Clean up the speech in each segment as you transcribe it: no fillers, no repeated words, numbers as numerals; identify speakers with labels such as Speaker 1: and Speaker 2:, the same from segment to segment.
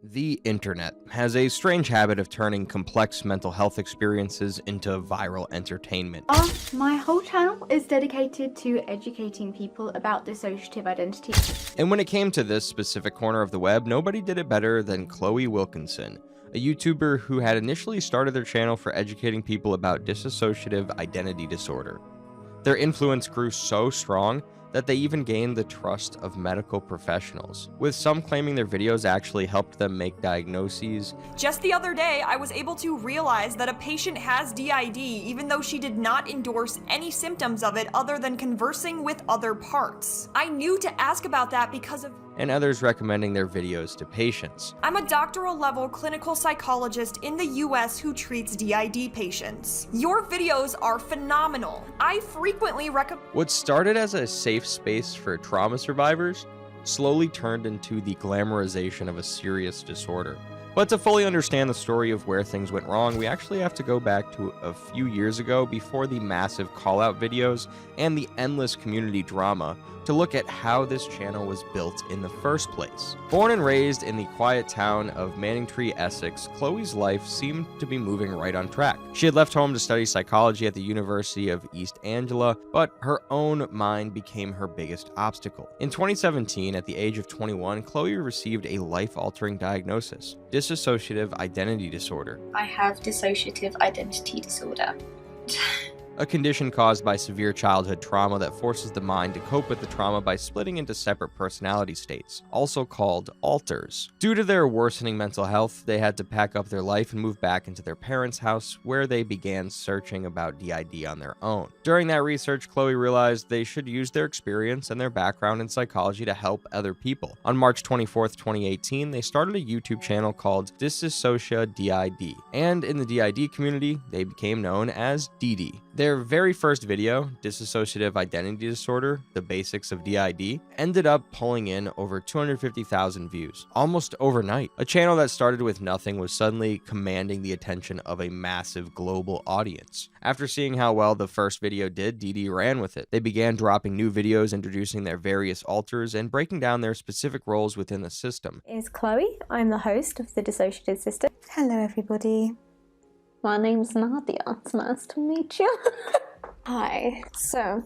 Speaker 1: The internet has a strange habit of turning complex mental health experiences into viral entertainment.
Speaker 2: My whole channel is dedicated to educating people about dissociative identity.
Speaker 1: And when it came to this specific corner of the web, nobody did it better than Chloe Wilkinson, a YouTuber who had initially started their channel for educating people about dissociative identity disorder. Their influence grew so strong that they even gained the trust of medical professionals, with some claiming their videos actually helped them make diagnoses.
Speaker 3: Just the other day, I was able to realize that a patient has DID even though she did not endorse any symptoms of it other than conversing with other parts. I knew to ask about that because of
Speaker 1: And others recommending their videos to patients.
Speaker 3: I'm a doctoral level clinical psychologist in the US who treats DID patients. Your videos are phenomenal. I frequently recommend.
Speaker 1: What started as a safe space for trauma survivors slowly turned into the glamorization of a serious disorder. But to fully understand the story of where things went wrong, we actually have to go back to a few years ago before the massive call-out videos and the endless community drama to look at how this channel was built in the first place. Born and raised in the quiet town of Manningtree, Essex, Chloe's life seemed to be moving right on track. She had left home to study psychology at the University of East Anglia, but her own mind became her biggest obstacle. In 2017, at the age of 21, Chloe received a life-altering diagnosis: dissociative identity disorder.
Speaker 4: I have dissociative identity disorder.
Speaker 1: A condition caused by severe childhood trauma that forces the mind to cope with the trauma by splitting into separate personality states, also called alters. Due to their worsening mental health, they had to pack up their life and move back into their parents' house, where they began searching about DID on their own. During that research, Chloe realized they should use their experience and their background in psychology to help other people. On March 24th, 2018, they started a YouTube channel called Dissassocia DID, and in the DID community, they became known as DD. Their very first video, Dissociative Identity Disorder, The Basics of DID, ended up pulling in over 250,000 views, almost overnight. A channel that started with nothing was suddenly commanding the attention of a massive global audience. After seeing how well the first video did, DD ran with it. They began dropping new videos introducing their various alters and breaking down their specific roles within the system.
Speaker 5: Is Chloe. I'm the host of the Dissociative System.
Speaker 6: Hello everybody.
Speaker 5: My name's Nadia. It's nice to meet you. Hi. So,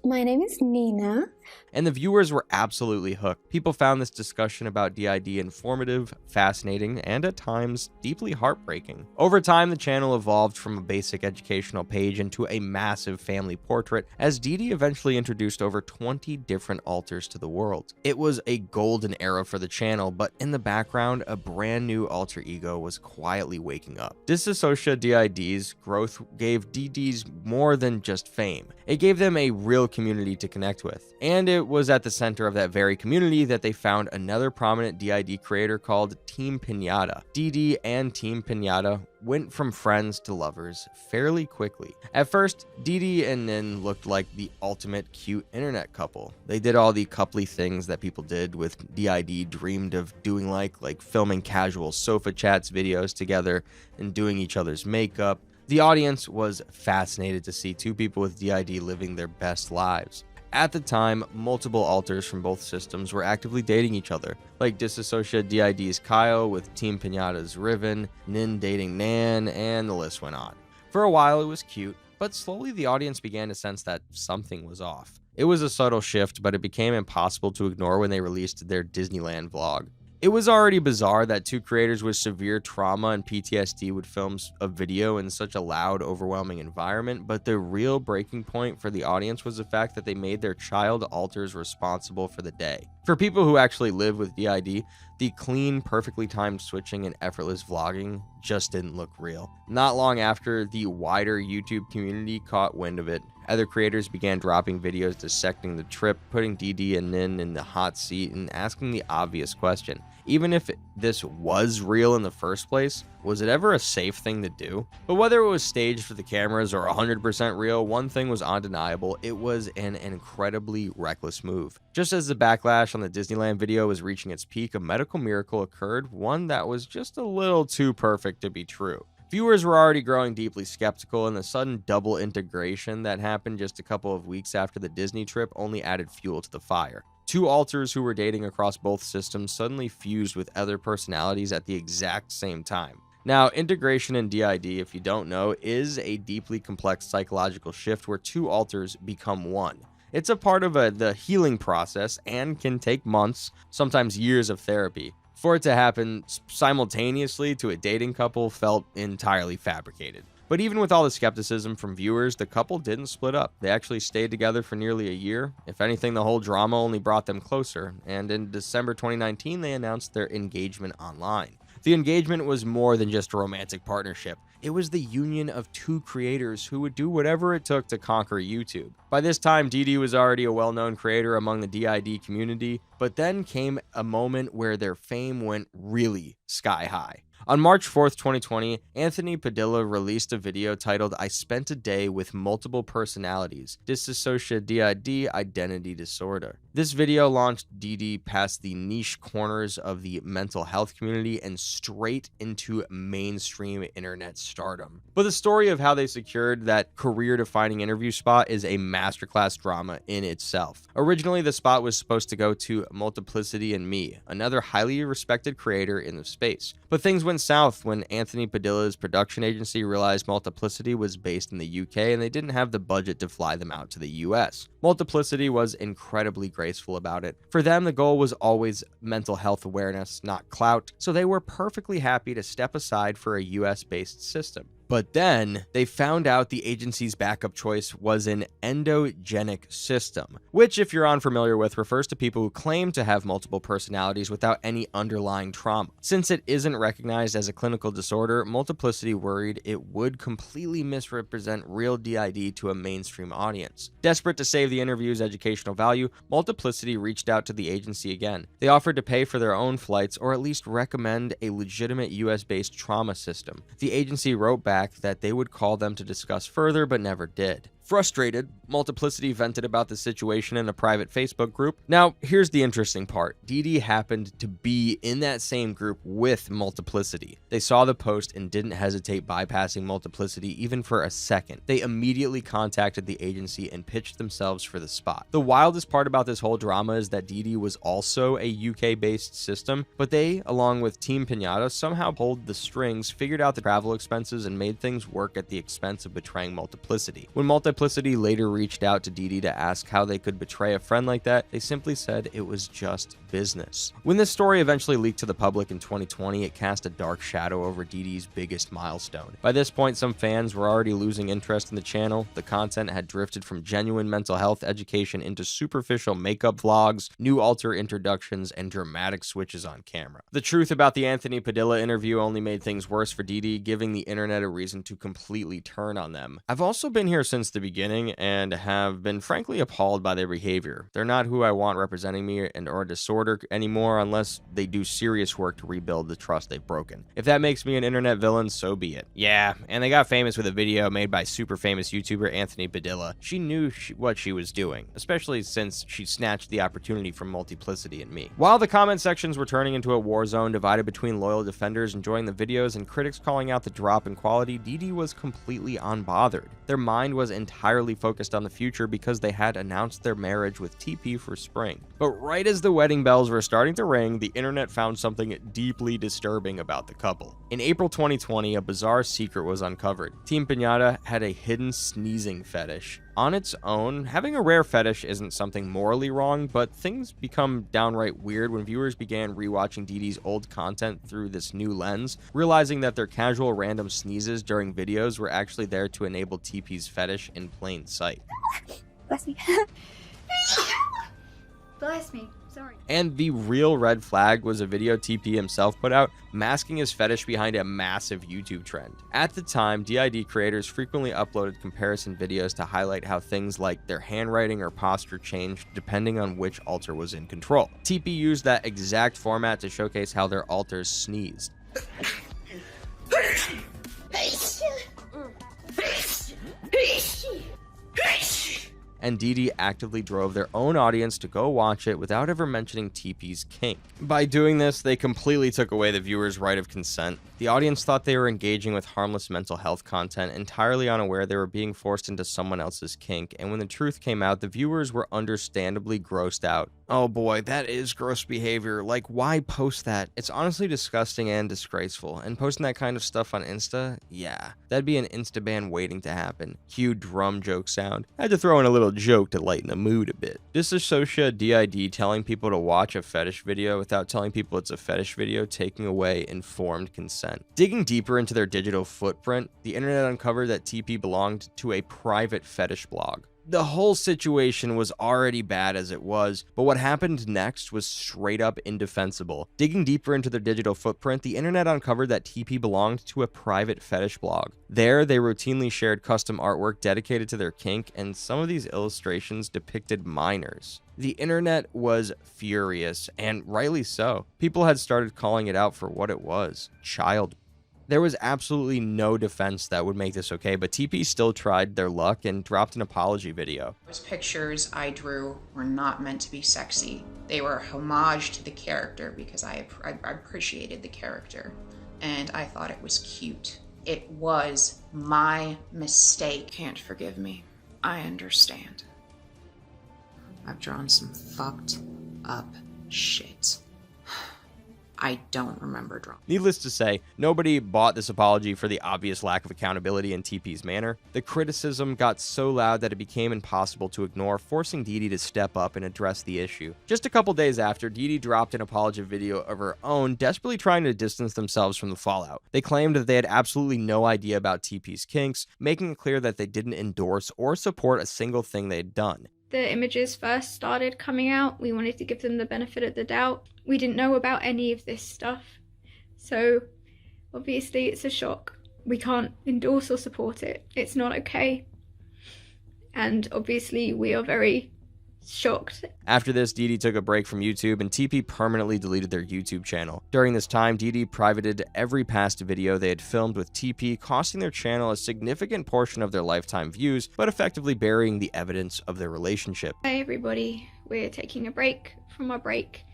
Speaker 5: my name is Nina.
Speaker 1: And the viewers were absolutely hooked. People found this discussion about DID informative, fascinating, and at times deeply heartbreaking. Over time, the channel evolved from a basic educational page into a massive family portrait, as DD eventually introduced over 20 different alters to the world. It was a golden era for the channel, but in the background, a brand new alter ego was quietly waking up. Dissassocia DID's growth gave DDs more than just fame. It gave them a real community to connect with. And it was at the center of that very community that they found another prominent DID creator called Team Pinata. DD and Team Pinata went from friends to lovers fairly quickly. At first, DD and Nin looked like the ultimate cute internet couple. They did all the coupley things that people did with DID dreamed of doing, like filming casual sofa chats videos together and doing each other's makeup. The audience was fascinated to see two people with DID living their best lives. At the time, multiple alters from both systems were actively dating each other, like Dissassocia DID's Kyle with Team Pinata's Riven, Nin dating Nan, and the list went on. For a while it was cute, but slowly the audience began to sense that something was off. It was a subtle shift, but it became impossible to ignore when they released their Disneyland vlog. It was already bizarre that two creators with severe trauma and PTSD would film a video in such a loud, overwhelming environment, but the real breaking point for the audience was the fact that they made their child alters responsible for the day. For people who actually live with DID, the clean, perfectly timed switching and effortless vlogging just didn't look real. Not long after, the wider YouTube community caught wind of it. Other creators began dropping videos dissecting the trip, putting DD and Nin in the hot seat, and asking the obvious question: even if this was real in the first place, was it ever a safe thing to do? But whether it was staged for the cameras or 100% real, one thing was undeniable: it was an incredibly reckless move. Just as the backlash on the Disneyland video was reaching its peak, a medical miracle occurred, one that was just a little too perfect to be true. Viewers were already growing deeply skeptical, and the sudden double integration that happened just a couple of weeks after the Disney trip only added fuel to the fire. Two alters who were dating across both systems suddenly fused with other personalities at the exact same time. Now, integration in DID, if you don't know, is a deeply complex psychological shift where two alters become one. It's a part of the healing process and can take months, sometimes years of therapy. For it to happen simultaneously to a dating couple felt entirely fabricated. But even with all the skepticism from viewers, the couple didn't split up. They actually stayed together for nearly a year. If anything, the whole drama only brought them closer, and in December 2019, they announced their engagement online. The engagement was more than just a romantic partnership. It was the union of two creators who would do whatever it took to conquer YouTube. By this time, DD was already a well-known creator among the DID community, but then came a moment where their fame went really sky high. On March 4th, 2020, Anthony Padilla released a video titled "I Spent a Day with Multiple Personalities, Dissociative DID Identity Disorder." This video launched DD past the niche corners of the mental health community and straight into mainstream internet stardom. But the story of how they secured that career-defining interview spot is a masterclass drama in itself. Originally, the spot was supposed to go to Multiplicity and Me, another highly respected creator in the space. But things went south when Anthony Padilla's production agency realized Multiplicity was based in the UK and they didn't have the budget to fly them out to the US. Multiplicity was incredibly graceful about it. For them, the goal was always mental health awareness, not clout, so they were perfectly happy to step aside for a US-based system. But then they found out the agency's backup choice was an endogenic system, which, if you're unfamiliar with, refers to people who claim to have multiple personalities without any underlying trauma. Since it isn't recognized as a clinical disorder, Multiplicity worried it would completely misrepresent real DID to a mainstream audience. Desperate to save the interview's educational value, Multiplicity reached out to the agency again. They offered to pay for their own flights or at least recommend a legitimate US-based trauma system. The agency wrote back that they would call them to discuss further, but never did. Frustrated, Multiplicity vented about the situation in a private Facebook group. Now, here's the interesting part. DD happened to be in that same group with Multiplicity. They saw the post and didn't hesitate bypassing Multiplicity even for a second. They immediately contacted the agency and pitched themselves for the spot. The wildest part about this whole drama is that DD was also a UK-based system, but they, along with Team Pinata, somehow pulled the strings, figured out the travel expenses, and made things work at the expense of betraying Multiplicity. When Multiplicity later reached out to DD to ask how they could betray a friend like that, they simply said it was just business. When this story eventually leaked to the public in 2020, it cast a dark shadow over DD's biggest milestone. By this point, some fans were already losing interest in the channel. The content had drifted from genuine mental health education into superficial makeup vlogs, new alter introductions, and dramatic switches on camera. The truth about the Anthony Padilla interview only made things worse for DD, giving the internet a reason to completely turn on them. I've also been here since the beginning and have been frankly appalled by their behavior. They're not who I want representing me and or disorder anymore unless they do serious work to rebuild the trust they've broken. If that makes me an internet villain, so be it. Yeah, and they got famous with a video made by super famous YouTuber Anthony Padilla. She knew what she was doing, especially since she snatched the opportunity from Multiplicity and Me. While the comment sections were turning into a war zone divided between loyal defenders enjoying the videos and critics calling out the drop in quality, DD was completely unbothered. Their mind was entirely focused on the future because they had announced their marriage with TP for spring. But right as the wedding bells were starting to ring, the internet found something deeply disturbing about the couple. In April 2020, a bizarre secret was uncovered. Team Pinata had a hidden sneezing fetish. On its own, having a rare fetish isn't something morally wrong, but things become downright weird when viewers began rewatching DD's old content through this new lens, realizing that their casual random sneezes during videos were actually there to enable TP's fetish in plain sight.
Speaker 4: Bless me.
Speaker 2: Bless me. Sorry.
Speaker 1: And the real red flag was a video TP himself put out, masking his fetish behind a massive YouTube trend. At the time, DID creators frequently uploaded comparison videos to highlight how things like their handwriting or posture changed depending on which alter was in control. TP used that exact format to showcase how their alters sneezed. and Dee Dee actively drove their own audience to go watch it without ever mentioning TP's kink. By doing this, they completely took away the viewer's right of consent. The audience thought they were engaging with harmless mental health content, entirely unaware they were being forced into someone else's kink, and when the truth came out, the viewers were understandably grossed out. Oh boy, that is gross behavior. Like, why post that? It's honestly disgusting and disgraceful, and posting that kind of stuff on Insta, yeah, that'd be an Instaban waiting to happen. Cue drum joke sound. I had to throw in a little joke to lighten the mood a bit. Disassociate DID telling people to watch a fetish video without telling people it's a fetish video, taking away informed consent. Digging deeper into their digital footprint, the internet uncovered that TP belonged to a private fetish blog. The whole situation was already bad as it was, but what happened next was straight up indefensible. Digging deeper into their digital footprint, the internet uncovered that TP belonged to a private fetish blog. There, they routinely shared custom artwork dedicated to their kink, and some of these illustrations depicted minors. The internet was furious, and rightly so. People had started calling it out for what it was: child. There was absolutely no defense that would make this okay, but TP still tried their luck and dropped an apology video.
Speaker 6: Those pictures I drew were not meant to be sexy. They were a homage to the character because I appreciated the character and I thought it was cute. It was my mistake. Can't forgive me. I understand. I've drawn some fucked up shit. I don't remember drawing.
Speaker 1: Needless to say, nobody bought this apology for the obvious lack of accountability in TP's manner. The criticism got so loud that it became impossible to ignore, forcing Dee Dee to step up and address the issue. Just a couple days after, Dee Dee dropped an apology video of her own, desperately trying to distance themselves from the fallout. They claimed that they had absolutely no idea about TP's kinks, making it clear that they didn't endorse or support a single thing they'd done.
Speaker 2: The images first started coming out, we wanted to give them the benefit of the doubt. We didn't know about any of this stuff, so obviously it's a shock. We can't endorse or support it. It's not okay. And obviously we are very shocked.
Speaker 1: After this, Dee Dee took a break from YouTube and TP permanently deleted their YouTube channel. During this time, Dee Dee privated every past video they had filmed with TP, costing their channel a significant portion of their lifetime views, but effectively burying the evidence of their relationship.
Speaker 2: Hi everybody, we're taking a break from our break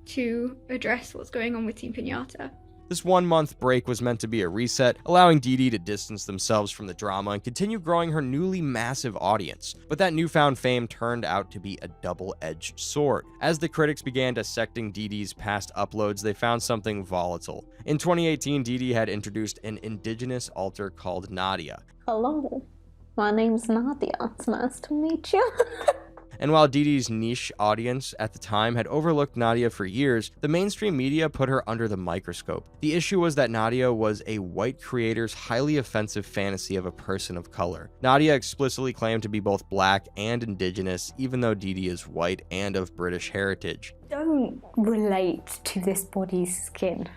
Speaker 2: to address what's going on with Team Pinata.
Speaker 1: This 1 month break was meant to be a reset, allowing Dee Dee to distance themselves from the drama and continue growing her newly massive audience. But that newfound fame turned out to be a double-edged sword. As the critics began dissecting Dee Dee's past uploads, they found something volatile. In 2018, Dee Dee had introduced an indigenous altar called Nadia.
Speaker 5: Hello, my name's Nadia. It's nice to meet you.
Speaker 1: And while Dee Dee's niche audience at the time had overlooked Nadia for years, the mainstream media put her under the microscope. The issue was that Nadia was a white creator's highly offensive fantasy of a person of color. Nadia explicitly claimed to be both black and indigenous, even though Dee Dee is white and of British heritage.
Speaker 5: Don't relate to this body's skin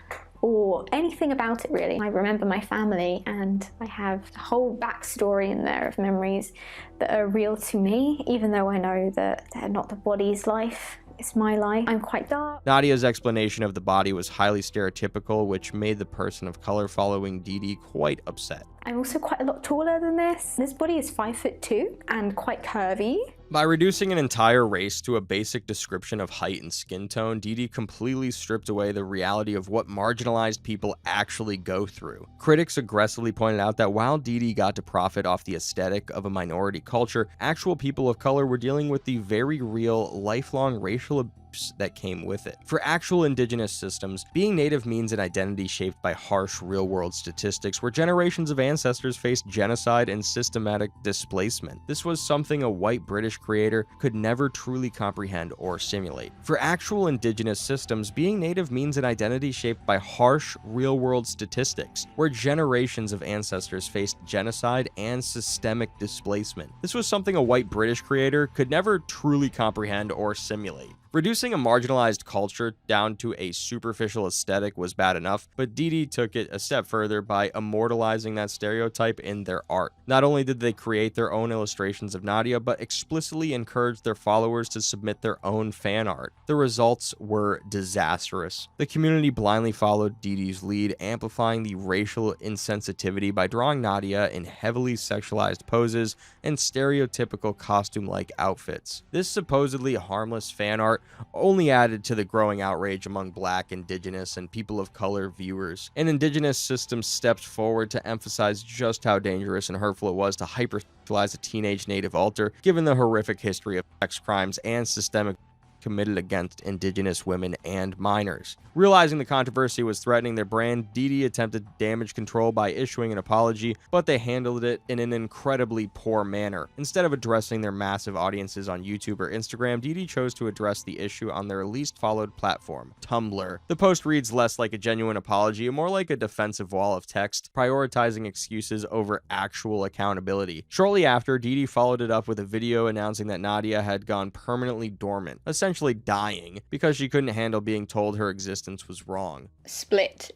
Speaker 5: or anything about it really. I remember my family and I have a whole backstory in there of memories that are real to me, even though I know that they're not the body's life. It's my life. I'm quite dark.
Speaker 1: Nadia's explanation of the body was highly stereotypical, which made the person of color following Dee Dee quite upset.
Speaker 5: I'm also quite a lot taller than this. This body is 5'2" and quite curvy.
Speaker 1: By reducing an entire race to a basic description of height and skin tone, Dee Dee completely stripped away the reality of what marginalized people actually go through. Critics aggressively pointed out that while Dee Dee got to profit off the aesthetic of a minority culture, actual people of color were dealing with the very real, lifelong racial abuse that came with it. For actual indigenous systems, being native means an identity shaped by harsh real-world statistics where generations of ancestors faced genocide and systematic displacement. This was something a white British creator could never truly comprehend or simulate. For actual indigenous systems, being native means an identity shaped by harsh real-world statistics where generations of ancestors faced genocide and systemic displacement. This was something a white British creator could never truly comprehend or simulate. Reducing a marginalized culture down to a superficial aesthetic was bad enough, but DD took it a step further by immortalizing that stereotype in their art. Not only did they create their own illustrations of Nadia, but explicitly encouraged their followers to submit their own fan art. The results were disastrous. The community blindly followed DD's lead, amplifying the racial insensitivity by drawing Nadia in heavily sexualized poses and stereotypical costume-like outfits. This supposedly harmless fan art only added to the growing outrage among Black, Indigenous, and people of color viewers. An Indigenous system stepped forward to emphasize just how dangerous and hurtful it was to hypersexualize a teenage native alter, given the horrific history of sex crimes and systemic committed against Indigenous women and minors. Realizing the controversy was threatening their brand, DD attempted damage control by issuing an apology, but they handled it in an incredibly poor manner. Instead of addressing their massive audiences on YouTube or Instagram, DD chose to address the issue on their least followed platform, Tumblr. The post reads less like a genuine apology and more like a defensive wall of text, prioritizing excuses over actual accountability. Shortly after, DD followed it up with a video announcing that Nadia had gone permanently dormant, essentially dying, because she couldn't handle being told her existence was wrong.
Speaker 5: Split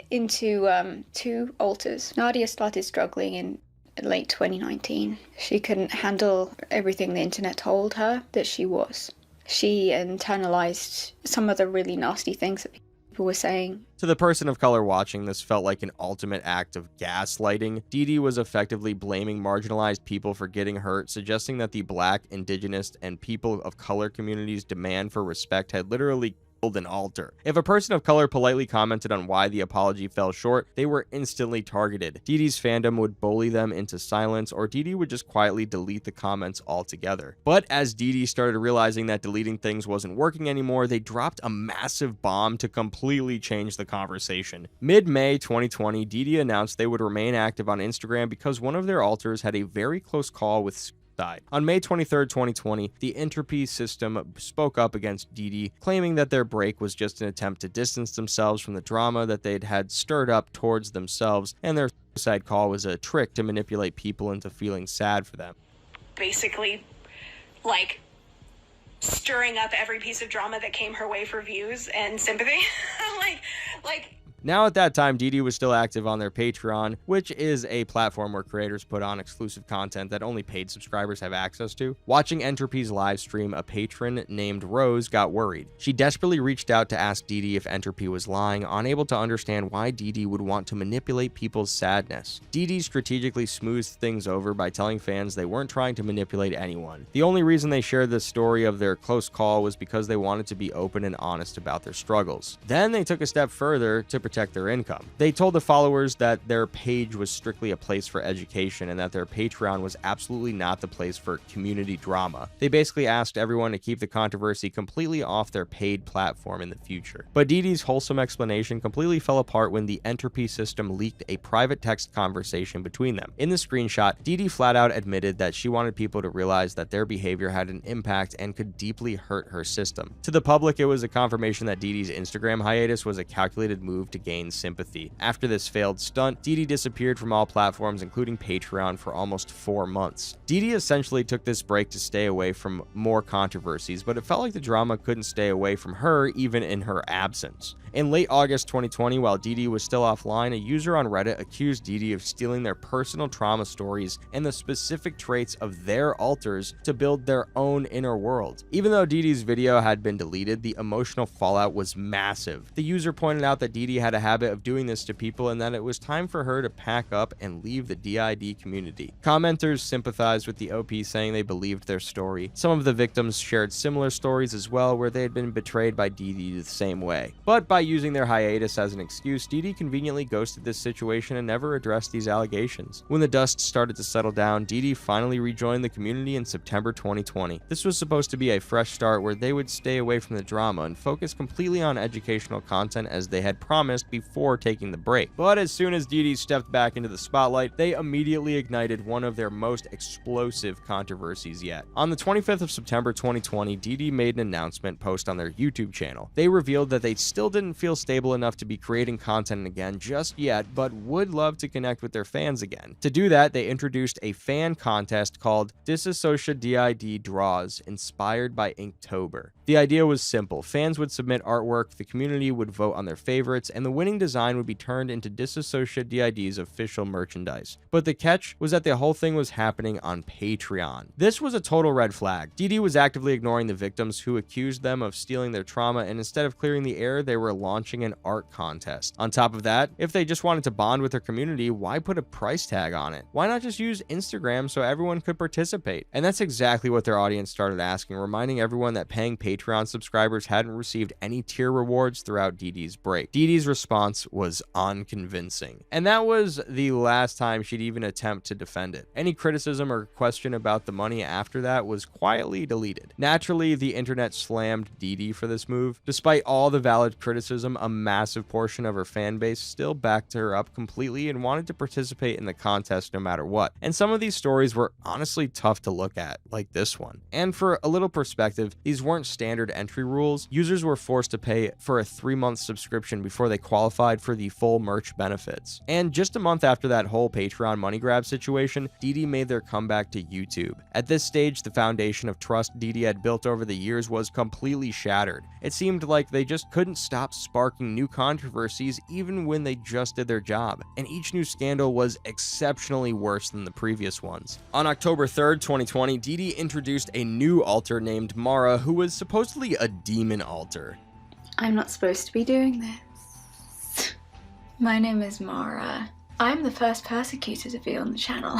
Speaker 5: into two alters. Nadia started struggling in late 2019. She couldn't handle everything the internet told her that she was. She internalized some of the really nasty things that people were saying.
Speaker 1: To the person of color watching, this felt like an ultimate act of gaslighting. DD was effectively blaming marginalized people for getting hurt, suggesting that the Black, Indigenous, and people of color communities' demand for respect had literally an alter. If a person of color politely commented on why the apology fell short, they were instantly targeted. DD's fandom would bully them into silence, or DD would just quietly delete the comments altogether. But as DD started realizing that deleting things wasn't working anymore, they dropped a massive bomb to completely change the conversation. Mid-May 2020, DD announced they would remain active on Instagram because one of their alters had a very close call with died. On May 23, 2020, the Entropy system spoke up against DD, claiming that their break was just an attempt to distance themselves from the drama that they'd had stirred up towards themselves, and their suicide call was a trick to manipulate people into feeling sad for them.
Speaker 7: Basically, like, stirring up every piece of drama that came her way for views and sympathy. like
Speaker 1: Now at that time, DD was still active on their Patreon, which is a platform where creators put on exclusive content that only paid subscribers have access to. Watching Entropy's live stream, a patron named Rose got worried. She desperately reached out to ask DD if Entropy was lying, unable to understand why DD would want to manipulate people's sadness. DD strategically smoothed things over by telling fans they weren't trying to manipulate anyone. The only reason they shared the story of their close call was because they wanted to be open and honest about their struggles. Then they took a step further to protect their income. They told the followers that their page was strictly a place for education and that their Patreon was absolutely not the place for community drama. They basically asked everyone to keep the controversy completely off their paid platform in the future. But DD's wholesome explanation completely fell apart when the Entropy system leaked a private text conversation between them. In the screenshot, DD flat out admitted that she wanted people to realize that their behavior had an impact and could deeply hurt her system. To the public, it was a confirmation that DD's Instagram hiatus was a calculated move to gain sympathy. After this failed stunt, DD disappeared from all platforms, including Patreon, for almost 4 months. DD essentially took this break to stay away from more controversies, but it felt like the drama couldn't stay away from her even in her absence. In late August 2020, while DD was still offline, a user on Reddit accused DD of stealing their personal trauma stories and the specific traits of their alters to build their own inner world. Even though DD's video had been deleted, the emotional fallout was massive. The user pointed out that DD had a habit of doing this to people and that it was time for her to pack up and leave the DID community. Commenters sympathized with the OP, saying they believed their story. Some of the victims shared similar stories as well, where they had been betrayed by DD the same way. But by using their hiatus as an excuse, DD conveniently ghosted this situation and never addressed these allegations. When the dust started to settle down, DD finally rejoined the community in September 2020. This was supposed to be a fresh start where they would stay away from the drama and focus completely on educational content as they had promised protagonist before taking the break. But as soon as Dee Dee stepped back into the spotlight, they immediately ignited one of their most explosive controversies yet. On the 25th of September 2020, Dee Dee made an announcement post on their YouTube channel. They revealed that they still didn't feel stable enough to be creating content again just yet, but would love to connect with their fans again. To do that, they introduced a fan contest called Disassocia DID Draws, inspired by Inktober. The idea was simple. Fans would submit artwork, the community would vote on their favorites, and the winning design would be turned into Disassocia DID's official merchandise. But the catch was that the whole thing was happening on Patreon. This was a total red flag. Dee Dee was actively ignoring the victims who accused them of stealing their trauma, and instead of clearing the air, they were launching an art contest. On top of that, if they just wanted to bond with their community, why put a price tag on it? Why not just use Instagram so everyone could participate? And that's exactly what their audience started asking, reminding everyone that paying Patreon subscribers hadn't received any tier rewards throughout Dee Dee's break. Dee Dee's response was unconvincing, and that was the last time she'd even attempt to defend it. Any criticism or question about the money after that was quietly deleted. Naturally, the internet slammed Dee Dee for this move. Despite all the valid criticism, a massive portion of her fan base still backed her up completely and wanted to participate in the contest no matter what. And some of these stories were honestly tough to look at, like this one. And for a little perspective, these weren't standard entry rules. Users were forced to pay for a 3-month subscription before they qualified for the full merch benefits. And just a month after that whole Patreon money grab situation, Dee Dee made their comeback to YouTube. At this stage, the foundation of trust Dee Dee had built over the years was completely shattered. It seemed like they just couldn't stop sparking new controversies even when they just did their job, and each new scandal was exceptionally worse than the previous ones. On October 3rd, 2020, Dee Dee introduced a new alter named Mara, who was supposedly a demon alter.
Speaker 8: I'm not supposed to be doing this. My name is Mara. I'm the first persecutor to be on the channel.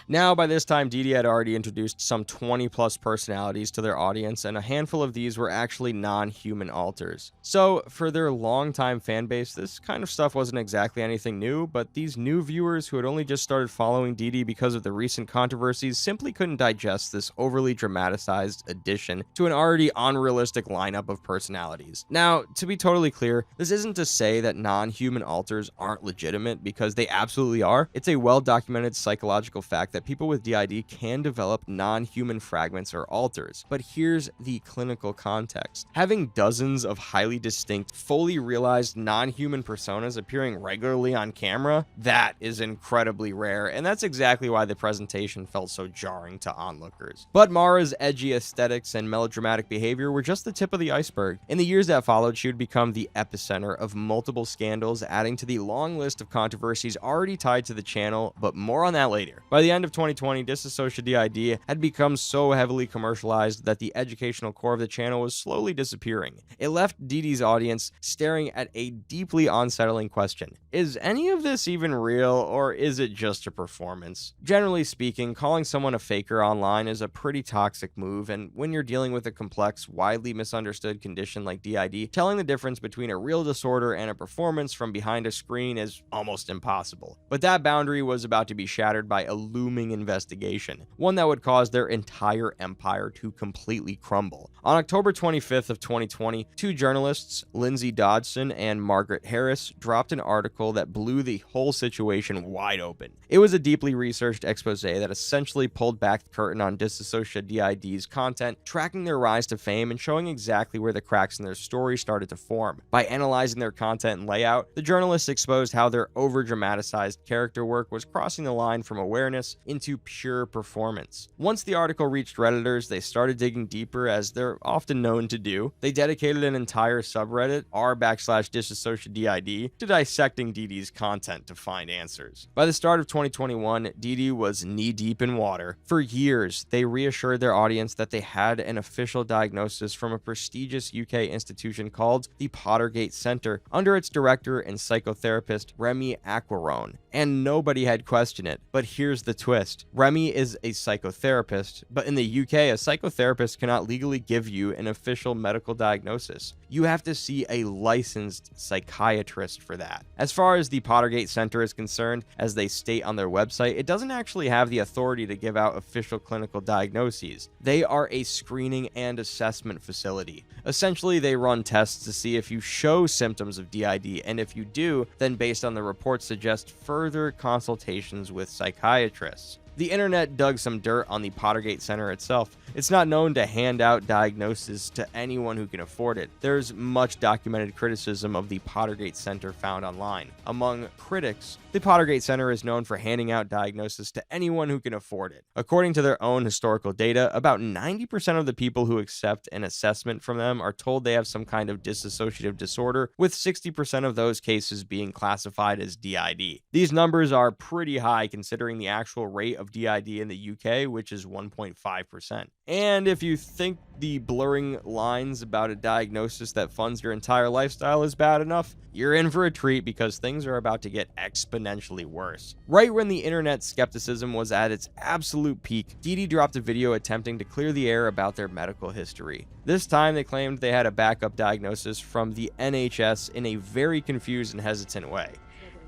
Speaker 1: Now, by this time, Dee Dee had already introduced some 20 plus personalities to their audience, and a handful of these were actually non-human alters. So, for their longtime fan base, this kind of stuff wasn't exactly anything new, but these new viewers who had only just started following Dee Dee because of the recent controversies simply couldn't digest this overly dramatized addition to an already unrealistic lineup of personalities. Now, to be totally clear, this isn't to say that non-human alters aren't legitimate, because they absolutely are. It's a well-documented psychological fact that people with DID can develop non-human fragments or alters. But here's the clinical context. Having dozens of highly distinct, fully realized non-human personas appearing regularly on camera, that is incredibly rare, and that's exactly why the presentation felt so jarring to onlookers. But Mara's edgy aesthetics and melodramatic behavior were just the tip of the iceberg. In the years that followed, she would become the epicenter of multiple scandals, adding to the long list of controversies already tied to the channel, but more on that later. By the end of 2020, Disassocia DID had become so heavily commercialized that the educational core of the channel was slowly disappearing. It left Dee Dee's audience staring at a deeply unsettling question. Is any of this even real, or is it just a performance? Generally speaking, calling someone a faker online is a pretty toxic move, and when you're dealing with a complex, widely misunderstood condition like DID, telling the difference between a real disorder and a performance from behind a screen is almost impossible. But that boundary was about to be shattered by a looming investigation, one that would cause their entire empire to completely crumble. On October 25th of 2020, two journalists, Lindsay Dodson and Margaret Harris, dropped an article that blew the whole situation wide open. It was a deeply researched expose that essentially pulled back the curtain on Disassocia DID's content, tracking their rise to fame and showing exactly where the cracks in their story started to form. By analyzing their content and layout, the journalists exposed how their over-dramatized character work was crossing the line from awareness into pure performance. Once the article reached Redditors, they started digging deeper, as they're often known to do. They dedicated an entire subreddit, r/Disassocia DID, to dissecting Dee Dee's content to find answers. By the start of 2021, Dee Dee was knee-deep in water. For years, they reassured their audience that they had an official diagnosis from a prestigious UK institution called the Pottergate Center, under its director and psychotherapist Remy Aquaron, and nobody had questioned it. But here's the twist. twist. Remy is a psychotherapist, but in the UK, a psychotherapist cannot legally give you an official medical diagnosis. You have to see a licensed psychiatrist for that. As far as the Pottergate Center is concerned, as they state on their website, it doesn't actually have the authority to give out official clinical diagnoses. They are a screening and assessment facility. Essentially, they run tests to see if you show symptoms of DID, and if you do, then based on the reports suggest further consultations with psychiatrists. The internet dug some dirt on the Pottergate Center itself. It's not known to hand out diagnoses to anyone who can afford it. There's much documented criticism of the Pottergate Center found online. Among critics, the Pottergate Center is known for handing out diagnoses to anyone who can afford it. According to their own historical data, about 90% of the people who accept an assessment from them are told they have some kind of dissociative disorder, with 60% of those cases being classified as DID. These numbers are pretty high considering the actual rate of DID in the UK, which is 1.5%. And if you think the blurring lines about a diagnosis that funds your entire lifestyle is bad enough, you're in for a treat because things are about to get exponentially worse. Right when the internet skepticism was at its absolute peak, Didi dropped a video attempting to clear the air about their medical history. This time they claimed they had a backup diagnosis from the NHS in a very confused and hesitant way.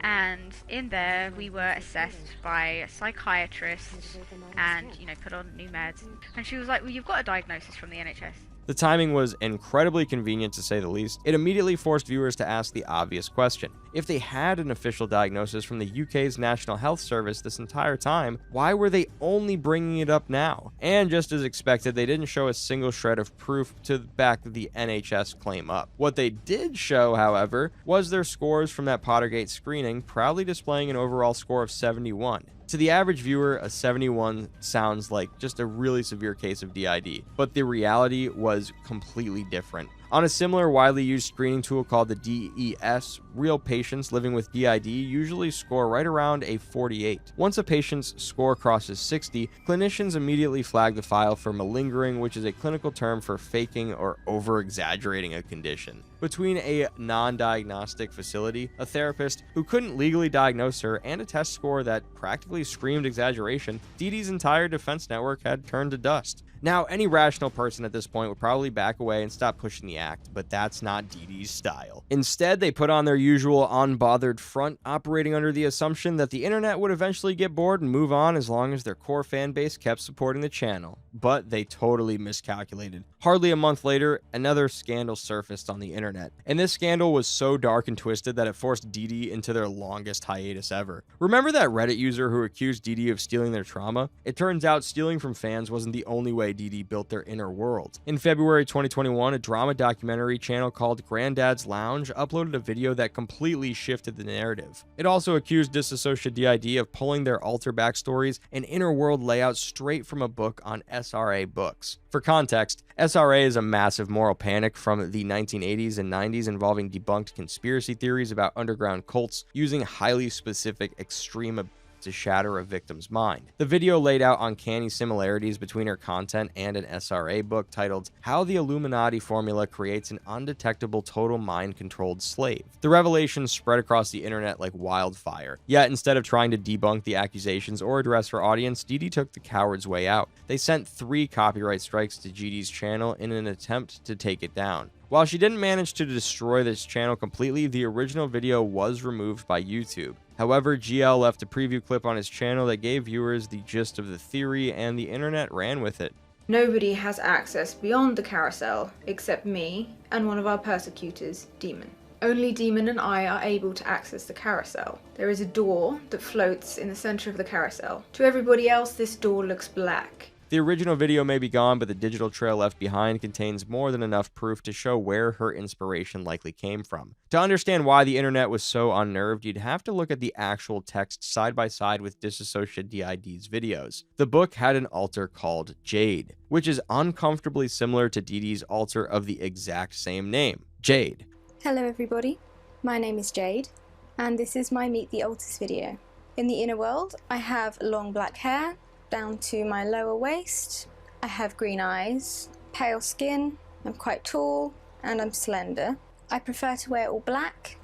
Speaker 9: And in there we were assessed by a psychiatrist and, put on new meds. And she was like, well, you've got a diagnosis from the NHS.
Speaker 1: The timing was incredibly convenient to say the least. It immediately forced viewers to ask the obvious question. If they had an official diagnosis from the UK's National Health Service this entire time, why were they only bringing it up now? And just as expected, they didn't show a single shred of proof to back the NHS claim up. What they did show, however, was their scores from that Pottergate screening, proudly displaying an overall score of 71. To the average viewer, a 71 sounds like just a really severe case of DID, but the reality was completely different. On a similar widely used screening tool called the DES, real patients living with DID usually score right around a 48. Once a patient's score crosses 60, clinicians immediately flag the file for malingering, which is a clinical term for faking or over-exaggerating a condition. Between a non-diagnostic facility, a therapist who couldn't legally diagnose her, and a test score that practically screamed exaggeration, Didi's entire defense network had turned to dust. Now, any rational person at this point would probably back away and stop pushing the act, but that's not Didi's style. Instead, they put on their usual unbothered front, operating under the assumption that the internet would eventually get bored and move on as long as their core fan base kept supporting the channel. But they totally miscalculated. Hardly a month later, another scandal surfaced on the internet, and this scandal was so dark and twisted that it forced Didi into their longest hiatus ever. Remember that Reddit user who accused Didi of stealing their trauma? It turns out stealing from fans wasn't the only way Didi built their inner world. In February 2021, a drama documentary channel called Granddad's Lounge uploaded a video that completely shifted the narrative. It also accused Disassociate DID of pulling their alter backstories and inner world layouts straight from a book on SRA Books. For context, SRA is a massive moral panic from the 1980s and 90s involving debunked conspiracy theories about underground cults using highly specific extreme to shatter a victim's mind. The video laid out uncanny similarities between her content and an SRA book titled How the Illuminati Formula Creates an Undetectable Total Mind-Controlled Slave. The revelations spread across the internet like wildfire, yet instead of trying to debunk the accusations or address her audience, Didi took the coward's way out. They sent 3 copyright strikes to Didi's channel in an attempt to take it down. While she didn't manage to destroy this channel completely, the original video was removed by YouTube. However, GL left a preview clip on his channel that gave viewers the gist of the theory, and the internet ran with it.
Speaker 10: Nobody has access beyond the carousel except me and one of our persecutors, Demon. Only Demon and I are able to access the carousel. There is a door that floats in the center of the carousel. To everybody else, this door looks black.
Speaker 1: The original video may be gone, but the digital trail left behind contains more than enough proof to show where her inspiration likely came from. To understand why the internet was so unnerved, you'd have to look at the actual text side by side with Disassociate DID's videos. The book had an alter called Jade, which is uncomfortably similar to Didi's alter of the exact same name, Jade.
Speaker 11: Hello everybody, my name is Jade, and this is my Meet the Alters video. In the inner world, I have long black hair, down to my lower waist. I have green eyes, pale skin, I'm quite tall, and I'm slender. I prefer to wear all black.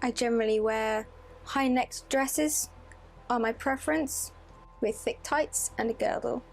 Speaker 11: I generally wear high-necked dresses, are my preference. with thick tights and a girdle.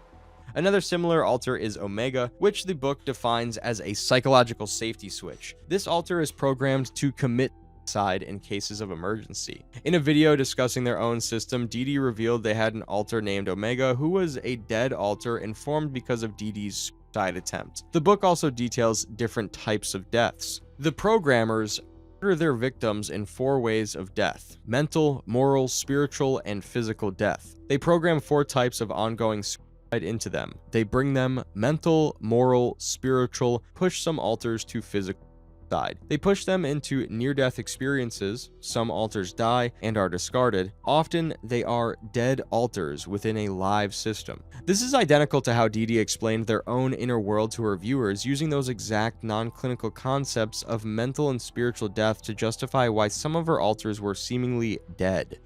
Speaker 1: Another similar altar is Omega, which the book defines as a psychological safety switch. This altar is programmed to commit suicide in cases of emergency. In a video discussing their own system, Dee Dee revealed they had an altar named Omega, who was a dead altar and formed because of Dee Dee's suicide attempt. The book also details different types of deaths. The programmers murder their victims in 4 ways of death: mental, moral, spiritual, and physical death. They program 4 types of ongoing suicide into them. They bring them mental, moral, spiritual, push some altars to physical side. They push them into near-death experiences. Some altars die and are discarded. Often they are dead altars within a live system. This is identical to how Dee Dee explained their own inner world to her viewers, using those exact non-clinical concepts of mental and spiritual death to justify why some of her altars were seemingly dead.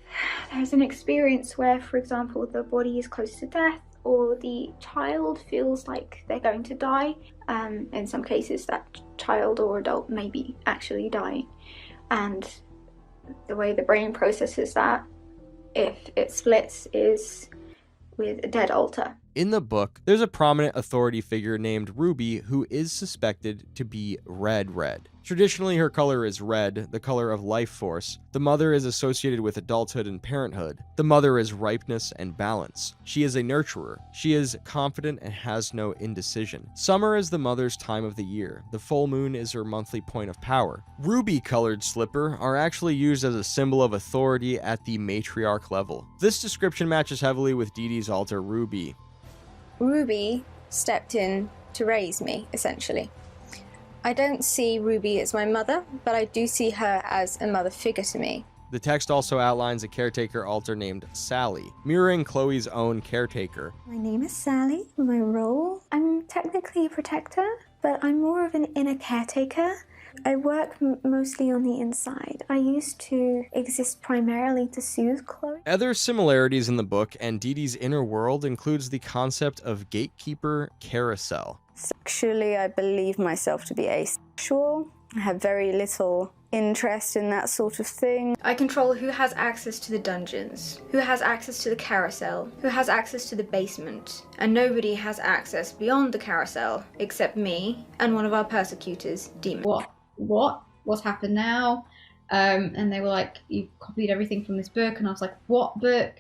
Speaker 5: There's an experience where, for example, the body is close to death, or the child feels like they're going to die. In some cases, that child or adult may be actually dying. And the way the brain processes that, if it splits, is with a dead altar.
Speaker 1: In the book, there's a prominent authority figure named Ruby who is suspected to be Red. Traditionally, her color is red, the color of life force. The mother is associated with adulthood and parenthood. The mother is ripeness and balance. She is a nurturer. She is confident and has no indecision. Summer is the mother's time of the year. The full moon is her monthly point of power. Ruby-colored slipper are actually used as a symbol of authority at the matriarch level. This description matches heavily with Dee Dee's altar Ruby.
Speaker 11: Ruby stepped in to raise me, essentially. I don't see Ruby as my mother, but I do see her as a mother figure to me.
Speaker 1: The text also outlines a caretaker altar named Sally, mirroring Chloe's own caretaker.
Speaker 5: My name is Sally. My role? I'm technically a protector, but I'm more of an inner caretaker. I work mostly on the inside. I used to exist primarily to soothe Chloe.
Speaker 1: Other similarities in the book and Dee Dee's inner world includes the concept of gatekeeper carousel.
Speaker 11: Sexually, I believe myself to be asexual. I have very little interest in that sort of thing.
Speaker 10: I control who has access to the dungeons, who has access to the carousel, who has access to the basement, and nobody has access beyond the carousel except me and one of our persecutors, Demon.
Speaker 12: What's happened now? And they were like, you copied everything from this book, and I was like, what book?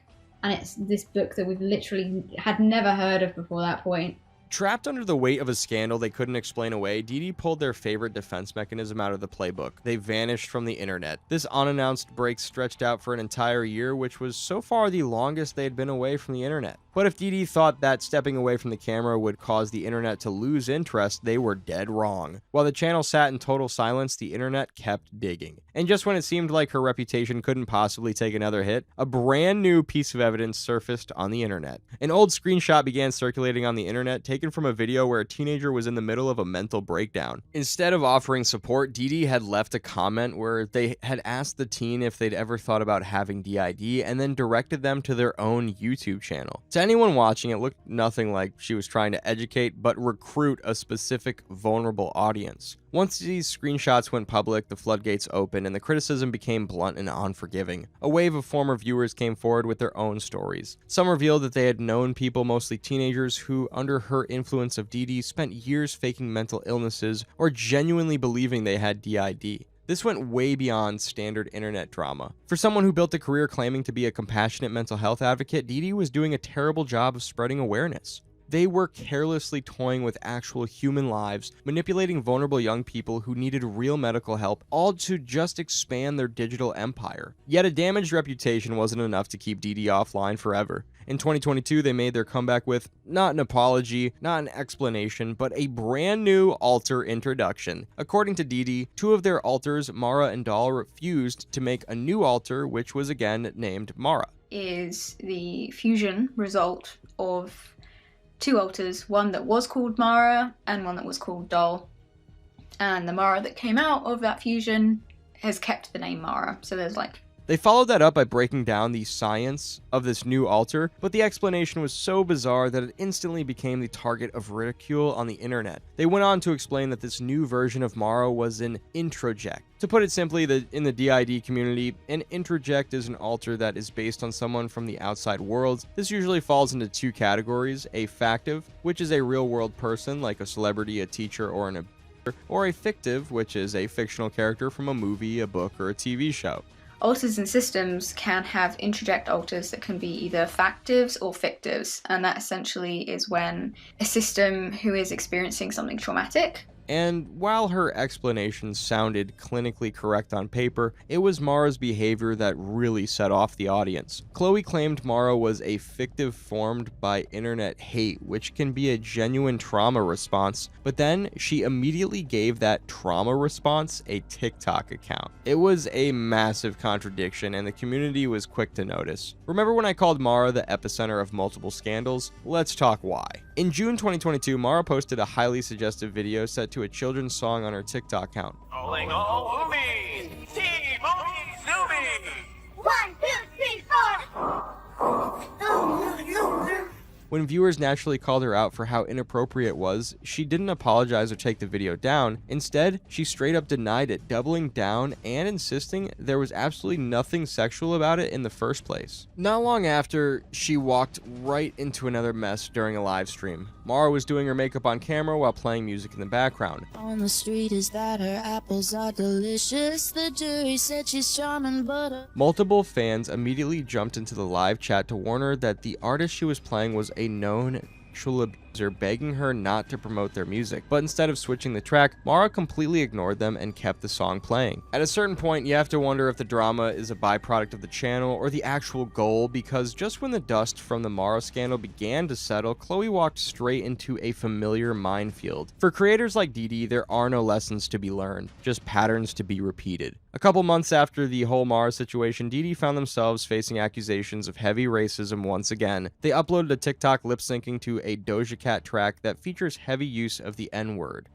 Speaker 12: And it's this book that we've literally had never heard of before that point.
Speaker 1: Trapped under the weight of a scandal they couldn't explain away, Dee Dee pulled their favorite defense mechanism out of the playbook. They vanished from the internet. This unannounced break stretched out for an entire year, which was so far the longest they had been away from the internet. But if Dee Dee thought that stepping away from the camera would cause the internet to lose interest, they were dead wrong. While the channel sat in total silence, the internet kept digging. And just when it seemed like her reputation couldn't possibly take another hit, a brand new piece of evidence surfaced on the internet. An old screenshot began circulating on the internet, taken from a video where a teenager was in the middle of a mental breakdown. Instead of offering support, Dee Dee had left a comment where they had asked the teen if they'd ever thought about having DID, and then directed them to their own YouTube channel. To anyone watching, it looked nothing like she was trying to educate, but recruit a specific vulnerable audience. Once these screenshots went public, the floodgates opened and the criticism became blunt and unforgiving. A wave of former viewers came forward with their own stories. Some revealed that they had known people, mostly teenagers, who, under her influence of Dee Dee, spent years faking mental illnesses or genuinely believing they had DID. This went way beyond standard internet drama. For someone who built a career claiming to be a compassionate mental health advocate, Dee Dee was doing a terrible job of spreading awareness. They were carelessly toying with actual human lives, manipulating vulnerable young people who needed real medical help, all to just expand their digital empire. Yet a damaged reputation wasn't enough to keep Dee Dee offline forever. In 2022, they made their comeback with not an apology, not an explanation, but a brand new altar introduction. According to Dee Dee, 2 of their altars, Mara and Doll, refused to make a new altar, which was again named Mara.
Speaker 12: Is the fusion result of 2 altars, one that was called Mara and one that was called Doll. And the Mara that came out of that fusion has kept the name Mara. So there's like
Speaker 1: They followed that up by breaking down the science of this new altar, but the explanation was so bizarre that it instantly became the target of ridicule on the internet. They went on to explain that this new version of Mara was an introject. To put it simply, in the DID community, an introject is an altar that is based on someone from the outside world. This usually falls into two categories: a factive, which is a real-world person like a celebrity, a teacher, or an abuser, or a fictive, which is a fictional character from a movie, a book, or a TV show.
Speaker 8: Altars and systems can have introject altars that can be either factives or fictives, and that essentially is when a system who is experiencing something traumatic.
Speaker 1: And while her explanations sounded clinically correct on paper, it was Mara's behavior that really set off the audience. Chloe claimed Mara was a fictive formed by internet hate, which can be a genuine trauma response, but then she immediately gave that trauma response a TikTok account. It was a massive contradiction, and the community was quick to notice. Remember when I called Mara the epicenter of multiple scandals? Let's talk why. In June 2022, Mara posted a highly suggestive video set to a children's song on her TikTok account.
Speaker 13: Calling all Oomies! Team Oomies Zoomies!
Speaker 14: 1, 2, 3, 4!
Speaker 1: When viewers naturally called her out for how inappropriate it was, she didn't apologize or take the video down. Instead, she straight up denied it, doubling down and insisting there was absolutely nothing sexual about it in the first place. Not long after, she walked right into another mess during a live stream. Mara was doing her makeup on camera while playing music in the background.
Speaker 14: On the street is that her apples are delicious. The jury said she's charming, but
Speaker 1: Multiple fans immediately jumped into the live chat to warn her that the artist she was playing was a known sexual abuser, begging her not to promote their music. But instead of switching the track, Mara completely ignored them and kept the song playing. At a certain point, you have to wonder if the drama is a byproduct of the channel or the actual goal, because just when the dust from the Mara scandal began to settle, Chloe walked straight into a familiar minefield. For creators like Didi, there are no lessons to be learned, just patterns to be repeated. A couple months after the whole Mara situation, Didi found themselves facing accusations of heavy racism once again. They uploaded a TikTok lip-syncing to a Doja Cat track that features heavy use of the N-word.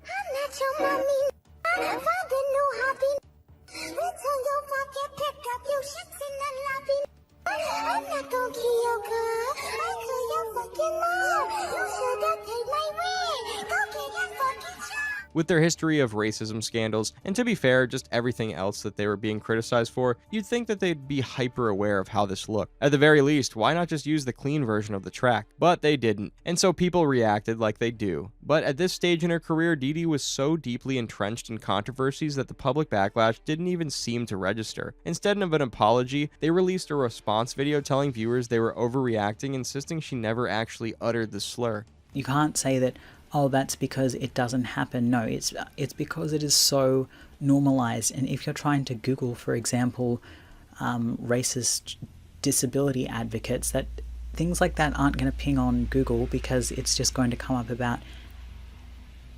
Speaker 1: With their history of racism scandals, and to be fair, just everything else that they were being criticized for, you'd think that they'd be hyper aware of how this looked. At the very least, why not just use the clean version of the track? But they didn't, and so people reacted like they do. But at this stage in her career, Didi was so deeply entrenched in controversies that the public backlash didn't even seem to register. Instead of an apology, they released a response video telling viewers they were overreacting, insisting she never actually uttered the slur.
Speaker 15: You can't say that, oh, that's because it doesn't happen. No, it's because it is so normalized. And if you're trying to Google, for example, racist disability advocates, that things like that aren't going to ping on Google, because it's just going to come up about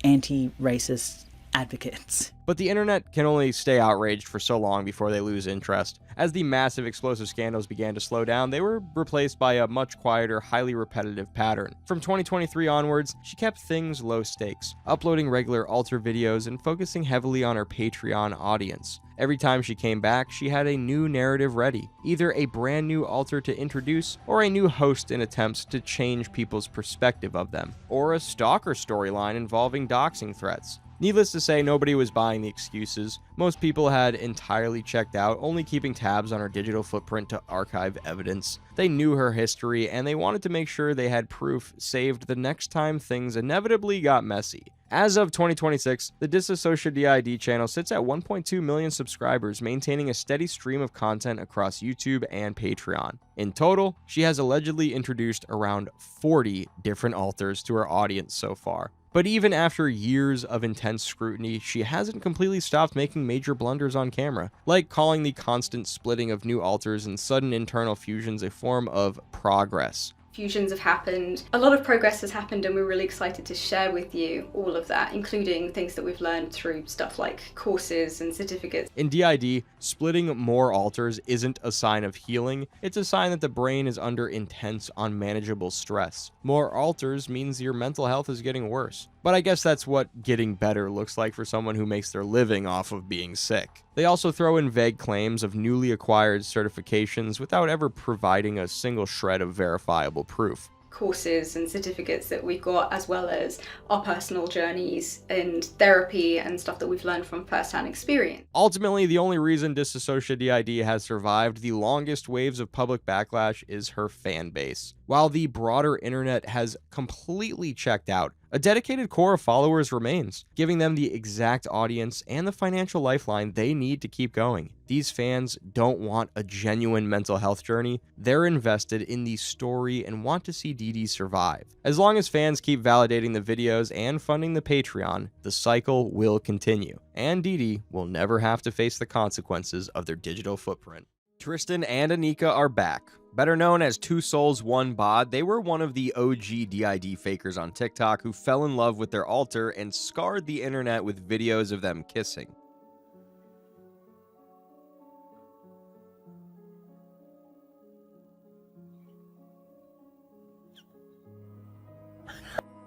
Speaker 15: anti-racist advocates.
Speaker 1: But the internet can only stay outraged for so long before they lose interest. As the massive explosive scandals began to slow down, they were replaced by a much quieter, highly repetitive pattern. From 2023 onwards, she kept things low stakes, uploading regular altar videos and focusing heavily on her Patreon audience. Every time she came back, she had a new narrative ready, either a brand new altar to introduce, or a new host in attempts to change people's perspective of them, or a stalker storyline involving doxing threats. Needless to say, nobody was buying the excuses. Most people had entirely checked out, only keeping tabs on her digital footprint to archive evidence. They knew her history, and they wanted to make sure they had proof saved the next time things inevitably got messy. As of 2026, the Disassociate DID channel sits at 1.2 million subscribers, maintaining a steady stream of content across YouTube and Patreon. In total, she has allegedly introduced around 40 different altars to her audience so far. But even after years of intense scrutiny, she hasn't completely stopped making major blunders on camera, like calling the constant splitting of new altars and sudden internal fusions a form of progress.
Speaker 8: Fusions have happened. A lot of progress has happened, and we're really excited to share with you all of that, including things that we've learned through stuff like courses and certificates.
Speaker 1: In DID, splitting more altars isn't a sign of healing, it's a sign that the brain is under intense, unmanageable stress. More altars means your mental health is getting worse. But I guess that's what getting better looks like for someone who makes their living off of being sick. They also throw in vague claims of newly acquired certifications without ever providing a single shred of verifiable proof.
Speaker 16: Courses and certificates that we've got, as well as our personal journeys and therapy and stuff that we've learned from first-hand experience.
Speaker 1: Ultimately, the only reason Disassociate DID has survived the longest waves of public backlash is her fan base. While the broader internet has completely checked out, a dedicated core of followers remains, giving them the exact audience and the financial lifeline they need to keep going. These fans don't want a genuine mental health journey, they're invested in the story and want to see Dee Dee survive. As long as fans keep validating the videos and funding the Patreon, the cycle will continue, and Dee Dee will never have to face the consequences of their digital footprint. Tristan and Anika are back. Better known as Two Souls, One Bod, they were one of the OG DID fakers on TikTok who fell in love with their alter and scarred the internet with videos of them kissing.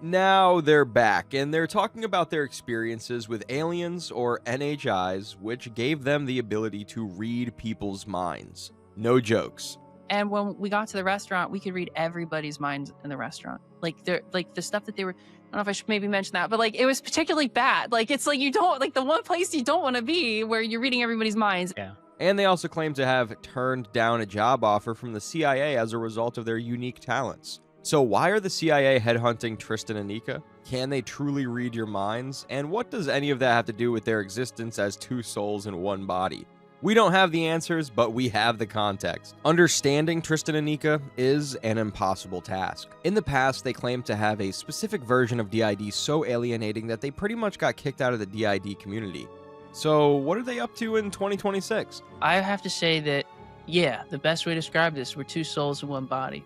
Speaker 1: Now they're back, and they're talking about their experiences with aliens, or NHIs, which gave them the ability to read people's minds. No jokes.
Speaker 17: And when we got to the restaurant, we could read everybody's minds in the restaurant. Like the stuff that they were, I don't know if I should maybe mention that, but like it was particularly bad. Like it's like you don't, like the one place you don't want to be where you're reading everybody's minds.
Speaker 15: Yeah.
Speaker 1: And they also claim to have turned down a job offer from the CIA as a result of their unique talents. So why are the CIA headhunting Tristan and Anika? Can they truly read your minds? And what does any of that have to do with their existence as two souls in one body? We don't have the answers, but we have the context. Understanding Tristan and Anika is an impossible task. In the past, they claimed to have a specific version of DID so alienating that they pretty much got kicked out of the DID community. So what are they up to in 2026?
Speaker 17: I have to say that, yeah, the best way to describe this, we're two souls in one body.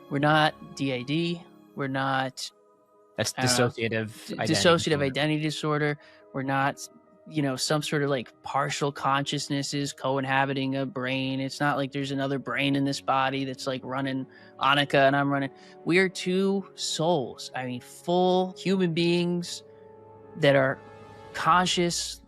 Speaker 17: We're not DID. We're not...
Speaker 18: That's dissociative
Speaker 17: identity disorder. We're not... some sort of like partial consciousnesses co-inhabiting a brain. It's not like there's another brain in this body that's like running Anika and I'm running. We are two souls. I mean, full human beings that are conscious,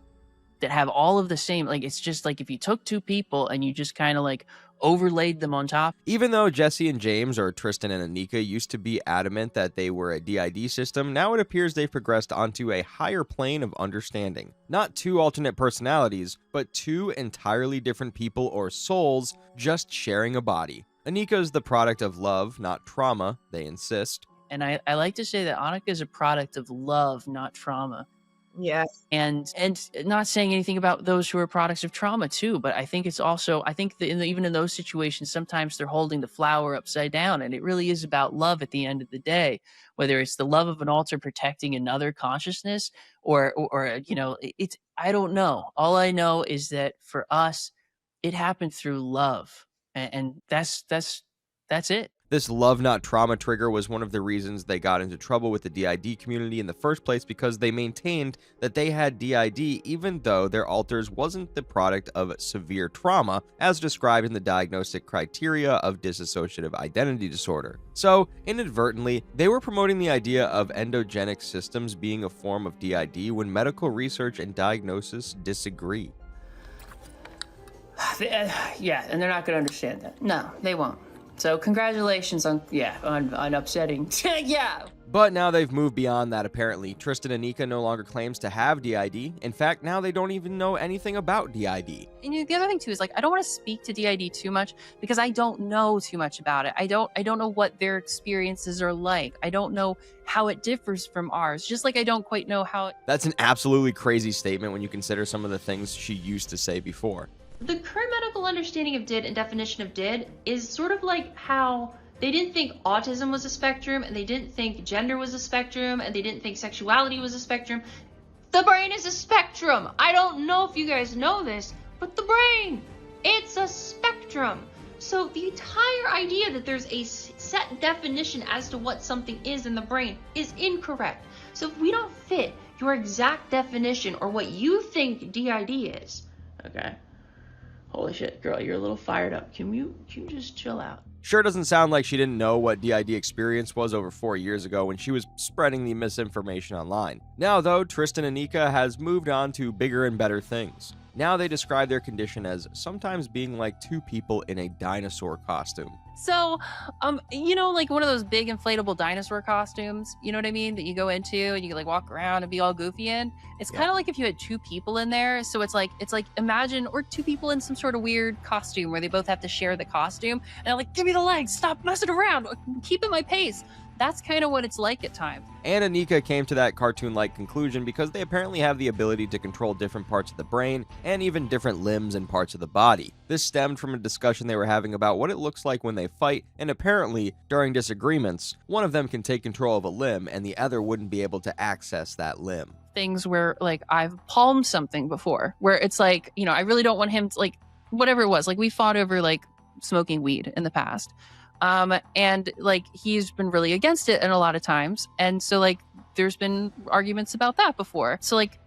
Speaker 17: that have all of the same, like, it's just like if you took two people and you just kind of like overlaid them on top.
Speaker 1: Even though Jesse and James, or Tristan and Anika, used to be adamant that they were a DID system, now it appears they've progressed onto a higher plane of understanding. Not two alternate personalities, but two entirely different people or souls just sharing a body. Anika is the product of love, not trauma, they insist.
Speaker 17: And I like to say that Anika is a product of love, not trauma.
Speaker 10: Yes.
Speaker 17: And not saying anything about those who are products of trauma too, but I think it's also, I think that even in those situations, sometimes they're holding the flower upside down, and it really is about love at the end of the day, whether it's the love of an alter protecting another consciousness or it's, I don't know. All I know is that for us, it happened through love, and that's it.
Speaker 1: This love not trauma trigger was one of the reasons they got into trouble with the DID community in the first place, because they maintained that they had DID even though their alters wasn't the product of severe trauma as described in the diagnostic criteria of dissociative identity disorder. So inadvertently, they were promoting the idea of endogenic systems being a form of DID when medical research and diagnosis disagree.
Speaker 17: Yeah, and they're not going to understand that. No, they won't. So congratulations on upsetting. Yeah.
Speaker 1: But now they've moved beyond that apparently. Tristan and Anika no longer claims to have DID. In fact, now they don't even know anything about DID.
Speaker 17: And the other thing too is, like, I don't want to speak to DID too much because I don't know too much about it. I don't know what their experiences are like. I don't know how it differs from ours. Just like I don't quite know how it...
Speaker 1: That's an absolutely crazy statement when you consider some of the things she used to say before.
Speaker 19: The current medical understanding of DID and definition of DID is sort of like how they didn't think autism was a spectrum, and they didn't think gender was a spectrum, and they didn't think sexuality was a spectrum. The brain is a spectrum. I don't know if you guys know this, but the brain, it's a spectrum. So the entire idea that there's a set definition as to what something is in the brain is incorrect. So if we don't fit your exact definition or what you think DID is, okay? Holy shit, girl, you're a little fired up. Can you just chill out?
Speaker 1: Sure doesn't sound like she didn't know what DID experience was over 4 years ago when she was spreading the misinformation online. Now though, Tristan and Anika has moved on to bigger and better things. Now they describe their condition as sometimes being like two people in a dinosaur costume.
Speaker 9: So, you know, like one of those big inflatable dinosaur costumes, you know what I mean, that you go into and you can like walk around and be all goofy in. It's kind of like if you had two people in there. So it's like imagine, or two people in some sort of weird costume where they both have to share the costume. And they're like, give me the legs, stop messing around, keep at my pace. That's kind of what it's like at times.
Speaker 1: And Anika came to that cartoon-like conclusion because they apparently have the ability to control different parts of the brain and even different limbs and parts of the body. This stemmed from a discussion they were having about what it looks like when they fight, and apparently, during disagreements, one of them can take control of a limb and the other wouldn't be able to access that limb.
Speaker 9: Things where like I've palmed something before, where it's like, you know, I really don't want him to, like, whatever it was, like we fought over like smoking weed in the past. And like he's been really against it and a lot of times, and so like there's been arguments about that before. So like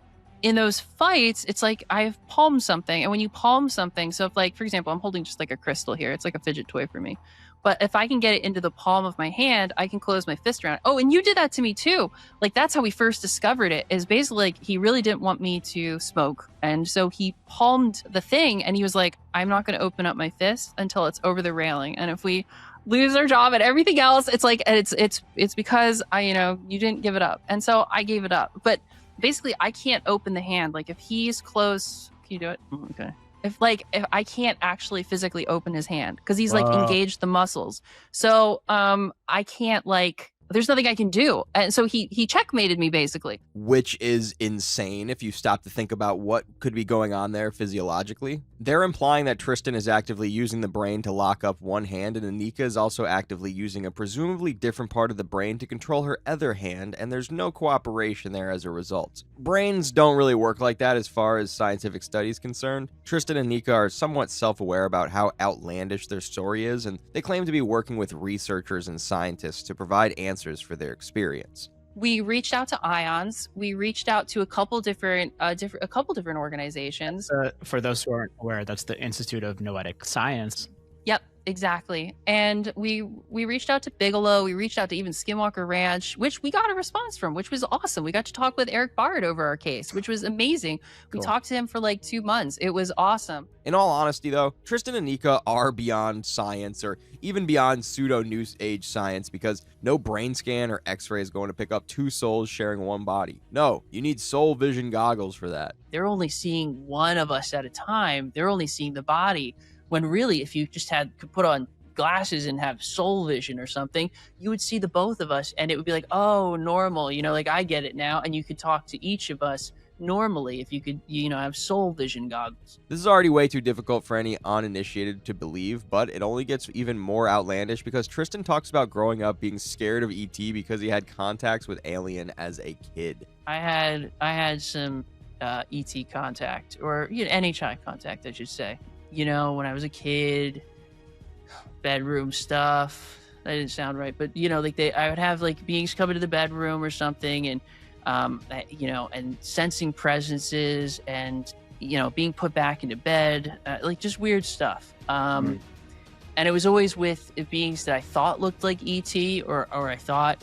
Speaker 9: in those fights, it's like I've palmed something, and when you palm something, so if like for example I'm holding just like a crystal here, it's like a fidget toy for me, but if I can get it into the palm of my hand, I can close my fist around it. Oh, and you did that to me too. Like that's how we first discovered it, is basically like he really didn't want me to smoke, and so he palmed the thing and he was like, I'm not going to open up my fist until it's over the railing, and if we lose our job and everything else, it's like it's because you didn't give it up, and so I gave it up. But basically I can't open the hand. Like if he's close, can you do it? Okay. If I can't actually physically open his hand because he's like engaged the muscles, so I can't, like, there's nothing I can do, and so he checkmated me basically.
Speaker 1: Which is insane if you stop to think about what could be going on there physiologically. They're implying that Tristan is actively using the brain to lock up one hand, and Anika is also actively using a presumably different part of the brain to control her other hand, and there's no cooperation there as a result. Brains don't really work like that as far as scientific studies concerned. Tristan and Anika are somewhat self-aware about how outlandish their story is, and they claim to be working with researchers and scientists to provide answers for their experience.
Speaker 9: We reached out to IONS. We reached out to a couple different organizations.
Speaker 18: For those who aren't aware, that's the Institute of Noetic Science.
Speaker 9: Yep, exactly. And we reached out to Bigelow. We reached out to even Skinwalker Ranch, which we got a response from, which was awesome. We got to talk with Eric Bard over our case, which was amazing. We talked to him for like 2 months. It was awesome.
Speaker 1: In all honesty, though, Tristan and Anika are beyond science, or even beyond pseudo-new age science, because no brain scan or x-ray is going to pick up two souls sharing one body. No, you need soul vision goggles for that.
Speaker 17: They're only seeing one of us at a time. They're only seeing the body. When really, if you just could put on glasses and have soul vision or something, you would see the both of us and it would be like, oh, normal, like I get it now. And you could talk to each of us normally if you could, have soul vision goggles.
Speaker 1: This is already way too difficult for any uninitiated to believe, but it only gets even more outlandish because Tristan talks about growing up being scared of ET because he had contacts with Alien as a kid.
Speaker 17: I had some ET contact, or NHI contact, I should say. When I was a kid, bedroom stuff. That didn't sound right, but I would have like beings come into the bedroom or something, and and sensing presences, and being put back into bed, like just weird stuff. And it was always with beings that I thought looked like ET, or I thought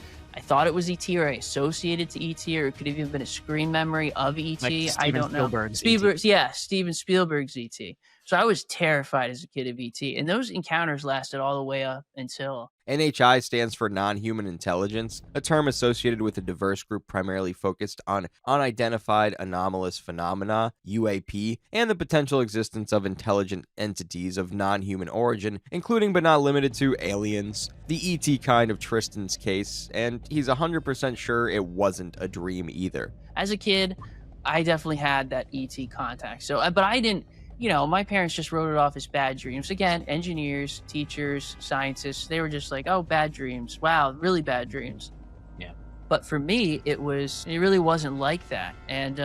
Speaker 17: it was ET, or I associated to ET, or it could have even been a screen memory of ET.
Speaker 18: Like
Speaker 17: I don't know. Steven Spielberg's ET. So I was terrified as a kid of ET, and those encounters lasted all the way up until...
Speaker 1: NHI stands for non-human intelligence, a term associated with a diverse group primarily focused on unidentified anomalous phenomena, UAP, and the potential existence of intelligent entities of non-human origin, including but not limited to aliens, the ET kind of Tristan's case, and he's 100% sure it wasn't a dream either.
Speaker 17: As a kid, I definitely had that ET contact, but I didn't... my parents just wrote it off as bad dreams. Again, engineers, teachers, scientists, they were just like, oh, bad dreams. Wow, really bad dreams.
Speaker 18: Yeah.
Speaker 17: But for me, it really wasn't like that. And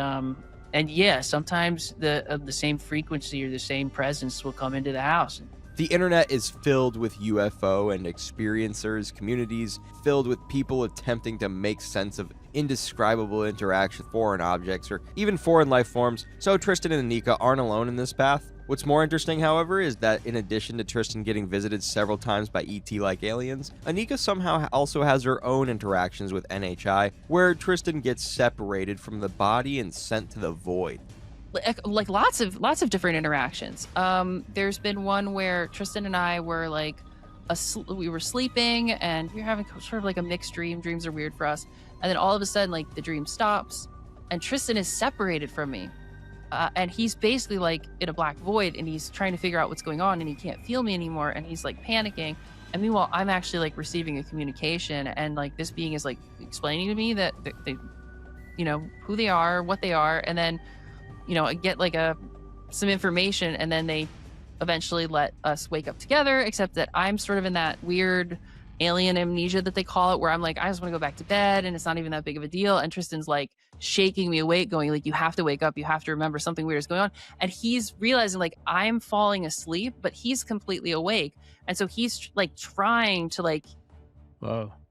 Speaker 17: yeah, sometimes the same frequency or the same presence will come into the house.
Speaker 1: The internet is filled with UFO and experiencers, communities filled with people attempting to make sense of indescribable interaction with foreign objects or even foreign life forms, so Tristan and Anika aren't alone in this path. What's more interesting, however, is that in addition to Tristan getting visited several times by ET-like aliens, Anika somehow also has her own interactions with NHI, where Tristan gets separated from the body and sent to the void.
Speaker 9: like lots of different interactions. There's been one where Tristan and I were like we were sleeping and we were having sort of like a mixed dream. Dreams are weird for us. And then all of a sudden, like the dream stops and Tristan is separated from me. And he's basically like in a black void and he's trying to figure out what's going on and he can't feel me anymore. And he's like panicking. And meanwhile, I'm actually like receiving a communication and like this being is like explaining to me that they, you know, who they are, what they are. And then, you know, I get like some information and then they eventually let us wake up together, except that I'm sort of in that weird alien amnesia that they call it, where I'm like, I just want to go back to bed and it's not even that big of a deal. And Tristan's like shaking me awake, going like, you have to wake up, you have to remember something weird is going on. And he's realizing like I'm falling asleep, but he's completely awake. And so he's like trying to like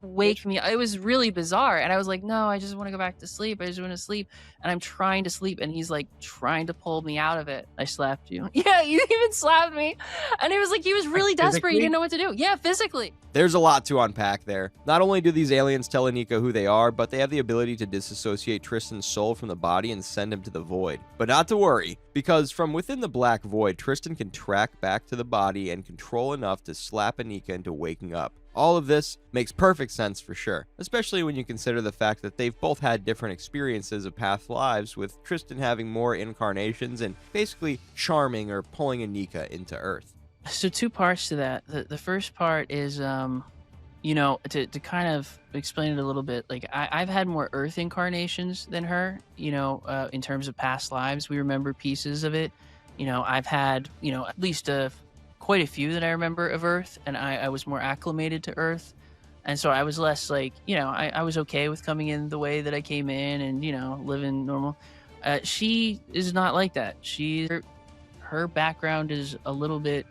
Speaker 9: wake me. It was really bizarre. And I was like, no, I just want to go back to sleep. I just want to sleep. And I'm trying to sleep. And he's like trying to pull me out of it. I slapped you. Yeah, you even slapped me. And it was like, he was really desperate. He didn't know what to do. Yeah, physically.
Speaker 1: There's a lot to unpack there. Not only do these aliens tell Anika who they are, but they have the ability to disassociate Tristan's soul from the body and send him to the void. But not to worry, because from within the black void, Tristan can track back to the body and control enough to slap Anika into waking up. All of this makes perfect sense for sure, especially when you consider the fact that they've both had different experiences of past lives, with Tristan having more incarnations and basically charming or pulling Anika into Earth.
Speaker 17: So two parts to that. The first part is, you know, to kind of explain it a little bit, like I've had more Earth incarnations than her, you know, in terms of past lives. We remember pieces of it. You know, I've had, you know, at least quite a few that I remember of Earth, and I was more acclimated to Earth. And so I was less like, you know, I was okay with coming in the way that I came in and, you know, living normal. She is not like that. Her background is a little bit,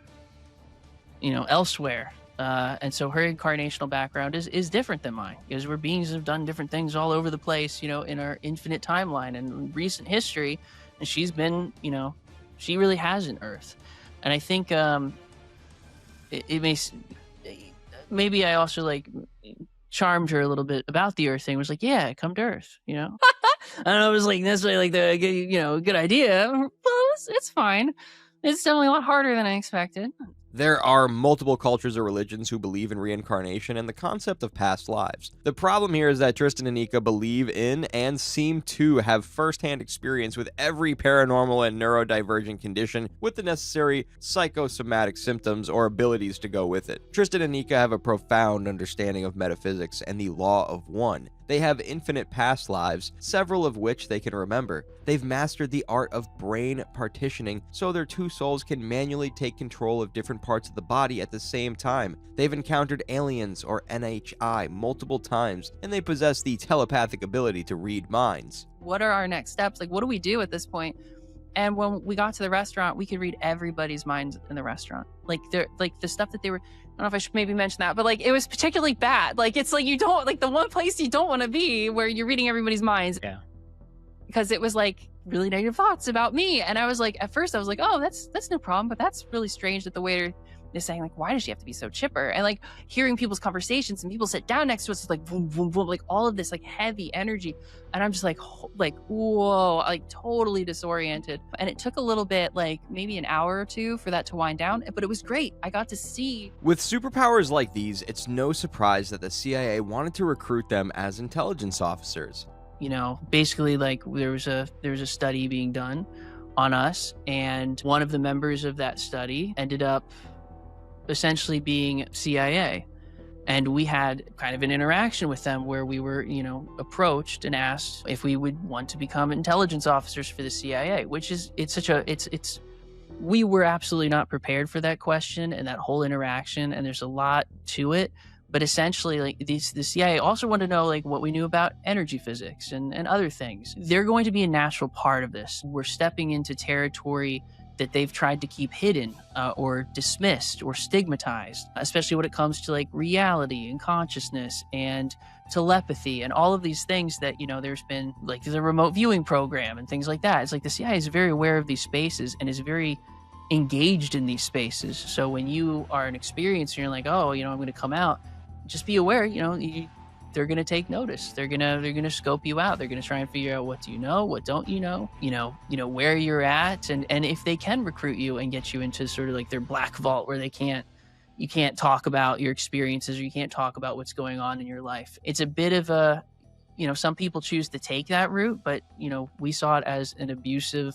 Speaker 17: you know, elsewhere. And so her incarnational background is different than mine, because we're beings that have done different things all over the place, you know, in our infinite timeline and recent history. And she's been, you know, she really has an Earth. And I think maybe I also like charmed her a little bit about the Earth thing. Was like, yeah, come to Earth, you know. And I was like, necessarily like the, you know, good idea. Well, it's fine. It's definitely a lot harder than I expected.
Speaker 1: There are multiple cultures or religions who believe in reincarnation and the concept of past lives. The problem here is that Tristan and Anika believe in and seem to have firsthand experience with every paranormal and neurodivergent condition with the necessary psychosomatic symptoms or abilities to go with it. Tristan and Anika have a profound understanding of metaphysics and the law of one. They have infinite past lives, several of which they can remember. They've mastered the art of brain partitioning, so their two souls can manually take control of different parts of the body at the same time. They've encountered aliens or NHI multiple times, and they possess the telepathic ability to read minds.
Speaker 9: What are our next steps? Like, what do we do at this point? And when we got to the restaurant, we could read everybody's minds in the restaurant. Like the stuff that they were, I don't know if I should maybe mention that, but like it was particularly bad. Like it's like you don't, like the one place you don't want to be where you're reading everybody's minds.
Speaker 18: Yeah.
Speaker 9: Because it was like really negative thoughts about me. And I was like, at first I was like, oh, that's no problem. But that's really strange that the waiter is saying like, why does she have to be so chipper? And like hearing people's conversations and people sit down next to us, it's like boom, boom, boom, like all of this like heavy energy. And I'm just like whoa, like totally disoriented. And it took a little bit, like maybe an hour or two for that to wind down, but it was great. I got to see.
Speaker 1: With superpowers like these, it's no surprise that the CIA wanted to recruit them as intelligence officers.
Speaker 17: You know, basically like there was a study being done on us, and one of the members of that study ended up essentially being CIA. And we had kind of an interaction with them where we were, you know, approached and asked if we would want to become intelligence officers for the CIA, which is, we were absolutely not prepared for that question and that whole interaction. And there's a lot to it. But essentially, like the CIA also wanted to know like what we knew about energy physics and other things. They're going to be a natural part of this. We're stepping into territory that they've tried to keep hidden or dismissed or stigmatized, especially when it comes to like reality and consciousness and telepathy and all of these things that, you know, there's been like the remote viewing program and things like that. It's like the CIA is very aware of these spaces and is very engaged in these spaces. So when you are an experiencer, you're like, oh, you know, I'm going to come out, just be aware, you know, they're gonna take notice. They're gonna scope you out. They're gonna try and figure out what do you know, what don't you know, where you're at, and if they can recruit you and get you into sort of like their black vault where you can't talk about your experiences, or you can't talk about what's going on in your life. It's a bit of a, some people choose to take that route, but we saw it as an abusive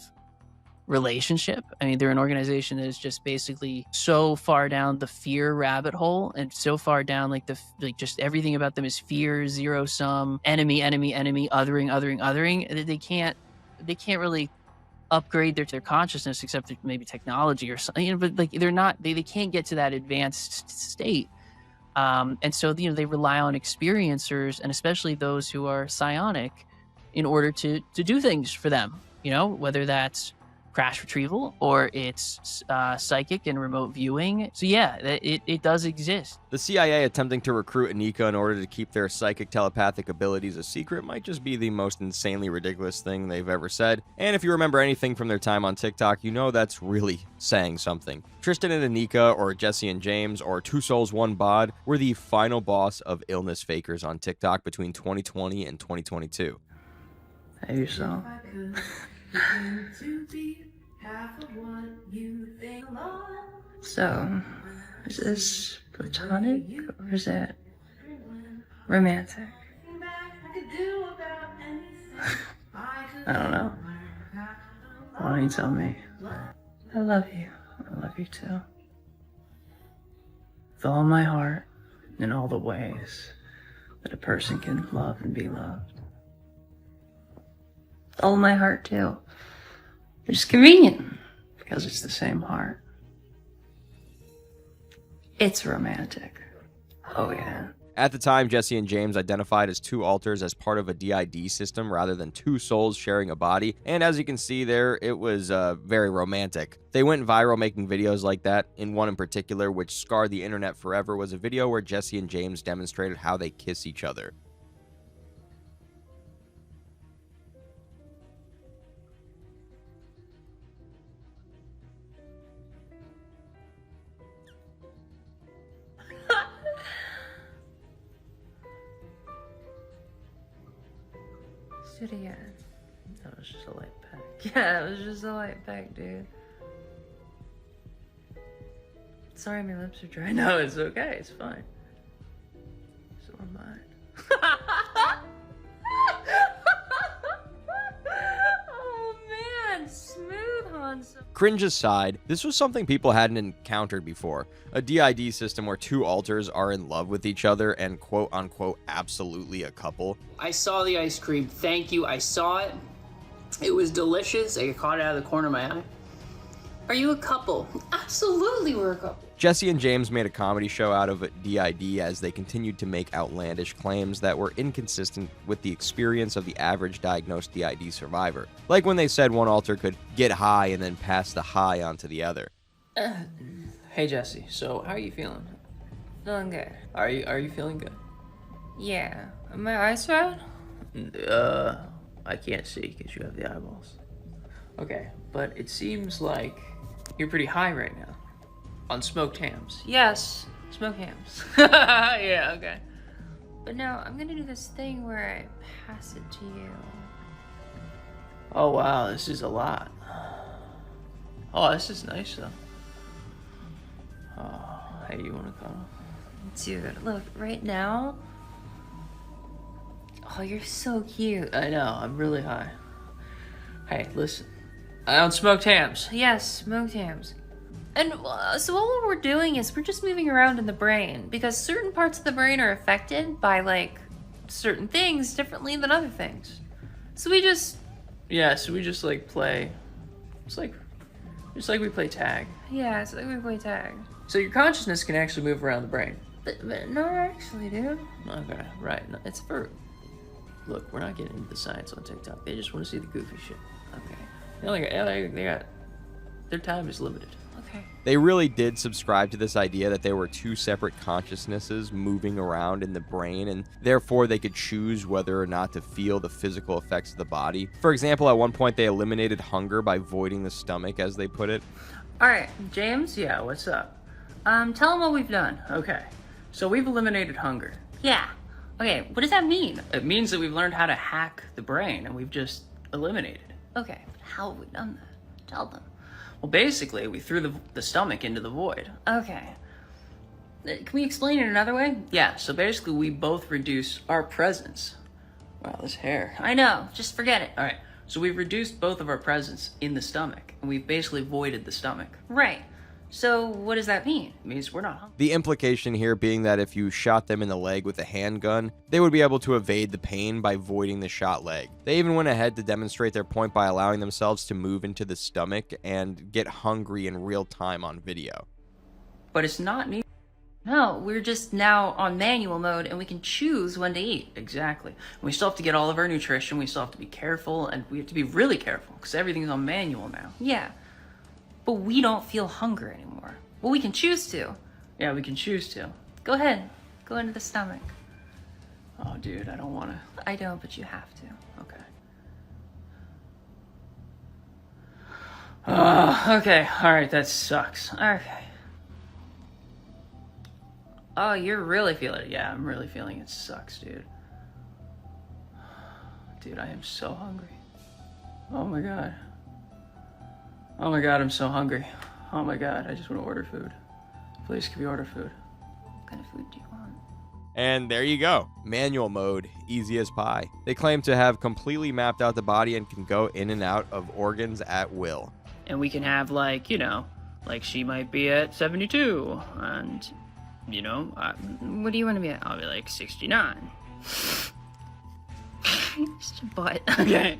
Speaker 17: relationship. I mean, they're an organization that is just basically so far down the fear rabbit hole, and so far down like just everything about them is fear, zero sum, enemy, othering. They can't really upgrade their consciousness except through maybe technology or something. But like they can't get to that advanced state. And so they rely on experiencers, and especially those who are psionic, in order to do things for them. Whether that's crash retrieval or it's psychic and remote viewing. So yeah, it does exist.
Speaker 1: The CIA attempting to recruit Anika in order to keep their psychic telepathic abilities a secret might just be the most insanely ridiculous thing they've ever said. And if you remember anything from their time on TikTok, that's really saying something. Tristan and Anika, or Jesse and James, or Two Souls One Bod, were the final boss of illness fakers on TikTok between 2020 and 2022.
Speaker 17: Hey, yourself. So, is this platonic or is it romantic? I don't know. Why don't you tell me? I love you. I love you too. With all my heart, in all the ways that a person can love and be loved. With all my heart too. It's convenient because it's the same heart. It's romantic. Oh yeah.
Speaker 1: At the time, Jesse and James identified as two alters as part of a DID system rather than two souls sharing a body, and as you can see there, it was very romantic. They went viral making videos like that, and one in particular, which scarred the internet forever, was a video where Jesse and James demonstrated how they kiss each other.
Speaker 17: Do it again. That was just a light peck. Yeah, it was just a light peck, dude. Sorry, my lips are dry. No, it's okay. It's fine. So am mine. Oh man, smooth Hanzo.
Speaker 1: Cringe aside, this was something people hadn't encountered before. A DID system where two alters are in love with each other and quote-unquote absolutely a couple.
Speaker 17: I saw the ice cream. Thank you. I saw it. It was delicious. I caught it out of the corner of my eye. Are you a couple? Absolutely, we're a couple.
Speaker 1: Jesse and James made a comedy show out of DID as they continued to make outlandish claims that were inconsistent with the experience of the average diagnosed DID survivor. Like when they said one alter could get high and then pass the high on to the other.
Speaker 17: Hey Jesse, so how are you feeling? Feeling good. Are you feeling good? Yeah. Are my eyes red? I can't see because you have the eyeballs. Okay, but it seems like you're pretty high right now. On smoked hams. Yes, smoked hams. Yeah, okay. But now I'm gonna do this thing where I pass it to you. Oh wow, this is a lot. Oh, this is nice though. Oh, hey, you wanna come? Dude, look, right now. Oh, you're so cute. I know, I'm really high. Hey, listen. I own smoked hams. Yes, smoked hams. And so all we're doing is we're just moving around in the brain because certain parts of the brain are affected by like certain things differently than other things. So we just like play. It's like just like we play tag. Yeah, it's like we play tag. So your consciousness can actually move around the brain. But not actually, dude. Okay, right. No, it's for. Look, we're not getting into the science on TikTok. They just want to see the goofy shit. Okay. They got their time is limited. Okay.
Speaker 1: They really did subscribe to this idea that there were two separate consciousnesses moving around in the brain, and therefore they could choose whether or not to feel the physical effects of the body. For example, at one point they eliminated hunger by voiding the stomach, as they put it.
Speaker 17: Alright, James, yeah, what's up? Tell them what we've done. Okay. So we've eliminated hunger. Yeah. Okay, what does that mean? It means that we've learned how to hack the brain and we've just eliminated it. Okay, how have we done that? Tell them. Well, basically, we threw the stomach into the void. Okay. Can we explain it another way? Yeah, so basically we both reduce our presence. Wow, this hair. I know, just forget it. All right, so we've reduced both of our presence in the stomach, and we've basically voided the stomach. Right. So what does that mean? It means we're not hungry.
Speaker 1: The implication here being that if you shot them in the leg with a handgun, they would be able to evade the pain by voiding the shot leg. They even went ahead to demonstrate their point by allowing themselves to move into the stomach and get hungry in real time on video.
Speaker 17: But it's not neat. No, we're just now on manual mode and we can choose when to eat. Exactly. We still have to get all of our nutrition, we still have to be careful, and we have to be really careful because everything's on manual now. Yeah. But we don't feel hunger anymore. Well, we can choose to. Yeah, we can choose to. Go ahead. Go into the stomach. Oh, dude, I don't want to. I don't, but you have to. Okay. Okay. All right, that sucks. Okay. Oh, you're really feeling it. Yeah, I'm really feeling it. Sucks, dude. Dude, I am so hungry. Oh my god. Oh my god, I'm so hungry. Oh my god, I just want to order food. Please, can we order food? What kind of food do you want?
Speaker 1: And there you go. Manual mode, easy as pie. They claim to have completely mapped out the body and can go in and out of organs at will.
Speaker 17: And we can have, like, you know, like she might be at 72, and, you know, what do you want to be at? I'll be like 69. Just your butt. Okay.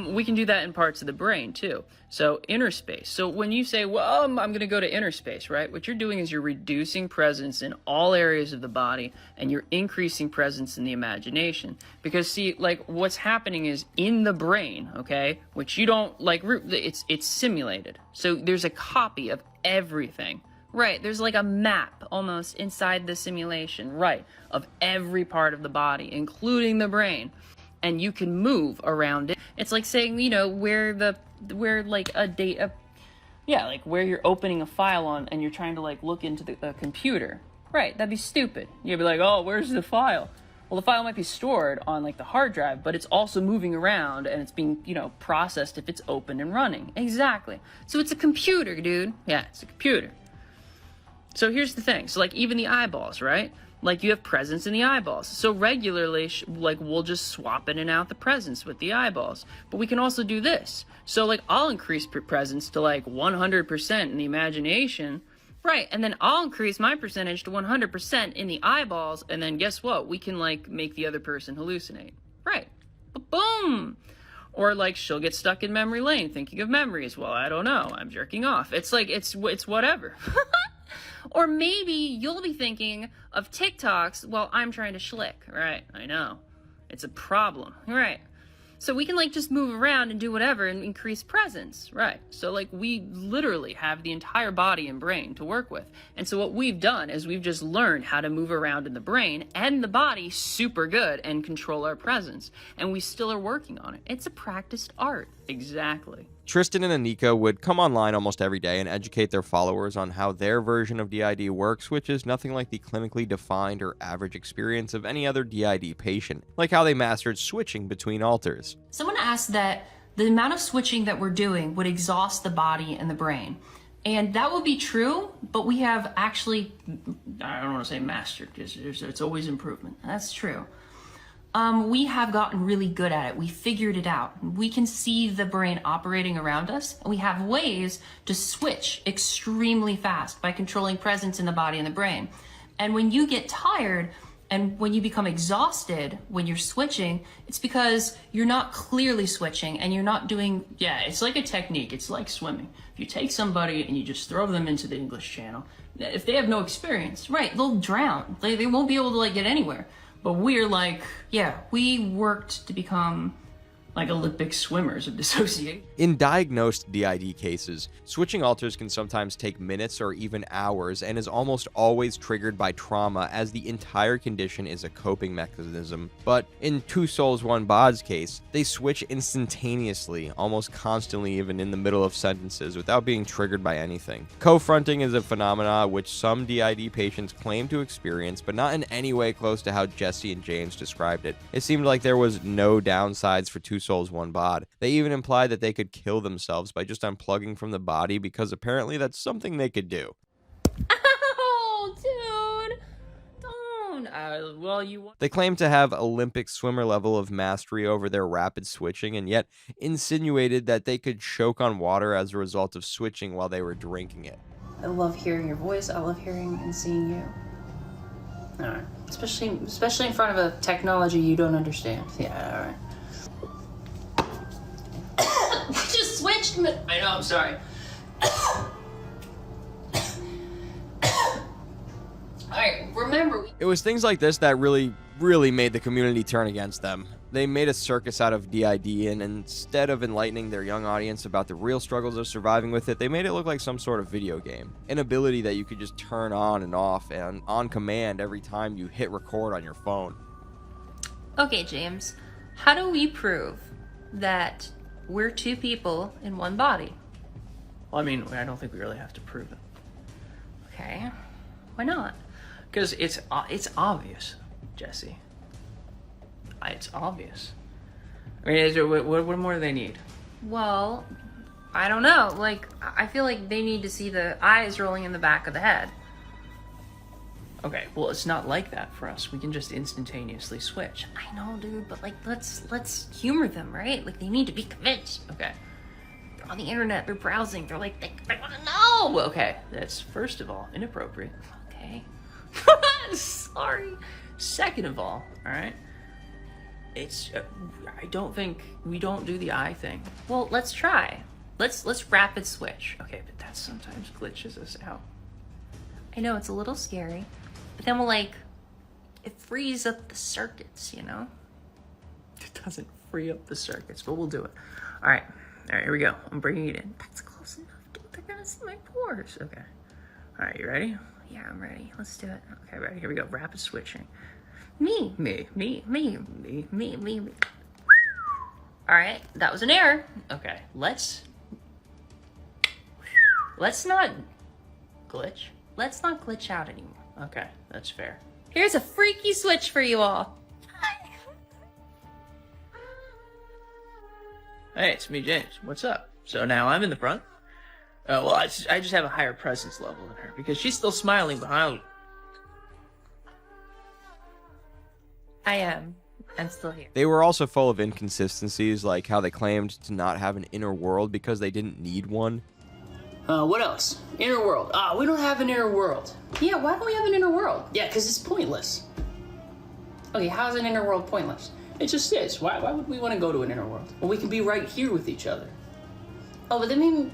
Speaker 17: We can do that in parts of the brain too. So inner space. So when you say, well, I'm going to go to inner space, right? What you're doing is you're reducing presence in all areas of the body and you're increasing presence in the imagination. Because see, like what's happening is in the brain, okay, which you don't like, it's simulated. So there's a copy of everything. Right, there's like a map almost inside the simulation, right, of every part of the body, including the brain. And you can move around it. It's like saying, you know, where like a data, yeah, like where you're opening a file on and you're trying to like look into the computer. Right, that'd be stupid. You'd be like, oh, where's the file? Well, the file might be stored on like the hard drive, but it's also moving around and it's being, you know, processed if it's open and running. Exactly. So it's a computer, dude. Yeah, it's a computer. So here's the thing. So like even the eyeballs, right? Like you have presence in the eyeballs. So regularly, like we'll just swap in and out the presence with the eyeballs. But we can also do this. So like I'll increase presence to like 100% in the imagination. Right, and then I'll increase my percentage to 100% in the eyeballs. And then guess what? We can like make the other person hallucinate. Right, boom. Or like she'll get stuck in memory lane thinking of memories. Well, I don't know. I'm jerking off. It's like, it's whatever. Or maybe you'll be thinking of TikToks while I'm trying to schlick. Right, I know. It's a problem. Right. So we can like just move around and do whatever and increase presence. Right. So like we literally have the entire body and brain to work with. And so what we've done is we've just learned how to move around in the brain and the body super good and control our presence. And we still are working on it. It's a practiced art. Exactly.
Speaker 1: Tristan and Anika would come online almost every day and educate their followers on how their version of DID works, which is nothing like the clinically defined or average experience of any other DID patient, like how they mastered switching between alters.
Speaker 19: Someone asked that the amount of switching that we're doing would exhaust the body and the brain. And that would be true, but we have actually, I don't want to say mastered, because it's always improvement. That's true. We have gotten really good at it. We figured it out. We can see the brain operating around us, and we have ways to switch extremely fast by controlling presence in the body and the brain. And when you get tired and when you become exhausted when you're switching, it's because you're not clearly switching and you're not doing, yeah, it's like a technique. It's like swimming. If you take somebody and you just throw them into the English Channel, if they have no experience, right, they'll drown. They won't be able to like get anywhere. But we're like, yeah, we worked to become
Speaker 17: like Olympic swimmers of dissociation.
Speaker 1: In diagnosed DID cases, switching alters can sometimes take minutes or even hours and is almost always triggered by trauma, as the entire condition is a coping mechanism. But in Two Souls One Bod's case, they switch instantaneously, almost constantly, even in the middle of sentences, without being triggered by anything. Co-fronting is a phenomena which some DID patients claim to experience, but not in any way close to how Jesse and James described it. It seemed like there was no downsides for Two Souls One Bod. They even implied that they could kill themselves by just unplugging from the body, because apparently that's something they could do.
Speaker 19: Oh, dude. Don't.
Speaker 17: Well, you...
Speaker 1: They claim to have Olympic swimmer level of mastery over their rapid switching, and yet insinuated that they could choke on water as a result of switching while they were drinking it.
Speaker 20: I love hearing your voice. I love hearing and seeing you. All right. Especially in front of a technology you don't understand. Yeah, all right.
Speaker 19: We just switched.
Speaker 17: I know, I'm sorry.
Speaker 19: Alright, remember.
Speaker 1: It was things like this that really made the community turn against them. They made a circus out of DID, and instead of enlightening their young audience about the real struggles of surviving with it, they made it look like some sort of video game. An ability that you could just turn on and off and on command every time you hit record on your phone.
Speaker 19: Okay, James. How do we prove that we're two people in one body?
Speaker 17: Well, I mean, I don't think we really have to prove it.
Speaker 19: Okay. Why not?
Speaker 17: Because it's obvious, Jesse. It's obvious. I mean, what more do they need?
Speaker 19: Well, I don't know. Like, I feel like they need to see the eyes rolling in the back of the head.
Speaker 17: Okay, well, it's not like that for us. We can just instantaneously switch.
Speaker 19: I know, dude, but like, let's humor them, right? Like, they need to be convinced.
Speaker 17: Okay.
Speaker 19: They're on the internet, they're browsing, they want to know.
Speaker 17: Okay, that's first of all inappropriate.
Speaker 19: Okay.
Speaker 17: Sorry. Second of all right, it's I don't think we don't do the eye thing.
Speaker 19: Well, let's try. Let's rapid switch.
Speaker 17: Okay, but that sometimes glitches us out.
Speaker 19: I know it's a little scary, but then it frees up the circuits, you know?
Speaker 17: It doesn't free up the circuits, but we'll do it. All right, here we go. I'm bringing it in.
Speaker 19: That's close enough, dude. They're gonna see my pores.
Speaker 17: Okay. All right, you ready?
Speaker 19: Yeah, I'm ready. Let's do it.
Speaker 17: Okay, ready. Here we go. Rapid switching.
Speaker 19: Me. All right, that was an error.
Speaker 17: Okay, let's
Speaker 19: not glitch. Let's not glitch out anymore.
Speaker 17: Okay, that's fair.
Speaker 19: Here's a freaky switch for you all.
Speaker 17: Hey, it's me, James. What's up? So now I'm in the front. Well, I just have a higher presence level than her because she's still smiling behind.
Speaker 19: I am. I'm still here.
Speaker 1: They were also full of inconsistencies, like how they claimed to not have an inner world because they didn't need one.
Speaker 20: What else? Inner world. We don't have an inner world. Yeah, why don't we have an inner world? Yeah, because it's pointless. Okay, how's an inner world pointless? It just is. Why would we want to go to an inner world? Well, we can be right here with each other. Oh, but I mean...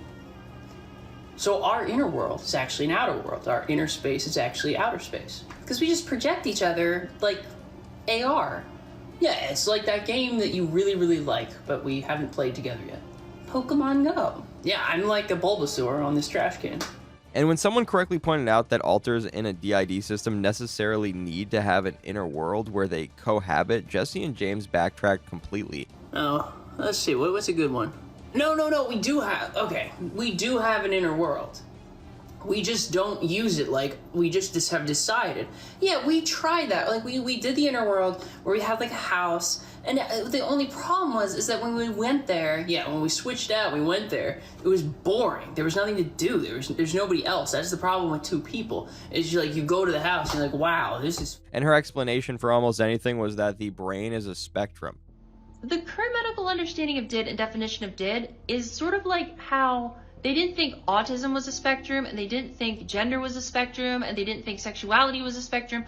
Speaker 20: So our inner world is actually an outer world. Our inner space is actually outer space. Because we just project each other like AR. Yeah, it's like that game that you really, really like, but we haven't played together yet. Pokemon Go. Yeah, I'm like a Bulbasaur on this trash can.
Speaker 1: And when someone correctly pointed out that alters in a DID system necessarily need to have an inner world where they cohabit, Jesse and James backtracked completely.
Speaker 20: Oh, let's see, what's a good one? No, we do have, okay, we do have an inner world. We just don't use it, like, we just have decided. Yeah, we tried that, like, we did the inner world where we had, like, a house, and the only problem is that when we went there, when we switched out, we went there, it was boring. There was nothing to do. There's nobody else. That's the problem with two people. It's just like, you go to the house, and you're like, wow, this is...
Speaker 1: And her explanation for almost anything was that the brain is a spectrum.
Speaker 19: The current medical understanding of DID and definition of DID is sort of like how they didn't think autism was a spectrum, and they didn't think gender was a spectrum, and they didn't think sexuality was a spectrum.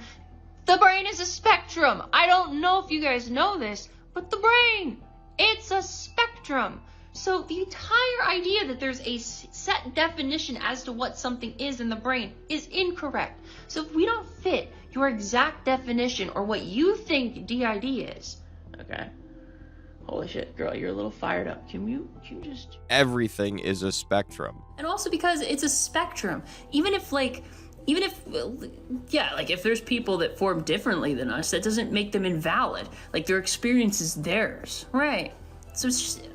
Speaker 19: The brain is a spectrum. I don't know if you guys know this, but the brain, it's a spectrum. So the entire idea that there's a set definition as to what something is in the brain is incorrect. So if we don't fit your exact definition or what you think DID is,
Speaker 17: okay,
Speaker 20: Holy shit, girl, you're a little fired up. Can you just...
Speaker 1: Everything is a spectrum.
Speaker 20: And also because it's a spectrum. Even if, if there's people that form differently than us, that doesn't make them invalid. Like, their experience is theirs. Right. So it's just...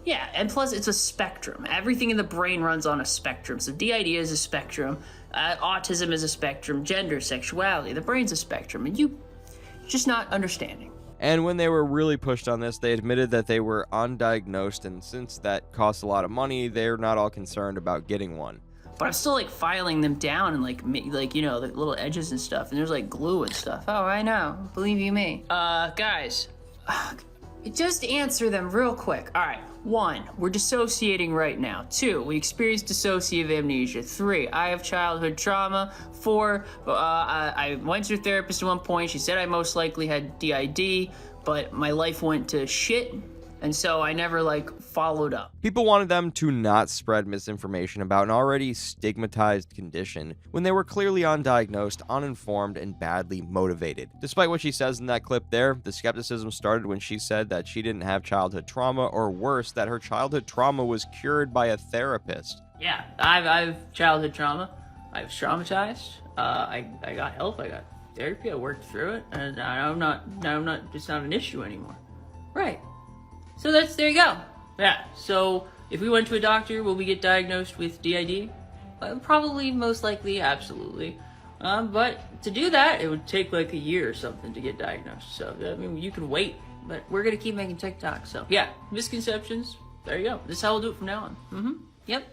Speaker 20: Yeah, and plus it's a spectrum. Everything in the brain runs on a spectrum. So DID is a spectrum, autism is a spectrum, gender, sexuality, the brain's a spectrum, and you just not understanding.
Speaker 1: And when they were really pushed on this, they admitted that they were undiagnosed, and since that costs a lot of money, they're not all concerned about getting one.
Speaker 20: But I'm still filing them down and the little edges and stuff, and there's glue and stuff. Oh, I know. Believe you me. Guys, just answer them real quick. All right. 1, we're dissociating right now. 2, we experience dissociative amnesia. 3, I have childhood trauma. 4, I went to a therapist at one point. She said I most likely had DID, but my life went to shit, and so I never followed up.
Speaker 1: People wanted them to not spread misinformation about an already stigmatized condition when they were clearly undiagnosed, uninformed, and badly motivated. Despite what she says in that clip there, the skepticism started when she said that she didn't have childhood trauma, or worse, that her childhood trauma was cured by a therapist.
Speaker 20: Yeah, I've childhood trauma. I was traumatized. I got help. I got therapy. I worked through it, and it's not an issue anymore. Right. So there you go. Yeah, so if we went to a doctor, will we get diagnosed with DID? Probably, most likely, absolutely. But to do that, it would take a year or something to get diagnosed. So, I mean, you can wait, but we're gonna keep making TikToks. So, yeah, misconceptions, there you go. This is how we'll do it from now on. Yep.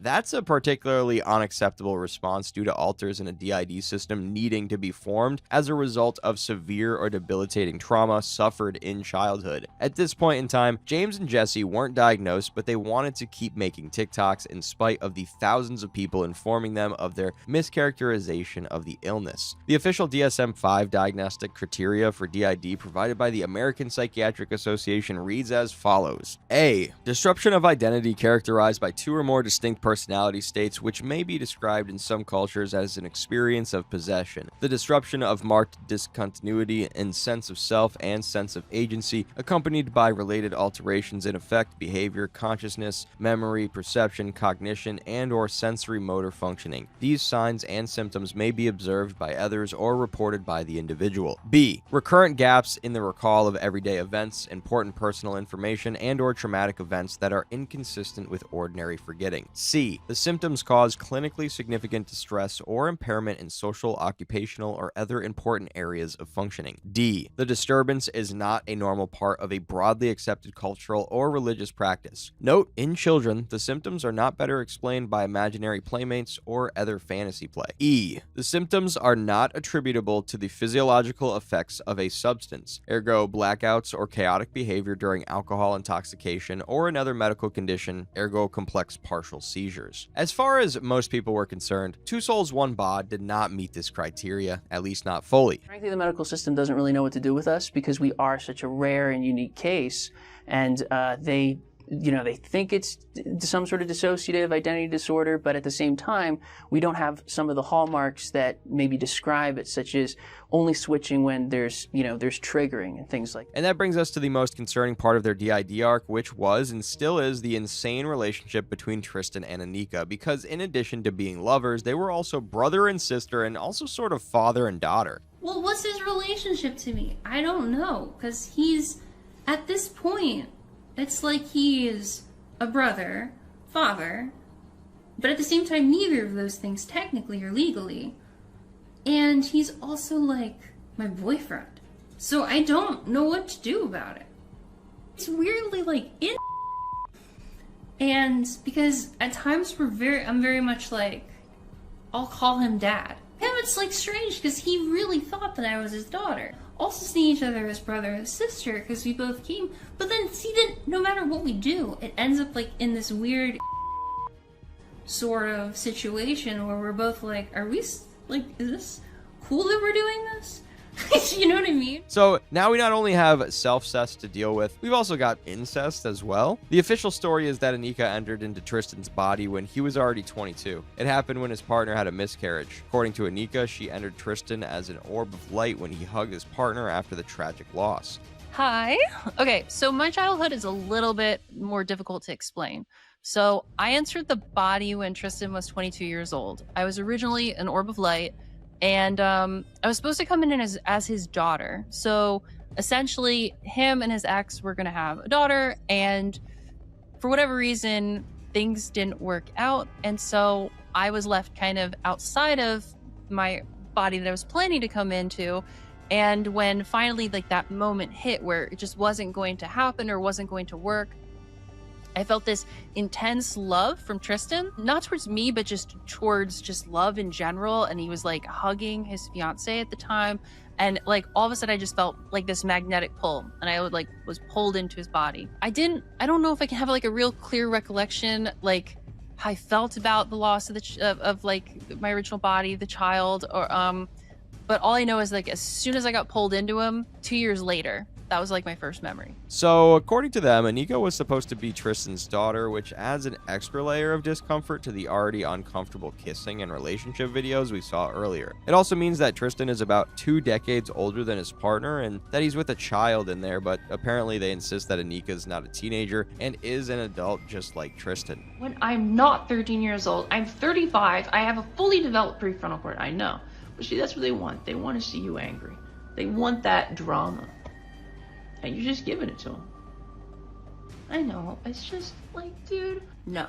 Speaker 1: That's a particularly unacceptable response due to alters in a DID system needing to be formed as a result of severe or debilitating trauma suffered in childhood. At this point in time, James and Jesse weren't diagnosed, but they wanted to keep making TikToks in spite of the thousands of people informing them of their mischaracterization of the illness. The official DSM-5 diagnostic criteria for DID provided by the American Psychiatric Association reads as follows. A. Disruption of identity characterized by 2 or more distinct personality states, which may be described in some cultures as an experience of possession. The disruption of marked discontinuity in sense of self and sense of agency, accompanied by related alterations in affect, behavior, consciousness, memory, perception, cognition, and/or sensory motor functioning. These signs and symptoms may be observed by others or reported by the individual. B. Recurrent gaps in the recall of everyday events, important personal information, and/or traumatic events that are inconsistent with ordinary forgetting. C. The symptoms cause clinically significant distress or impairment in social, occupational, or other important areas of functioning. D. The disturbance is not a normal part of a broadly accepted cultural or religious practice. Note, in children, the symptoms are not better explained by imaginary playmates or other fantasy play. E. The symptoms are not attributable to the physiological effects of a substance, ergo blackouts or chaotic behavior during alcohol intoxication or another medical condition, ergo complex partial seizures. As far as most people were concerned, Two Souls, One Bod did not meet this criteria, at least not fully.
Speaker 20: Frankly, the medical system doesn't really know what to do with us because we are such a rare and unique case, and they think it's some sort of dissociative identity disorder, but at the same time, we don't have some of the hallmarks that maybe describe it, such as only switching when there's triggering and things like that.
Speaker 1: And that brings us to the most concerning part of their DID arc, which was and still is the insane relationship between Tristan and Anika, because in addition to being lovers, they were also brother and sister and also sort of father and daughter.
Speaker 19: Well, what's his relationship to me? I don't know, because he's, at this point, it's like he is a brother, father, but at the same time, neither of those things technically or legally. And he's also like my boyfriend. So I don't know what to do about it. It's weirdly in. And because at times I'm very much I'll call him dad. Him, it's strange because he really thought that I was his daughter. Also seeing each other as brother and sister because we both came, but then see that no matter what we do, it ends up in this weird sort of situation where we're both are we is this cool that we're doing this? You know what I mean?
Speaker 1: So now we not only have self-cest to deal with, we've also got incest as well. The official story is that Anika entered into Tristan's body when he was already 22. It happened when his partner had a miscarriage. According to Anika, she entered Tristan as an orb of light when he hugged his partner after the tragic loss.
Speaker 9: Hi. Okay, so my childhood is a little bit more difficult to explain. So I entered the body when Tristan was 22 years old. I was originally an orb of light, and I was supposed to come in as his daughter. So essentially, him and his ex were going to have a daughter, and for whatever reason, things didn't work out. And so I was left kind of outside of my body that I was planning to come into. And when finally like that moment hit where it just wasn't going to happen or wasn't going to work, I felt this intense love from Tristan, not towards me, but just towards just love in general. And he was like hugging his fiance at the time. And like all of a sudden I just felt like this magnetic pull, and I was pulled into his body. I don't know if I can have like a real clear recollection, like how I felt about the loss of of like my original body, the child, or but all I know is like as soon as I got pulled into him 2 years later, that was like my first memory.
Speaker 1: So, according to them, Anika was supposed to be Tristan's daughter, which adds an extra layer of discomfort to the already uncomfortable kissing and relationship videos we saw earlier. It also means that Tristan is about 2 decades older than his partner and that he's with a child in there, but apparently they insist that Anika's not a teenager and is an adult just like Tristan.
Speaker 19: When I'm not 13 years old, I'm 35, I have a fully developed prefrontal cortex, I know. But see, that's what they want. They want to see you angry. They want that drama. And you're just giving it to them. I know, it's just like, dude.
Speaker 20: No,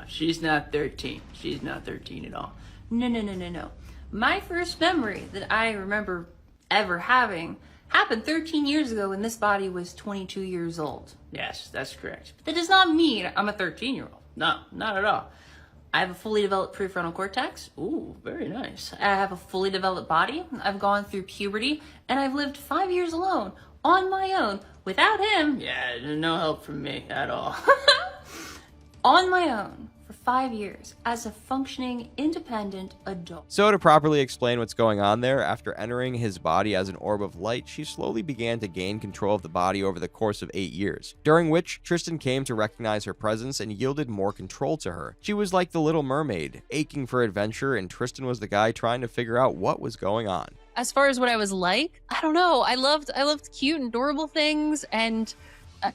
Speaker 20: she's not 13. She's not 13 at all. No. My first memory that I remember ever having happened 13 years ago when this body was 22 years old. Yes, that's correct. But that does not mean I'm a 13-year-old. No, not at all. I have a fully developed prefrontal cortex. Ooh, very nice. I have a fully developed body. I've gone through puberty, and I've lived 5 years alone, on my own, without him. Yeah, no help from me at all. On my own, for 5 years, as a functioning, independent adult.
Speaker 1: So to properly explain what's going on there, after entering his body as an orb of light, she slowly began to gain control of the body over the course of 8 years, during which Tristan came to recognize her presence and yielded more control to her. She was like the Little Mermaid, aching for adventure, and Tristan was the guy trying to figure out what was going on.
Speaker 9: As far as what I was like, I don't know. I loved cute and adorable things, and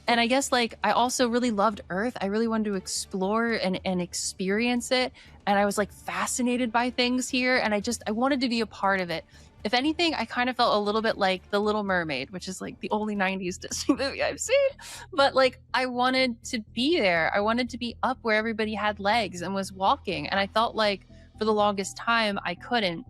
Speaker 9: I guess like I also really loved Earth. I really wanted to explore and experience it, and I was like fascinated by things here, and I wanted to be a part of it. If anything, I kind of felt a little bit like The Little Mermaid, which is like the only 90s Disney movie I've seen. But like I wanted to be there. I wanted to be up where everybody had legs and was walking, and I felt like for the longest time I couldn't.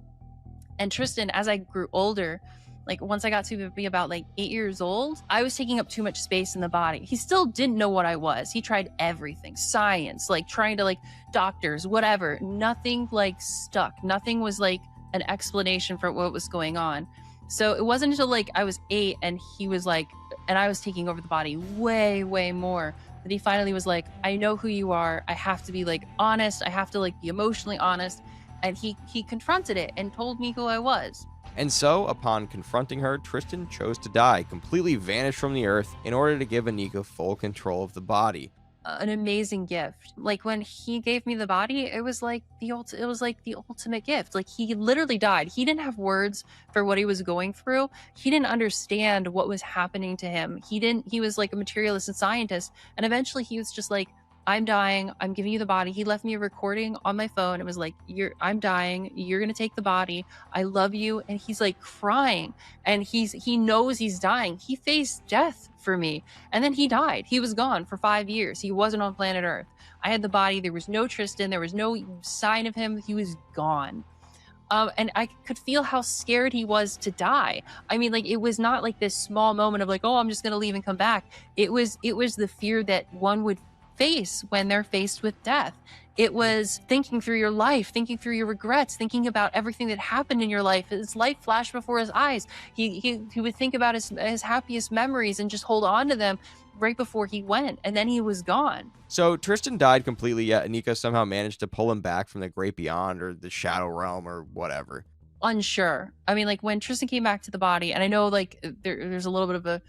Speaker 9: And Tristan, as I grew older, like once I got to be about like 8 years old, I was taking up too much space in the body. He still didn't know what I was. He tried everything, science, like trying to like doctors, whatever. Nothing like stuck. Nothing was like an explanation for what was going on. So it wasn't until like I was 8 and he was like, and I was taking over the body way, way more, that he finally was like, I know who you are. I have to be like honest. I have to like be emotionally honest. And he confronted it and told me who I was.
Speaker 1: And so, upon confronting her, Tristan chose to die, completely vanished from the earth in order to give Anika full control of the body.
Speaker 9: An amazing gift. Like when he gave me the body, it was like the ultimate gift. Like he literally died. He didn't have words for what he was going through. He didn't understand what was happening to him. He was like a materialist and scientist. And eventually he was just like, I'm dying. I'm giving you the body. He left me a recording on my phone. It was like, I'm dying. You're going to take the body. I love you. And he's like crying, and he knows he's dying. He faced death for me. And then he died. He was gone for 5 years. He wasn't on planet Earth. I had the body. There was no Tristan. There was no sign of him. He was gone. And I could feel how scared he was to die. I mean, like, it was not like this small moment of like, oh, I'm just going to leave and come back. It was the fear that one would face when they're faced with death. It was thinking through your life, thinking through your regrets, thinking about everything that happened in your life. His life flashed before his eyes. He would think about his happiest memories and just hold on to them right before he went, and then he was gone.
Speaker 1: So Tristan died completely, yet Anika somehow managed to pull him back from the great beyond or the shadow realm or whatever.
Speaker 9: Unsure. I mean, like when Tristan came back to the body, and I know like there's a little bit of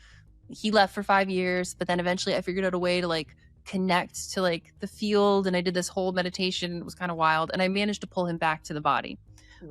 Speaker 9: he left for 5 years, but then eventually I figured out a way to like connect to like the field, and I did this whole meditation. It was kind of wild, and I managed to pull him back to the body,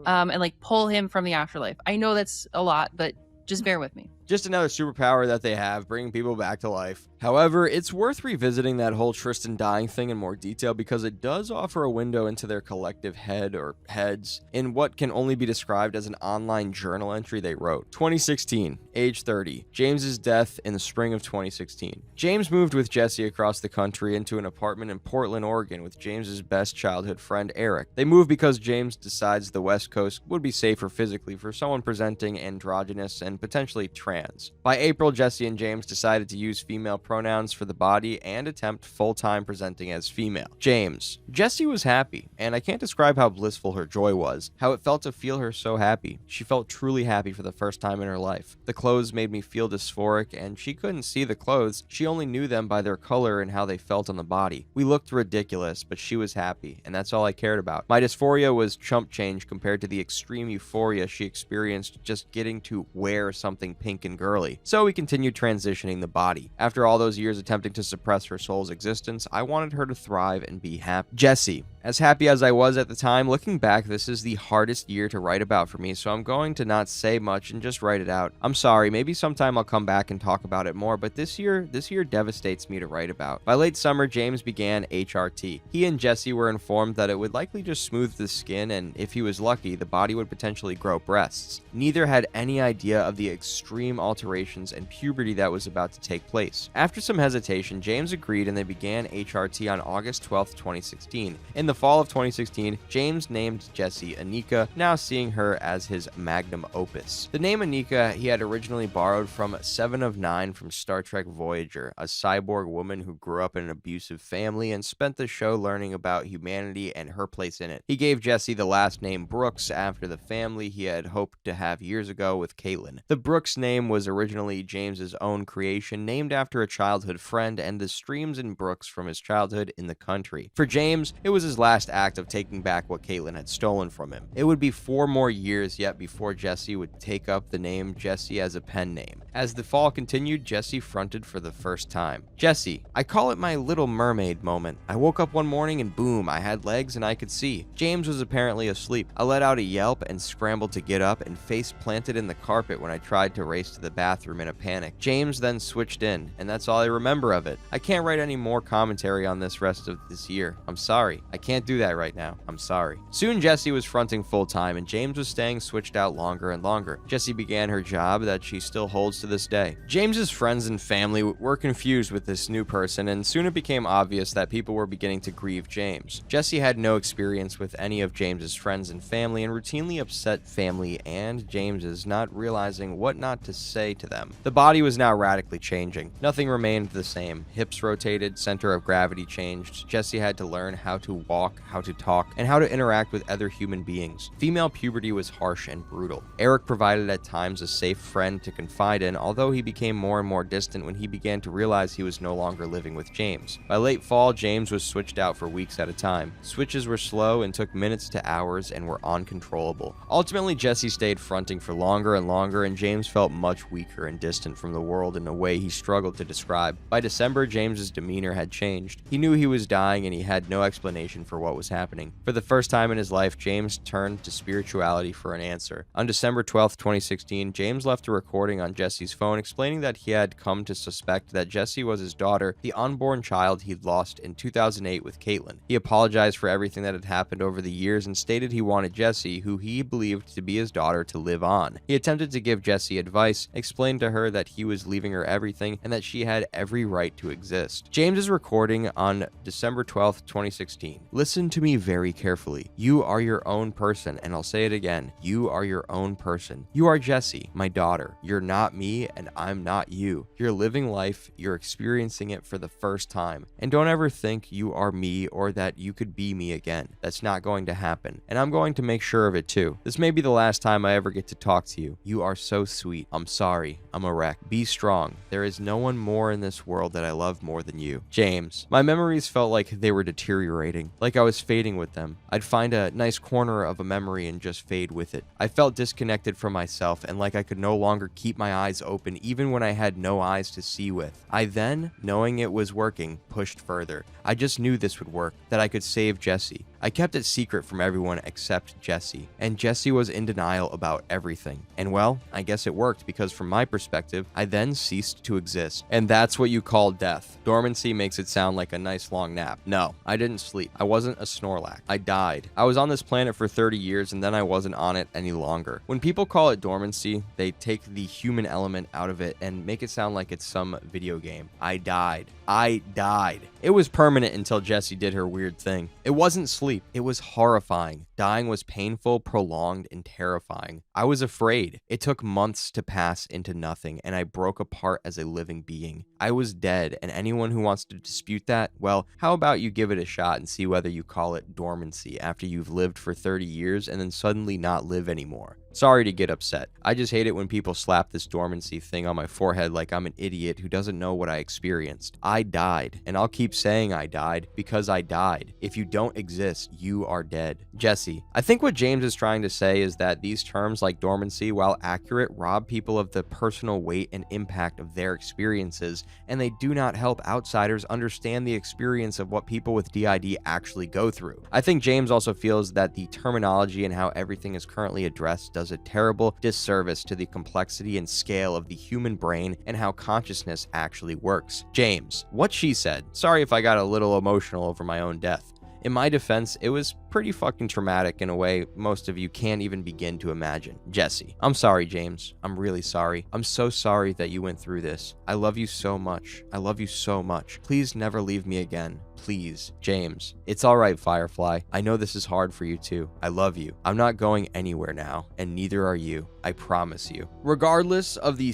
Speaker 9: and like pull him from the afterlife. I know that's a lot, but just bear with me.
Speaker 1: Just another superpower that they have, bringing people back to life. However, it's worth revisiting that whole Tristan dying thing in more detail because it does offer a window into their collective head or heads in what can only be described as an online journal entry they wrote. 2016, age 30, James's death in the spring of 2016. James moved with Jesse across the country into an apartment in Portland, Oregon with James's best childhood friend Eric. They moved because James decides the West Coast would be safer physically for someone presenting androgynous and potentially trans. By April, Jesse and James decided to use female pronouns for the body and attempt full-time presenting as female. James. Jesse was happy, and I can't describe how blissful her joy was, how it felt to feel her so happy. She felt truly happy for the first time in her life. The clothes made me feel dysphoric, and she couldn't see the clothes. She only knew them by their color and how they felt on the body. We looked ridiculous, but she was happy, and that's all I cared about. My dysphoria was chump change compared to the extreme euphoria she experienced just getting to wear something pink and girly. So we continued transitioning the body. After all those years attempting to suppress her soul's existence, I wanted her to thrive and be happy. Jesse. As happy as I was at the time, looking back, this is the hardest year to write about for me, so I'm going to not say much and just write it out. I'm sorry, maybe sometime I'll come back and talk about it more, but this year devastates me to write about. By late summer, James began HRT. He and Jesse were informed that it would likely just smooth the skin, and if he was lucky, the body would potentially grow breasts. Neither had any idea of the extreme alterations and puberty that was about to take place. After some hesitation, James agreed and they began HRT on August 12, 2016. In the fall of 2016, James named Jesse Anika, now seeing her as his magnum opus. The name Anika he had originally borrowed from Seven of Nine from Star Trek Voyager, a cyborg woman who grew up in an abusive family and spent the show learning about humanity and her place in it. He gave Jesse the last name Brooks after the family he had hoped to have years ago with Caitlin. The Brooks name was originally James's own creation, named after a childhood friend and the streams and brooks from his childhood in the country. For James, it was his last act of taking back what Caitlin had stolen from him. It would be 4 more years yet before Jesse would take up the name Jesse as a pen name. As the fall continued, Jesse fronted for the first time. Jesse. I call it my Little Mermaid moment. I woke up one morning and boom, I had legs and I could see. James was apparently asleep. I let out a yelp and scrambled to get up and face planted in the carpet when I tried to race to the bathroom in a panic. James then switched in, and that's all I remember of it. I can't write any more commentary on this rest of this year. I'm sorry. I can't do that right now. I'm sorry. Soon Jesse was fronting full time and James was staying switched out longer and longer. Jesse began her job that she still holds to this day. James's friends and family were confused with this new person, and soon it became obvious that people were beginning to grieve James. Jesse had no experience with any of James's friends and family and routinely upset family and James's, not realizing what not to say to them. The body was now radically changing. Nothing remained the same. Hips rotated, center of gravity changed. Jesse had to learn how to walk, how to talk, and how to interact with other human beings. Female puberty was harsh and brutal. Eric provided at times a safe friend to confide in, although he became more and more distant when he began to realize he was no longer living with James. By late fall, James was switched out for weeks at a time. Switches were slow and took minutes to hours and were uncontrollable. Ultimately, Jesse stayed fronting for longer and longer, and James felt much weaker and distant from the world in a way he struggled to describe. By December, James's demeanor had changed. He knew he was dying and he had no explanation for what was happening. For the first time in his life, James turned to spirituality for an answer. On December 12, 2016, James left a recording on Jesse's phone explaining that he had come to suspect that Jesse was his daughter, the unborn child he'd lost in 2008 with Caitlin. He apologized for everything that had happened over the years and stated he wanted Jesse, who he believed to be his daughter, to live on. He attempted to give Jesse advice, explained to her that he was leaving her everything and that she had every right to exist. James's recording on December 12, 2016. Listen to me very carefully. You are your own person, and I'll say it again. You are your own person. You are Jesse, my daughter. You're not me, and I'm not you. You're living life. You're experiencing it for the first time. And don't ever think you are me or that you could be me again. That's not going to happen. And I'm going to make sure of it too. This may be the last time I ever get to talk to you. You are so sweet. I'm sorry. I'm a wreck. Be strong. There is no one more in this world that I love more than you. James. My memories felt like they were deteriorating, like I was fading with them. I'd find a nice corner of a memory and just fade with it. I felt disconnected from myself and like I could no longer keep my eyes open even when I had no eyes to see with. I then, knowing it was working, pushed further. I just knew this would work, that I could save Jesse. I kept it secret from everyone except Jesse, and Jesse was in denial about everything. And well, I guess it worked, because from my perspective, I then ceased to exist. And that's what you call death. Dormancy makes it sound like a nice long nap. No, I didn't sleep. I wasn't a Snorlax. I died. I was on this planet for 30 years and then I wasn't on it any longer. When people call it dormancy, they take the human element out of it and make it sound like it's some video game. I died. I died. It was permanent until Jessie did her weird thing. It wasn't sleep. It was horrifying. Dying was painful, prolonged, and terrifying. I was afraid. It took months to pass into nothing, and I broke apart as a living being. I was dead, and anyone who wants to dispute that, well, how about you give it a shot and see whether you call it dormancy after you've lived for 30 years and then suddenly not live anymore. Sorry to get upset. I just hate it when people slap this dormancy thing on my forehead like I'm an idiot who doesn't know what I experienced. I died, and I'll keep saying I died because I died. If you don't exist, you are dead. Jesse, I think what James is trying to say is that these terms like dormancy, while accurate, rob people of the personal weight and impact of their experiences, and they do not help outsiders understand the experience of what people with DID actually go through. I think James also feels that the terminology and how everything is currently addressed does a terrible disservice to the complexity and scale of the human brain and how consciousness actually works. James, what she said. Sorry if I got a little emotional over my own death. In my defense, it was pretty fucking traumatic in a way most of you can't even begin to imagine. Jesse, I'm sorry, James. I'm really sorry. I'm so sorry that you went through this. I love you so much. I love you so much. Please never leave me again. Please. James, it's all right, Firefly. I know this is hard for you too. I love you. I'm not going anywhere now, and neither are you. I promise you. Regardless of the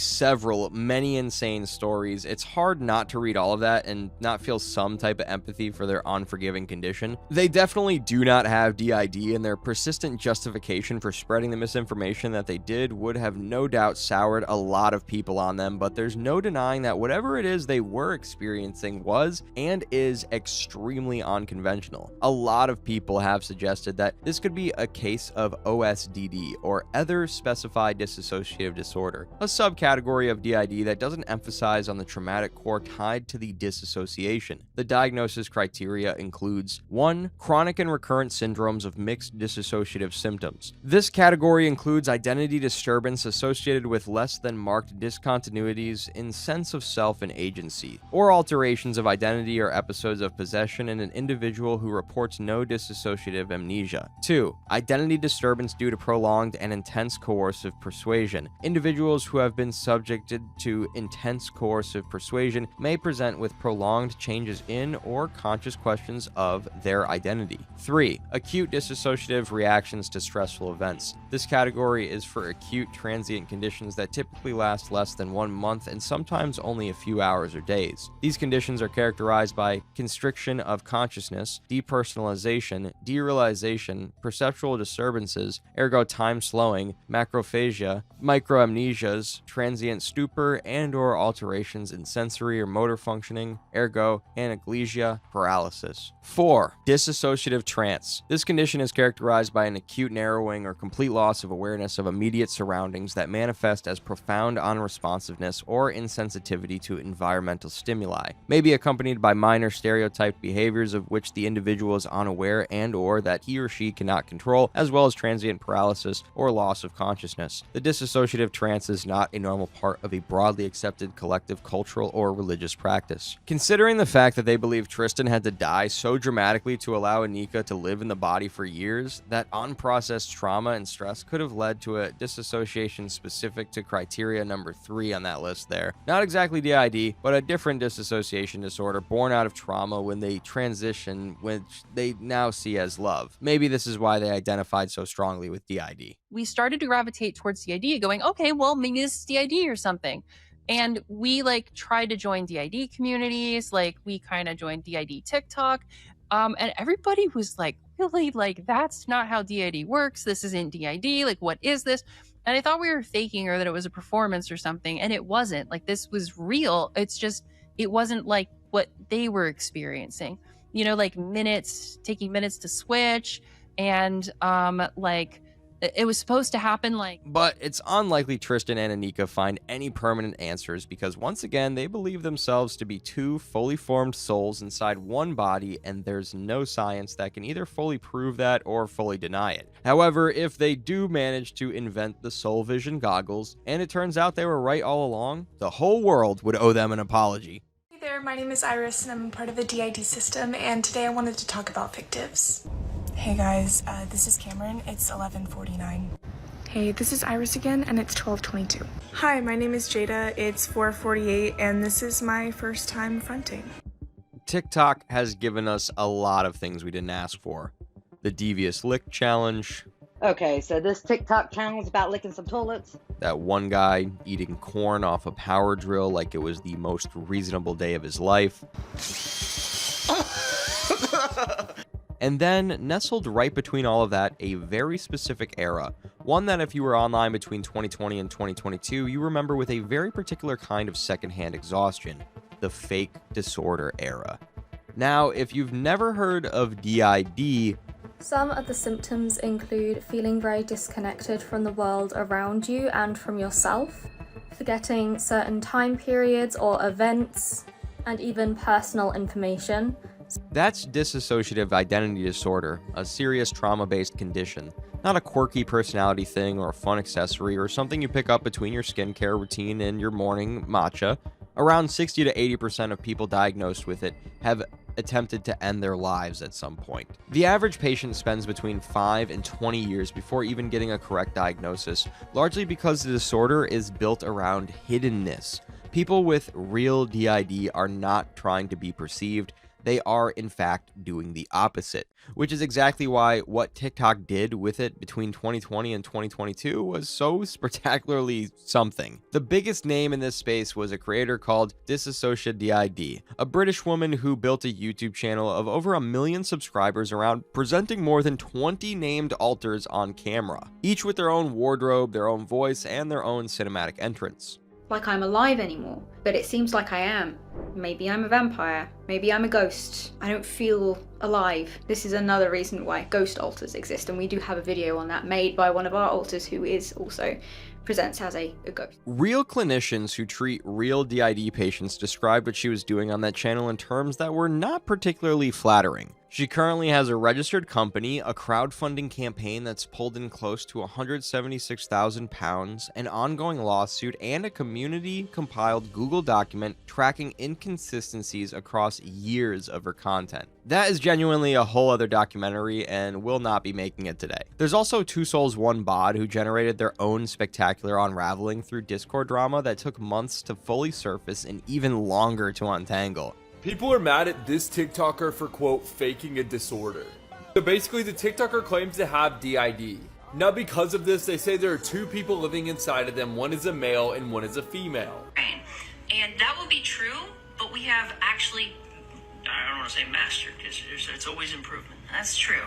Speaker 1: many insane stories, it's hard not to read all of that and not feel some type of empathy for their unforgiving condition. They definitely do not have DID, and their persistent justification for spreading the misinformation that they did would have no doubt soured a lot of people on them, but there's no denying that whatever it is they were experiencing was and is extremely unconventional. A lot of people have suggested that this could be a case of OSDD, or other specified dissociative disorder, a subcategory of DID that doesn't emphasize on the traumatic core tied to the dissociation. The diagnosis criteria includes 1. Chronic and recurrent syndromes of mixed dissociative symptoms. This category includes identity disturbance associated with less than marked discontinuities in sense of self and agency, or alterations of identity or episodes of possession in an individual who reports no dissociative amnesia. 2. Identity disturbance due to prolonged and intense coercive persuasion. Individuals who have been subjected to intense coercive persuasion may present with prolonged changes in or conscious questions of their identity. 3. Acute dissociative reactions to stressful events. This category is for acute transient conditions that typically last less than 1 month and sometimes only a few hours or days. These conditions are characterized by constriction of consciousness, depersonalization, derealization, perceptual disturbances, ergo time slowing, macrophagia, microamnesias, transient stupor, and/or alterations in sensory or motor functioning, ergo anaglesia, paralysis. 4. Dissociative trance. This condition is characterized by an acute narrowing or complete loss of awareness of immediate surroundings that manifest as profound unresponsiveness or insensitivity to environmental stimuli, may be accompanied by minor stereotyped behaviors of which the individual is unaware and/or that he or she cannot control, as well as transient paralysis or loss of consciousness. The dissociative trance is not a normal part of a broadly accepted collective cultural or religious practice. Considering the fact that they believe Tristan had to die so dramatically to allow Anika to live in the body for years, that unprocessed trauma and stress could have led to a dissociation specific to criteria number 3 on that list there. Not exactly DID, but a different dissociation disorder born out of trauma when they transition, which they now see as love. Maybe this is why they identified so strongly with DID.
Speaker 9: We started to gravitate towards the idea going, okay, well, maybe this is DID or something. And we tried to join DID communities, we kind of joined DID TikTok. And everybody was really that's not how DID works. This isn't DID. What is this? And I thought we were faking or that it was a performance or something. And it wasn't. This was real. It's just, it wasn't like what they were experiencing. Taking minutes to switch and It was supposed to happen like.
Speaker 1: But it's unlikely Tristan and Anika find any permanent answers because once again, they believe themselves to be two fully formed souls inside one body, and there's no science that can either fully prove that or fully deny it. However, if they do manage to invent the soul vision goggles, and it turns out they were right all along, the whole world would owe them an apology.
Speaker 21: Hey there, my name is Iris and I'm part of the DID system, and today I wanted to talk about fictives. Hey guys, this is Cameron, it's 11:49. Hey, this is Iris again, and it's 12:22. Hi, my name is Jada, it's 4:48, and this is my first time fronting.
Speaker 1: TikTok has given us a lot of things we didn't ask for. The Devious Lick Challenge.
Speaker 22: Okay, so this TikTok channel is about licking some toilets.
Speaker 1: That one guy eating corn off a power drill like it was the most reasonable day of his life. And then, nestled right between all of that, a very specific era. One that if you were online between 2020 and 2022, you remember with a very particular kind of secondhand exhaustion. The fake disorder era. Now, if you've never heard of DID,
Speaker 11: some of the symptoms include feeling very disconnected from the world around you and from yourself, forgetting certain time periods or events, and even personal information.
Speaker 1: That's dissociative identity disorder, a serious trauma-based condition, not a quirky personality thing or a fun accessory or something you pick up between your skincare routine and your morning matcha. Around 60 to 80% of people diagnosed with it have attempted to end their lives at some point. The average patient spends between 5 and 20 years before even getting a correct diagnosis, largely because the disorder is built around hiddenness. People with real DID are not trying to be perceived. They are, in fact, doing the opposite, which is exactly why what TikTok did with it between 2020 and 2022 was so spectacularly something. The biggest name in this space was a creator called Disassociative DID, a British woman who built a YouTube channel of over 1 million subscribers around presenting more than 20 named alters on camera, each with their own wardrobe, their own voice, and their own cinematic entrance.
Speaker 16: Like I'm alive anymore, but it seems like I am. Maybe I'm a vampire, maybe I'm a ghost. I don't feel alive. This is another reason why ghost alters exist, and we do have a video on that made by one of our alters who is also presents as a ghost.
Speaker 1: Real clinicians who treat real DID patients described what she was doing on that channel in terms that were not particularly flattering. She currently has a registered company, a crowdfunding campaign that's pulled in close to £176,000, an ongoing lawsuit, and a community-compiled Google document tracking inconsistencies across years of her content. That is genuinely a whole other documentary and will not be making it today. There's also Two Souls One Bod, who generated their own spectacular unraveling through Discord drama that took months to fully surface and even longer to untangle.
Speaker 23: People are mad at this TikToker for, quote, faking a disorder. So basically, the TikToker claims to have DID. Now because of this, they say there are two people living inside of them. One is a male and one is a female.
Speaker 24: And that will be true, but we have actually, I don't want to say mastered, because it's always improvement. That's true.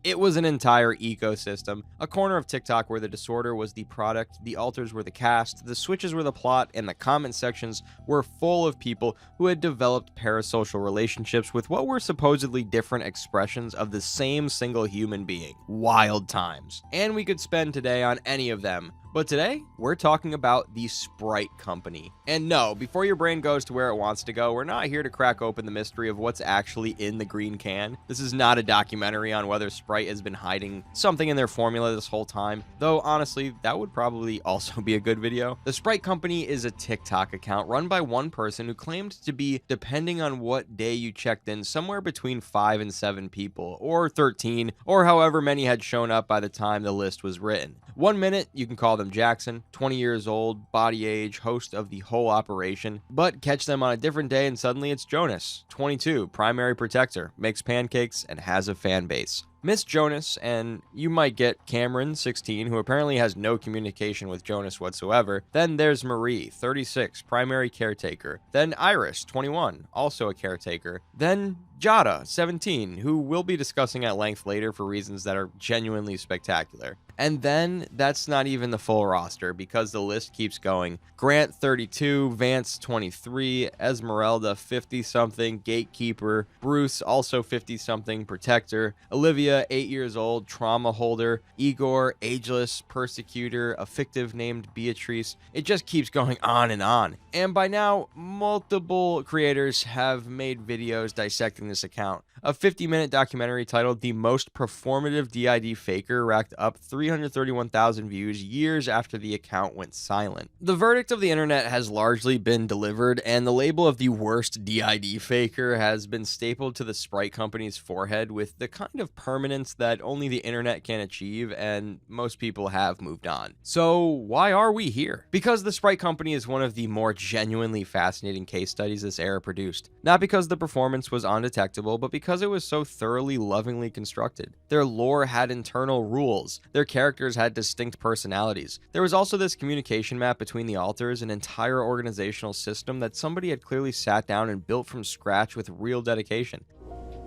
Speaker 1: It was an entire ecosystem, a corner of TikTok where the disorder was the product, the alters were the cast, the switches were the plot, and the comment sections were full of people who had developed parasocial relationships with what were supposedly different expressions of the same single human being. Wild times. And we could spend today on any of them. But today, we're talking about the Sprite Company. And no, before your brain goes to where it wants to go, we're not here to crack open the mystery of what's actually in the green can. This is not a documentary on whether Sprite has been hiding something in their formula this whole time, though honestly, that would probably also be a good video. The Sprite Company is a TikTok account run by one person who claimed to be, depending on what day you checked in, somewhere between 5 and 7 people, or 13, or however many had shown up by the time the list was written. 1 minute, you can call them Jackson, 20 years old, body age, host of the whole operation, but catch them on a different day and suddenly it's Jonas, 22, primary protector, makes pancakes, and has a fan base. Miss Jonas, and you might get Cameron, 16, who apparently has no communication with Jonas whatsoever. Then there's Marie, 36, primary caretaker. Then Iris, 21, also a caretaker. Then Jada, 17, who we'll be discussing at length later for reasons that are genuinely spectacular. And then that's not even the full roster because the list keeps going. Grant, 32, Vance, 23, Esmeralda, 50-something, Gatekeeper, Bruce, also 50-something, Protector, Olivia, 8 years old, Trauma Holder, Igor, Ageless, Persecutor, a fictive named Beatrice. It just keeps going on and on. And by now, multiple creators have made videos dissecting this account. A 50-minute documentary titled The Most Performative DID Faker racked up 331,000 views years after the account went silent. The verdict of the internet has largely been delivered, and the label of the worst DID faker has been stapled to the Sprite company's forehead with the kind of permanence that only the internet can achieve, and most people have moved on. So why are we here? Because the Sprite company is one of the more genuinely fascinating case studies this era produced. Not because the performance was undetectable, but because it was so thoroughly lovingly constructed. Their lore had internal rules. Their characters had distinct personalities. There was also this communication map between the alters, an entire organizational system that somebody had clearly sat down and built from scratch with real dedication.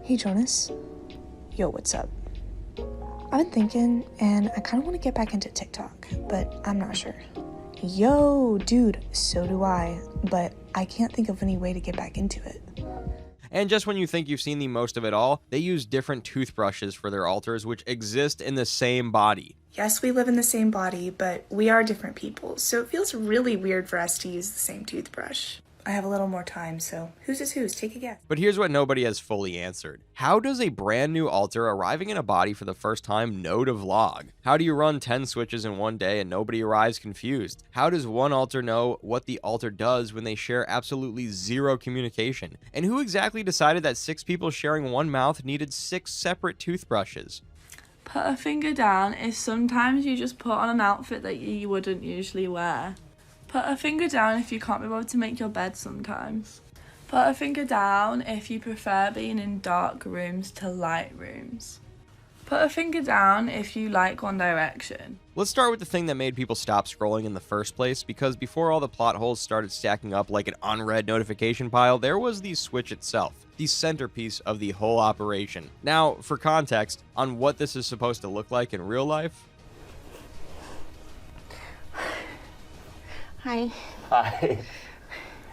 Speaker 21: Hey Jonas. Yo, what's up? I've been thinking, and I kind of want to get back into TikTok, but I'm not sure. Yo, dude, so do I, but I can't think of any way to get back into it.
Speaker 1: And just when you think you've seen the most of it all, they use different toothbrushes for their alters, which exist in the same body.
Speaker 21: Yes, we live in the same body, but we are different people, so it feels really weird for us to use the same toothbrush. I have a little more time, so whose is whose? Take a guess.
Speaker 1: But here's what nobody has fully answered. How does a brand new alter arriving in a body for the first time know to vlog? How do you run 10 switches in one day and nobody arrives confused? How does one alter know what the alter does when they share absolutely zero communication? And who exactly decided that 6 people sharing one mouth needed 6 separate toothbrushes?
Speaker 2: Put a finger down if sometimes you just put on an outfit that you wouldn't usually wear. Put a finger down if you can't be bothered to make your bed sometimes. Put a finger down if you prefer being in dark rooms to light rooms. Put a finger down if you like One Direction.
Speaker 1: Let's start with the thing that made people stop scrolling in the first place, because before all the plot holes started stacking up like an unread notification pile, there was the Switch itself, the centerpiece of the whole operation. Now, for context on what this is supposed to look like in real life.
Speaker 3: Hi.
Speaker 4: Hi.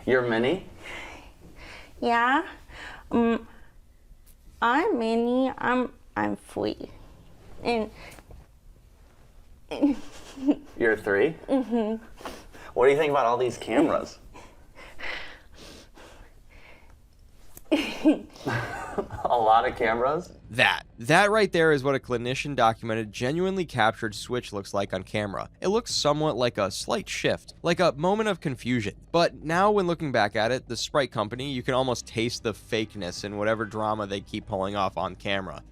Speaker 4: You're Minnie?
Speaker 3: Yeah. I'm Minnie. I'm 3. And
Speaker 4: You're 3?
Speaker 3: Mm-hmm.
Speaker 4: What do you think about all these cameras? A lot of cameras?
Speaker 1: That right there is what a clinician documented genuinely captured Switch looks like on camera. It looks somewhat like a slight shift, like a moment of confusion. But now when looking back at it, the Sprite company, you can almost taste the fakeness in whatever drama they keep pulling off on camera.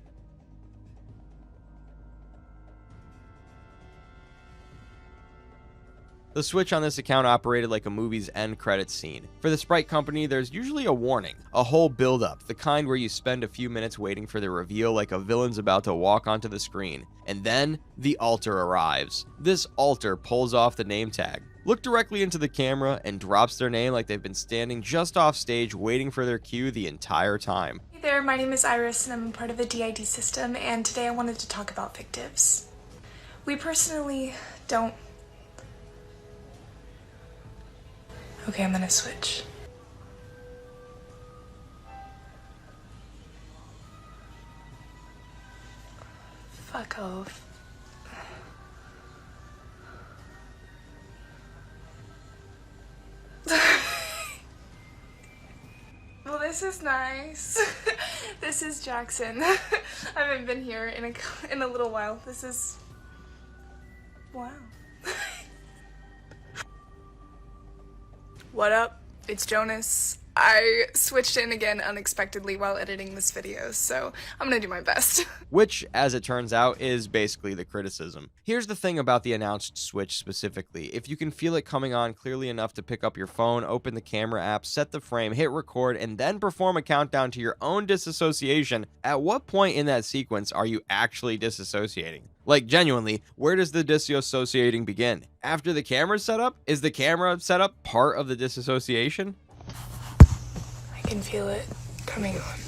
Speaker 1: The Switch on this account operated like a movie's end credits scene. For the Sprite company, there's usually a warning, a whole build-up, the kind where you spend a few minutes waiting for the reveal like a villain's about to walk onto the screen. And then, the alter arrives. This alter pulls off the name tag, look directly into the camera, and drops their name like they've been standing just off stage waiting for their cue the entire time.
Speaker 21: Hey there, my name is Iris and I'm part of the DID system, and today I wanted to talk about fictives. We personally don't... Okay, I'm gonna switch. Fuck off. Well, this is nice. This is Jackson. I haven't been here in a little while. This is... wow. What up? It's Jonas. I switched in again unexpectedly while editing this video, so I'm gonna do my best.
Speaker 1: Which, as it turns out, is basically the criticism. Here's the thing about the announced Switch specifically. If you can feel it coming on clearly enough to pick up your phone, open the camera app, set the frame, hit record, and then perform a countdown to your own disassociation, at what point in that sequence are you actually disassociating? Like, genuinely, where does the disassociating begin? After the camera's set up? Is the camera setup part of the disassociation?
Speaker 21: I can feel it coming on.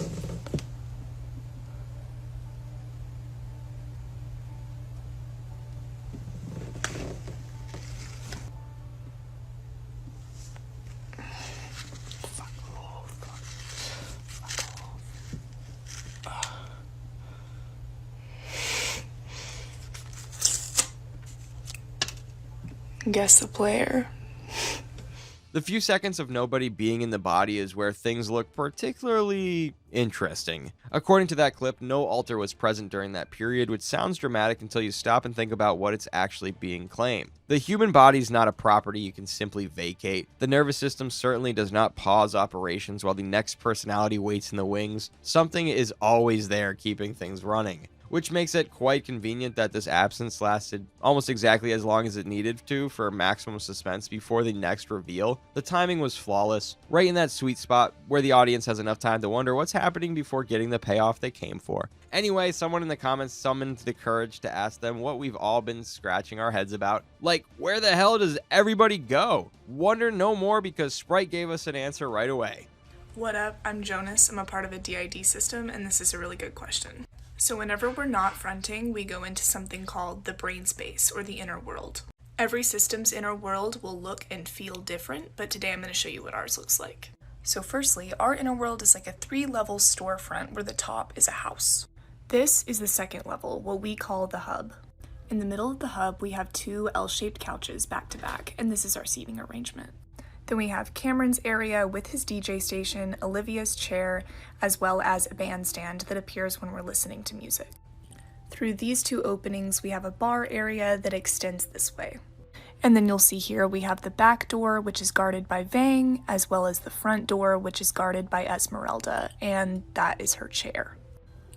Speaker 21: Guess the player.
Speaker 1: The few seconds of nobody being in the body is where things look particularly interesting. According to that clip, no altar was present during that period, which sounds dramatic until you stop and think about what it's actually being claimed. The human body is not a property you can simply vacate. The nervous system certainly does not pause operations while the next personality waits in the wings. Something is always there keeping things running, which makes it quite convenient that this absence lasted almost exactly as long as it needed to for maximum suspense before the next reveal. The timing was flawless, right in that sweet spot where the audience has enough time to wonder what's happening before getting the payoff they came for. Anyway, someone in the comments summoned the courage to ask them what we've all been scratching our heads about. Like, where the hell does everybody go? Wonder no more because Sprite gave us an answer right away.
Speaker 21: What up? I'm Jonas. I'm a part of a DID system, and this is a really good question. So whenever we're not fronting, we go into something called the brain space, or the inner world. Every system's inner world will look and feel different, but today I'm going to show you what ours looks like. So firstly, our inner world is like a 3-level storefront where the top is a house. This is the second level, what we call the hub. In the middle of the hub, we have 2 L-shaped couches back to back, and this is our seating arrangement. Then we have Cameron's area with his DJ station, Olivia's chair, as well as a bandstand that appears when we're listening to music. Through these 2 openings, we have a bar area that extends this way. And then you'll see here we have the back door, which is guarded by Vang, as well as the front door, which is guarded by Esmeralda, and that is her chair.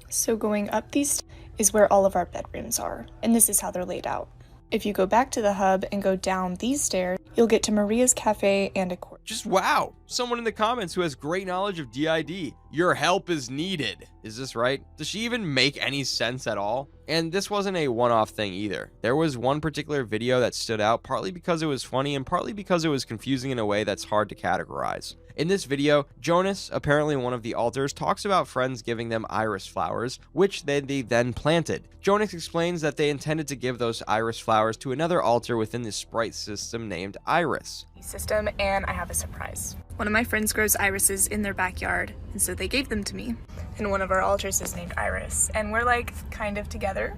Speaker 21: So going up these is where all of our bedrooms are, and this is how they're laid out. If you go back to the hub and go down these stairs, you'll get to Maria's Cafe and a court.
Speaker 1: Just wow! Someone in the comments who has great knowledge of DID. Your help is needed. Is this right? Does she even make any sense at all? And this wasn't a one-off thing either. There was one particular video that stood out, partly because it was funny and partly because it was confusing in a way that's hard to categorize. In this video, Jonas, apparently one of the altars, talks about friends giving them iris flowers, which they then planted. Jonas explains that they intended to give those iris flowers to another altar within the Sprite system named Iris.
Speaker 21: System, and I have a surprise. One of my friends grows irises in their backyard, and so they gave them to me. And one of our altars is named Iris, and we're like kind of together,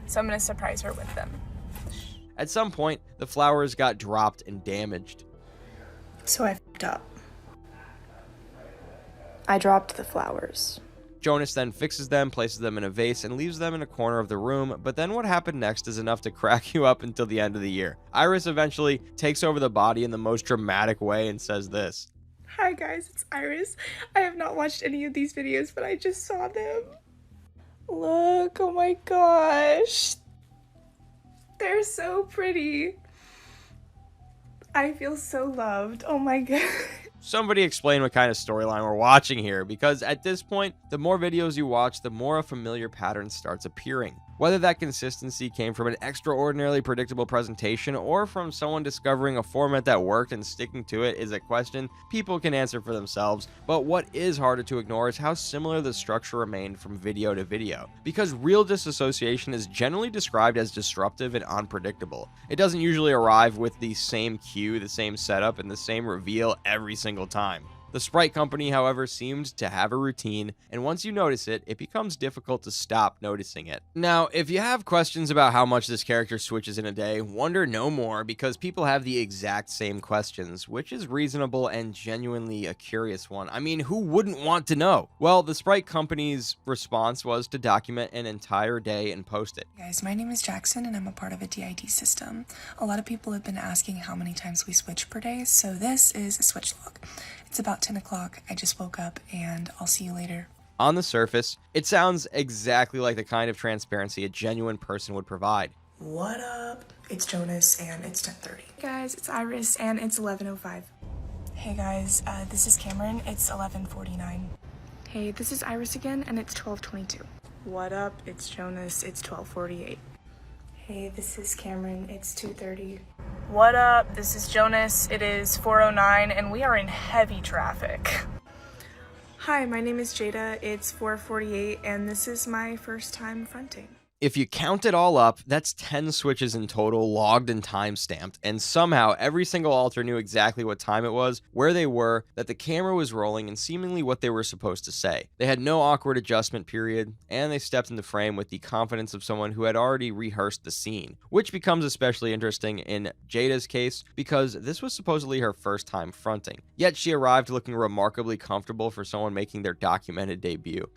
Speaker 21: so I'm gonna surprise her with them.
Speaker 1: At some point, the flowers got dropped and damaged.
Speaker 21: So I f***ed up. I dropped the flowers.
Speaker 1: Jonas then fixes them, places them in a vase, and leaves them in a corner of the room, but then what happened next is enough to crack you up until the end of the year. Iris eventually takes over the body in the most dramatic way and says this.
Speaker 21: Hi guys, it's Iris. I have not watched any of these videos, but I just saw them. Look, oh my gosh. They're so pretty. I feel so loved, oh my god.
Speaker 1: Somebody explain what kind of storyline we're watching here, because at this point, the more videos you watch, the more a familiar pattern starts appearing. Whether that consistency came from an extraordinarily predictable presentation or from someone discovering a format that worked and sticking to it is a question people can answer for themselves, but what is harder to ignore is how similar the structure remained from video to video, because real disassociation is generally described as disruptive and unpredictable. It doesn't usually arrive with the same cue, the same setup, and the same reveal every single time. The Sprite company, however, seemed to have a routine, and once you notice it, it becomes difficult to stop noticing it. Now, if you have questions about how much this character switches in a day, wonder no more, because people have the exact same questions, which is reasonable and genuinely a curious one. I mean, who wouldn't want to know? Well, the Sprite company's response was to document an entire day and post it.
Speaker 21: Hey guys, my name is Jackson and I'm a part of a DID system. A lot of people have been asking how many times we switch per day, so this is a switch log. It's about 10 o'clock, I just woke up, and I'll see you later.
Speaker 1: On the surface, it sounds exactly like the kind of transparency a genuine person would provide.
Speaker 21: What up? It's Jonas, and it's 10:30. Hey guys, it's Iris, and it's 11:05. Hey guys, this is Cameron, it's 11:49. Hey, this is Iris again, and it's 12:22. What up? It's Jonas, it's 12:48. Hey, this is Cameron, it's 2:30. What up? This is Jonas, it is 4:09, and we are in heavy traffic. Hi, my name is Jada, it's 4:48, and this is my first time fronting.
Speaker 1: If you count it all up, that's 10 switches in total, logged and time-stamped, and somehow every single alter knew exactly what time it was, where they were, that the camera was rolling, and seemingly what they were supposed to say. They had no awkward adjustment period, and they stepped into frame with the confidence of someone who had already rehearsed the scene, which becomes especially interesting in Jada's case, because this was supposedly her first time fronting. Yet she arrived looking remarkably comfortable for someone making their documented debut.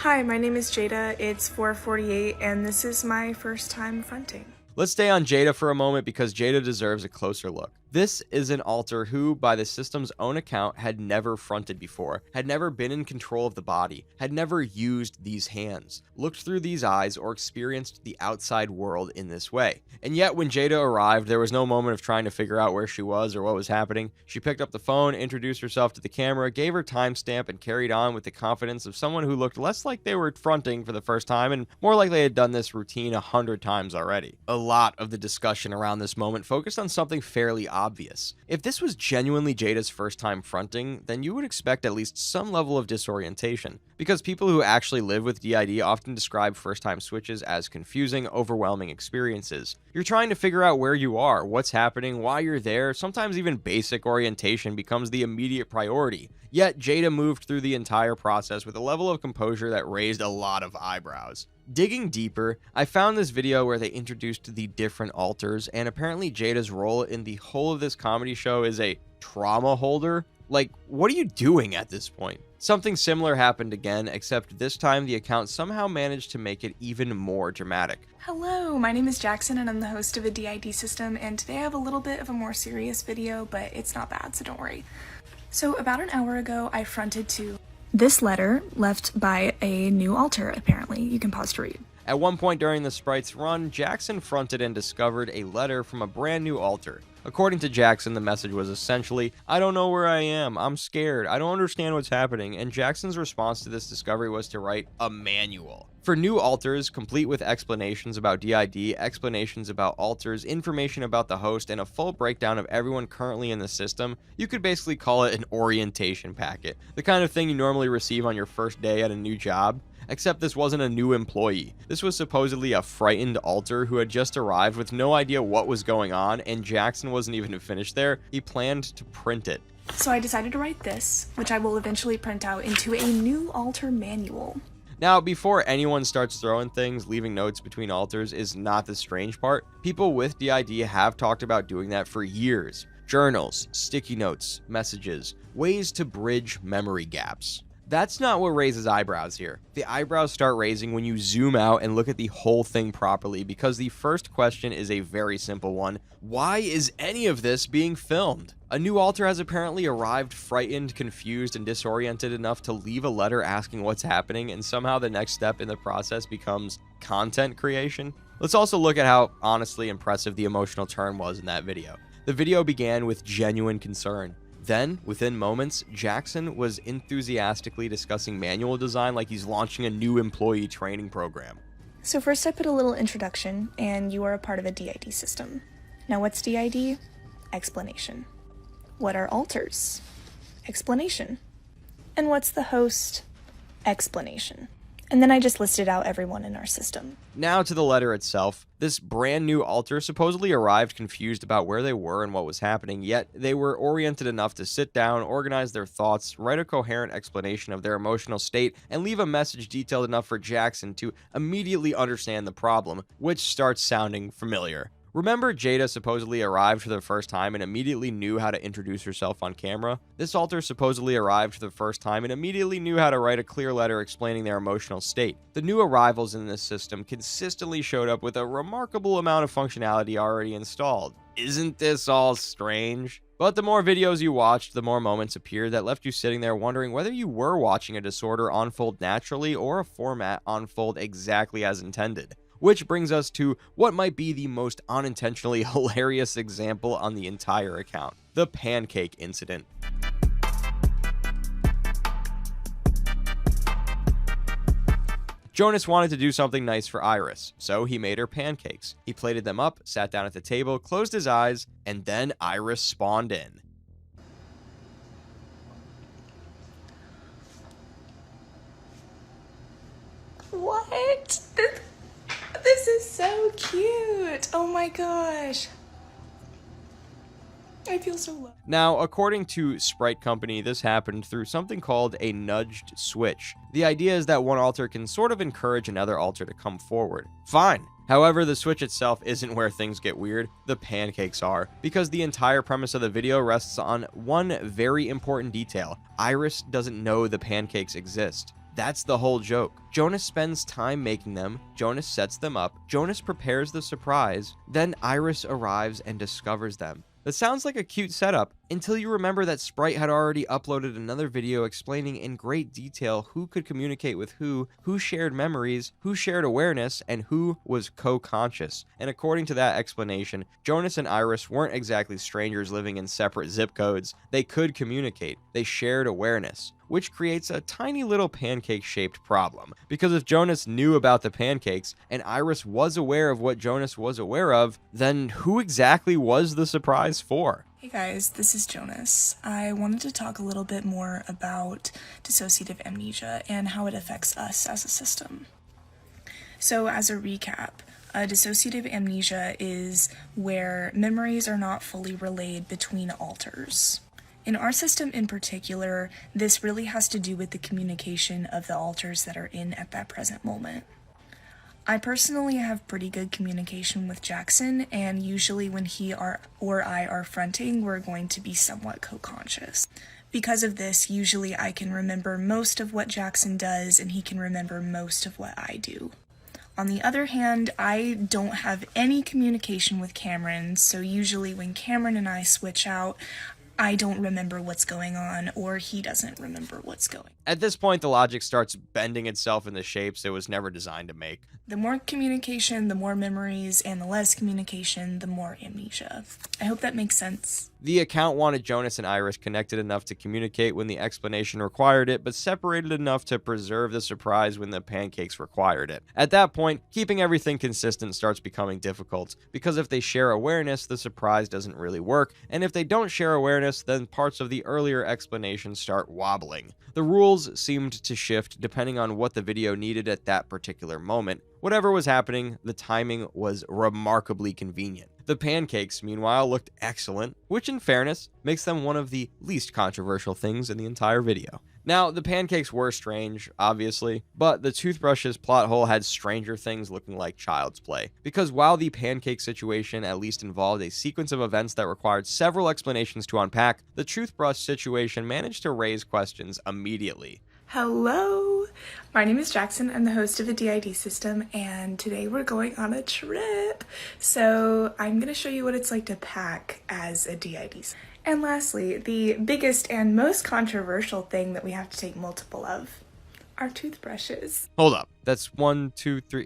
Speaker 21: Hi, my name is Jada. It's 4:48, and this is my first time fronting.
Speaker 1: Let's stay on Jada for a moment because Jada deserves a closer look. This is an alter who, by the system's own account, had never fronted before, had never been in control of the body, had never used these hands, looked through these eyes, or experienced the outside world in this way. And yet, when Jada arrived, there was no moment of trying to figure out where she was or what was happening. She picked up the phone, introduced herself to the camera, gave her timestamp, and carried on with the confidence of someone who looked less like they were fronting for the first time and more like they had done this routine 100 times already. A lot of the discussion around this moment focused on something fairly obvious. If this was genuinely Jada's first time fronting, then you would expect at least some level of disorientation, because people who actually live with DID often describe first time switches as confusing, overwhelming experiences. You're trying to figure out where you are, what's happening, why you're there, sometimes even basic orientation becomes the immediate priority. Yet Jada moved through the entire process with a level of composure that raised a lot of eyebrows. Digging deeper, I found this video where they introduced the different alters, and apparently Jada's role in the whole of this comedy show is a trauma holder. Like, what are you doing at this point? Something similar happened again, except this time the account somehow managed to make it even more dramatic.
Speaker 21: Hello, my name is Jackson and I'm the host of a DID system, and today I have a little bit of a more serious video, but it's not bad, so don't worry. So about an hour ago, I fronted to this letter left by a new alter, apparently. You can pause to read.
Speaker 1: At one point during the sprite's run, Jackson fronted and discovered a letter from a brand new alter. According to Jackson, the message was essentially, "I don't know where I am, I'm scared, I don't understand what's happening," and Jackson's response to this discovery was to write a manual. For new alters, complete with explanations about DID, explanations about alters, information about the host, and a full breakdown of everyone currently in the system, you could basically call it an orientation packet, the kind of thing you normally receive on your first day at a new job. Except this wasn't a new employee. This was supposedly a frightened alter who had just arrived with no idea what was going on, and Jackson wasn't even finished there. He planned to print it.
Speaker 21: So I decided to write this, which I will eventually print out into a new alter manual.
Speaker 1: Now, before anyone starts throwing things, leaving notes between alters is not the strange part. People with DID have talked about doing that for years. Journals, sticky notes, messages, ways to bridge memory gaps. That's not what raises eyebrows here. The eyebrows start raising when you zoom out and look at the whole thing properly, because the first question is a very simple one. Why is any of this being filmed? A new alter has apparently arrived frightened, confused, and disoriented enough to leave a letter asking what's happening, and somehow the next step in the process becomes content creation. Let's also look at how honestly impressive the emotional turn was in that video. The video began with genuine concern. Then, within moments, Jackson was enthusiastically discussing manual design like he's launching a new employee training program.
Speaker 21: So first I put a little introduction, and you are a part of a DID system. Now what's DID? Explanation. What are alters? Explanation. And what's the host? Explanation. And then I just listed out everyone in our system.
Speaker 1: Now to the letter itself. This brand new alter supposedly arrived confused about where they were and what was happening, yet they were oriented enough to sit down, organize their thoughts, write a coherent explanation of their emotional state, and leave a message detailed enough for Jackson to immediately understand the problem, which starts sounding familiar. Remember Jada supposedly arrived for the first time and immediately knew how to introduce herself on camera? This alter supposedly arrived for the first time and immediately knew how to write a clear letter explaining their emotional state. The new arrivals in this system consistently showed up with a remarkable amount of functionality already installed. Isn't this all strange? But the more videos you watched, the more moments appeared that left you sitting there wondering whether you were watching a disorder unfold naturally or a format unfold exactly as intended. Which brings us to what might be the most unintentionally hilarious example on the entire account, the pancake incident. Jonas wanted to do something nice for Iris, so he made her pancakes. He plated them up, sat down at the table, closed his eyes, and then Iris spawned in.
Speaker 21: What? This is so cute. Oh my gosh. I feel so loved.
Speaker 1: Now, according to Sprite Company, this happened through something called a nudged switch. The idea is that one alter can sort of encourage another alter to come forward. Fine. However, the switch itself isn't where things get weird, the pancakes are, because the entire premise of the video rests on one very important detail. Iris doesn't know the pancakes exist. That's the whole joke. Jonas spends time making them, Jonas sets them up, Jonas prepares the surprise, then Iris arrives and discovers them. That sounds like a cute setup, until you remember that Sprite had already uploaded another video explaining in great detail who could communicate with who shared memories, who shared awareness, and who was co-conscious. And according to that explanation, Jonas and Iris weren't exactly strangers living in separate zip codes. They could communicate. They shared awareness, which creates a tiny little pancake-shaped problem. Because if Jonas knew about the pancakes, and Iris was aware of what Jonas was aware of, then who exactly was the surprise for?
Speaker 21: Hey guys, this is Jonas. I wanted to talk a little bit more about dissociative amnesia and how it affects us as a system. So as a recap, dissociative amnesia is where memories are not fully relayed between alters. In our system in particular, this really has to do with the communication of the alters that are in at that present moment. I personally have pretty good communication with Jackson, and usually when he or I are fronting, we're going to be somewhat co-conscious. Because of this, usually I can remember most of what Jackson does, and he can remember most of what I do. On the other hand, I don't have any communication with Cameron, so usually when Cameron and I switch out, I don't remember what's going on, or he doesn't remember what's going on.
Speaker 1: At this point, the logic starts bending itself into shapes it was never designed to make.
Speaker 21: The more communication, the more memories, and the less communication, the more amnesia. I hope that makes sense.
Speaker 1: The account wanted Jonas and Iris connected enough to communicate when the explanation required it, but separated enough to preserve the surprise when the pancakes required it. At that point, keeping everything consistent starts becoming difficult, because if they share awareness, the surprise doesn't really work, and if they don't share awareness, then parts of the earlier explanation start wobbling. The rules seemed to shift depending on what the video needed at that particular moment. Whatever was happening, the timing was remarkably convenient. The pancakes, meanwhile, looked excellent, which in fairness, makes them one of the least controversial things in the entire video. Now, the pancakes were strange, obviously, but the toothbrush's plot hole had stranger things looking like child's play. Because while the pancake situation at least involved a sequence of events that required several explanations to unpack, the toothbrush situation managed to raise questions immediately.
Speaker 21: Hello, my name is Jackson. I'm the host of the DID system, and today we're going on a trip. So I'm going to show you what it's like to pack as a DID. And lastly, the biggest and most controversial thing that we have to take multiple of are toothbrushes.
Speaker 1: Hold up. That's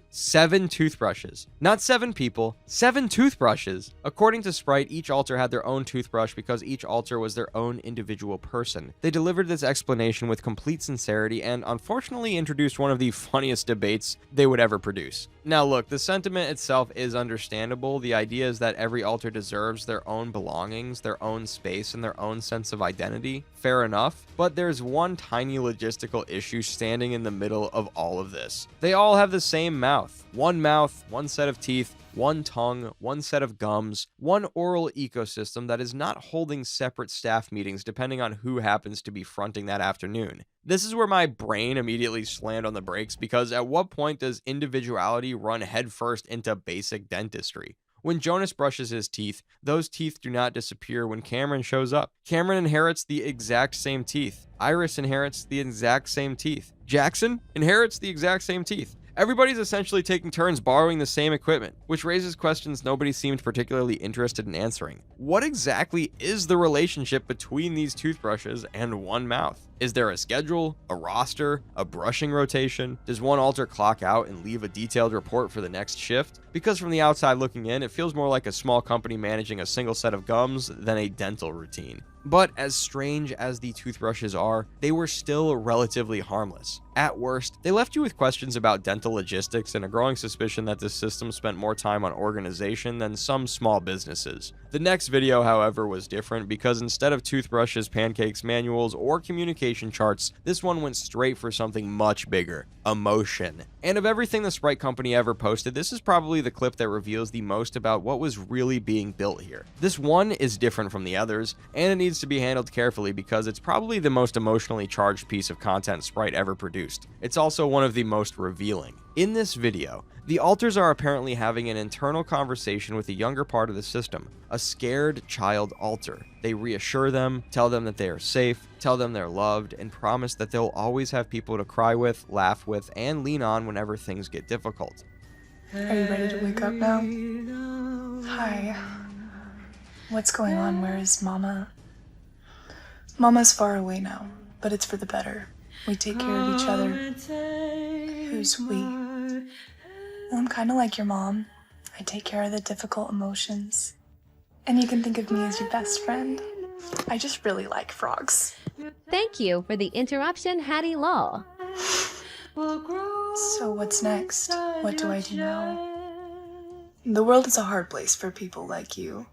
Speaker 1: 7 toothbrushes. Not 7 people, 7 toothbrushes. According to Sprite, each alter had their own toothbrush because each alter was their own individual person. They delivered this explanation with complete sincerity and unfortunately introduced one of the funniest debates they would ever produce. Now look, the sentiment itself is understandable. The idea is that every alter deserves their own belongings, their own space, and their own sense of identity. Fair enough. But there's one tiny logistical issue standing in the middle of all of this. They all have the same mouth, one set of teeth, one tongue, one set of gums, one oral ecosystem that is not holding separate staff meetings depending on who happens to be fronting that afternoon. This is where my brain immediately slammed on the brakes, because at what point does individuality run headfirst into basic dentistry? When Jonas brushes his teeth, those teeth do not disappear when Cameron shows up. Cameron inherits the exact same teeth. Iris inherits the exact same teeth. Jackson inherits the exact same teeth. Everybody's essentially taking turns borrowing the same equipment, which raises questions nobody seemed particularly interested in answering. What exactly is the relationship between these toothbrushes and one mouth? Is there a schedule, a roster, a brushing rotation? Does one alter clock out and leave a detailed report for the next shift? Because from the outside looking in, it feels more like a small company managing a single set of gums than a dental routine. But as strange as the toothbrushes are, they were still relatively harmless. At worst, they left you with questions about dental logistics and a growing suspicion that this system spent more time on organization than some small businesses. The next video, however, was different because instead of toothbrushes, pancakes, manuals, or communication charts, this one went straight for something much bigger: emotion. And of everything the Sprite Company ever posted, this is probably the clip that reveals the most about what was really being built here. This one is different from the others, and it needs to be handled carefully because it's probably the most emotionally charged piece of content Sprite ever produced. It's also one of the most revealing. In this video, the alters are apparently having an internal conversation with a younger part of the system, a scared child alter. They reassure them, tell them that they are safe, tell them they're loved, and promise that they'll always have people to cry with, laugh with, and lean on whenever things get difficult.
Speaker 21: Are you ready to wake up now? Hi. What's going on? Where is Mama? Mama's far away now, but it's for the better. We take care of each other. Who's we? I'm kind of like your mom. I take care of the difficult emotions. And you can think of me as your best friend. I just really like frogs.
Speaker 5: Thank you for the interruption, Hattie Law.
Speaker 21: So what's next? What do I do now? The world is a hard place for people like you.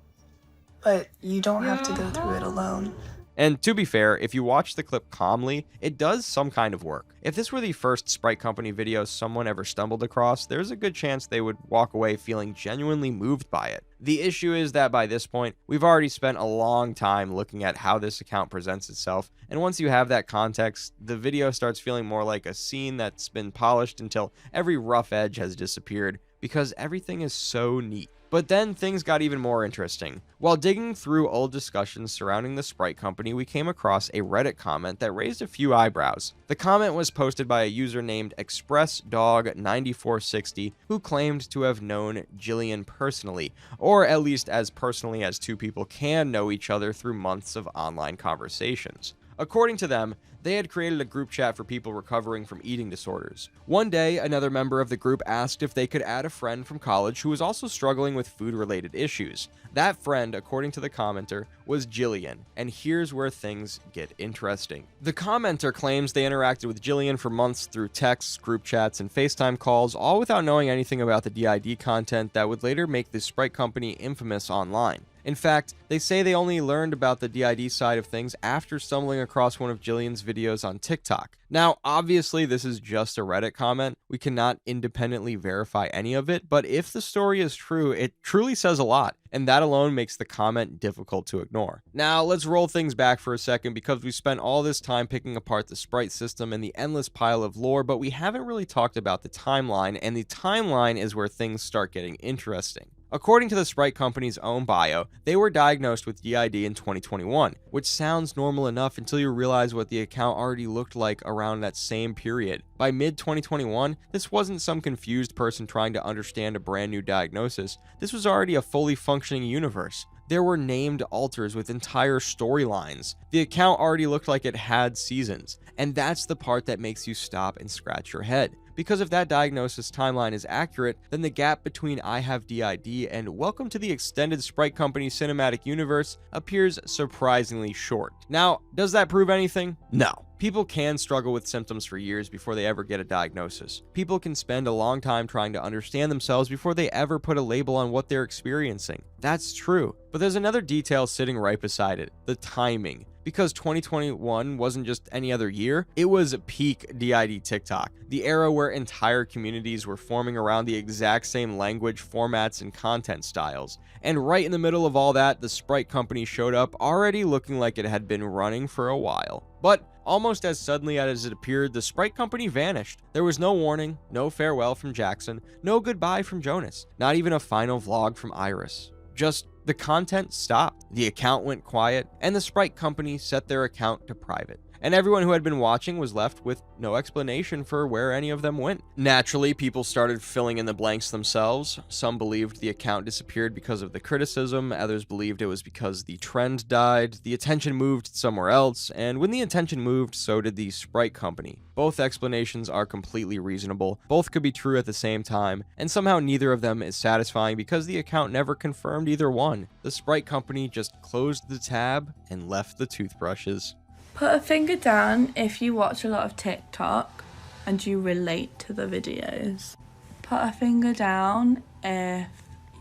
Speaker 21: But you don't have to go through it alone.
Speaker 1: And to be fair, if you watch the clip calmly, it does some kind of work. If this were the first Sprite Company video someone ever stumbled across, there's a good chance they would walk away feeling genuinely moved by it. The issue is that by this point, we've already spent a long time looking at how this account presents itself, and once you have that context, the video starts feeling more like a scene that's been polished until every rough edge has disappeared, because everything is so neat. But then things got even more interesting. While digging through old discussions surrounding the Sprite Company, we came across a Reddit comment that raised a few eyebrows. The comment was posted by a user named ExpressDog9460, who claimed to have known Jillian personally, or at least as personally as two people can know each other through months of online conversations. According to them, they had created a group chat for people recovering from eating disorders. One day, another member of the group asked if they could add a friend from college who was also struggling with food-related issues. That friend, according to the commenter, was Jillian, and here's where things get interesting. The commenter claims they interacted with Jillian for months through texts, group chats, and FaceTime calls, all without knowing anything about the DID content that would later make the Sprite Company infamous online. In fact, they say they only learned about the DID side of things after stumbling across one of Jillian's videos on TikTok. Now, obviously, this is just a Reddit comment. We cannot independently verify any of it, but if the story is true, it truly says a lot, and that alone makes the comment difficult to ignore. Now, let's roll things back for a second because we spent all this time picking apart the Sprite system and the endless pile of lore, but we haven't really talked about the timeline, and the timeline is where things start getting interesting. According to the Sprite Company's own bio, they were diagnosed with DID in 2021, which sounds normal enough until you realize what the account already looked like around that same period. By mid-2021, this wasn't some confused person trying to understand a brand new diagnosis. This was already a fully functioning universe. There were named alters with entire storylines. The account already looked like it had seasons, and that's the part that makes you stop and scratch your head. Because if that diagnosis timeline is accurate, then the gap between I have DID and Welcome to the Extended Sprite Company Cinematic Universe appears surprisingly short. Now, does that prove anything? No. People can struggle with symptoms for years before they ever get a diagnosis. People can spend a long time trying to understand themselves before they ever put a label on what they're experiencing. That's true. But there's another detail sitting right beside it: the timing. Because 2021 wasn't just any other year, it was peak DID TikTok, the era where entire communities were forming around the exact same language, formats, and content styles. And right in the middle of all that, the Sprite Company showed up, already looking like it had been running for a while. But almost as suddenly as it appeared, the Sprite Company vanished. There was no warning, no farewell from Jackson, no goodbye from Jonas, not even a final vlog from Iris. Just the content stopped, the account went quiet, and the Sprite Company set their account to private. And everyone who had been watching was left with no explanation for where any of them went. Naturally, people started filling in the blanks themselves. Some believed the account disappeared because of the criticism, others believed it was because the trend died, the attention moved somewhere else, and when the attention moved, so did the Sprite Company. Both explanations are completely reasonable, both could be true at the same time, and somehow neither of them is satisfying because the account never confirmed either one. The Sprite Company just closed the tab and left the toothbrushes.
Speaker 2: Put a finger down if you watch a lot of TikTok and you relate to the videos. Put a finger down if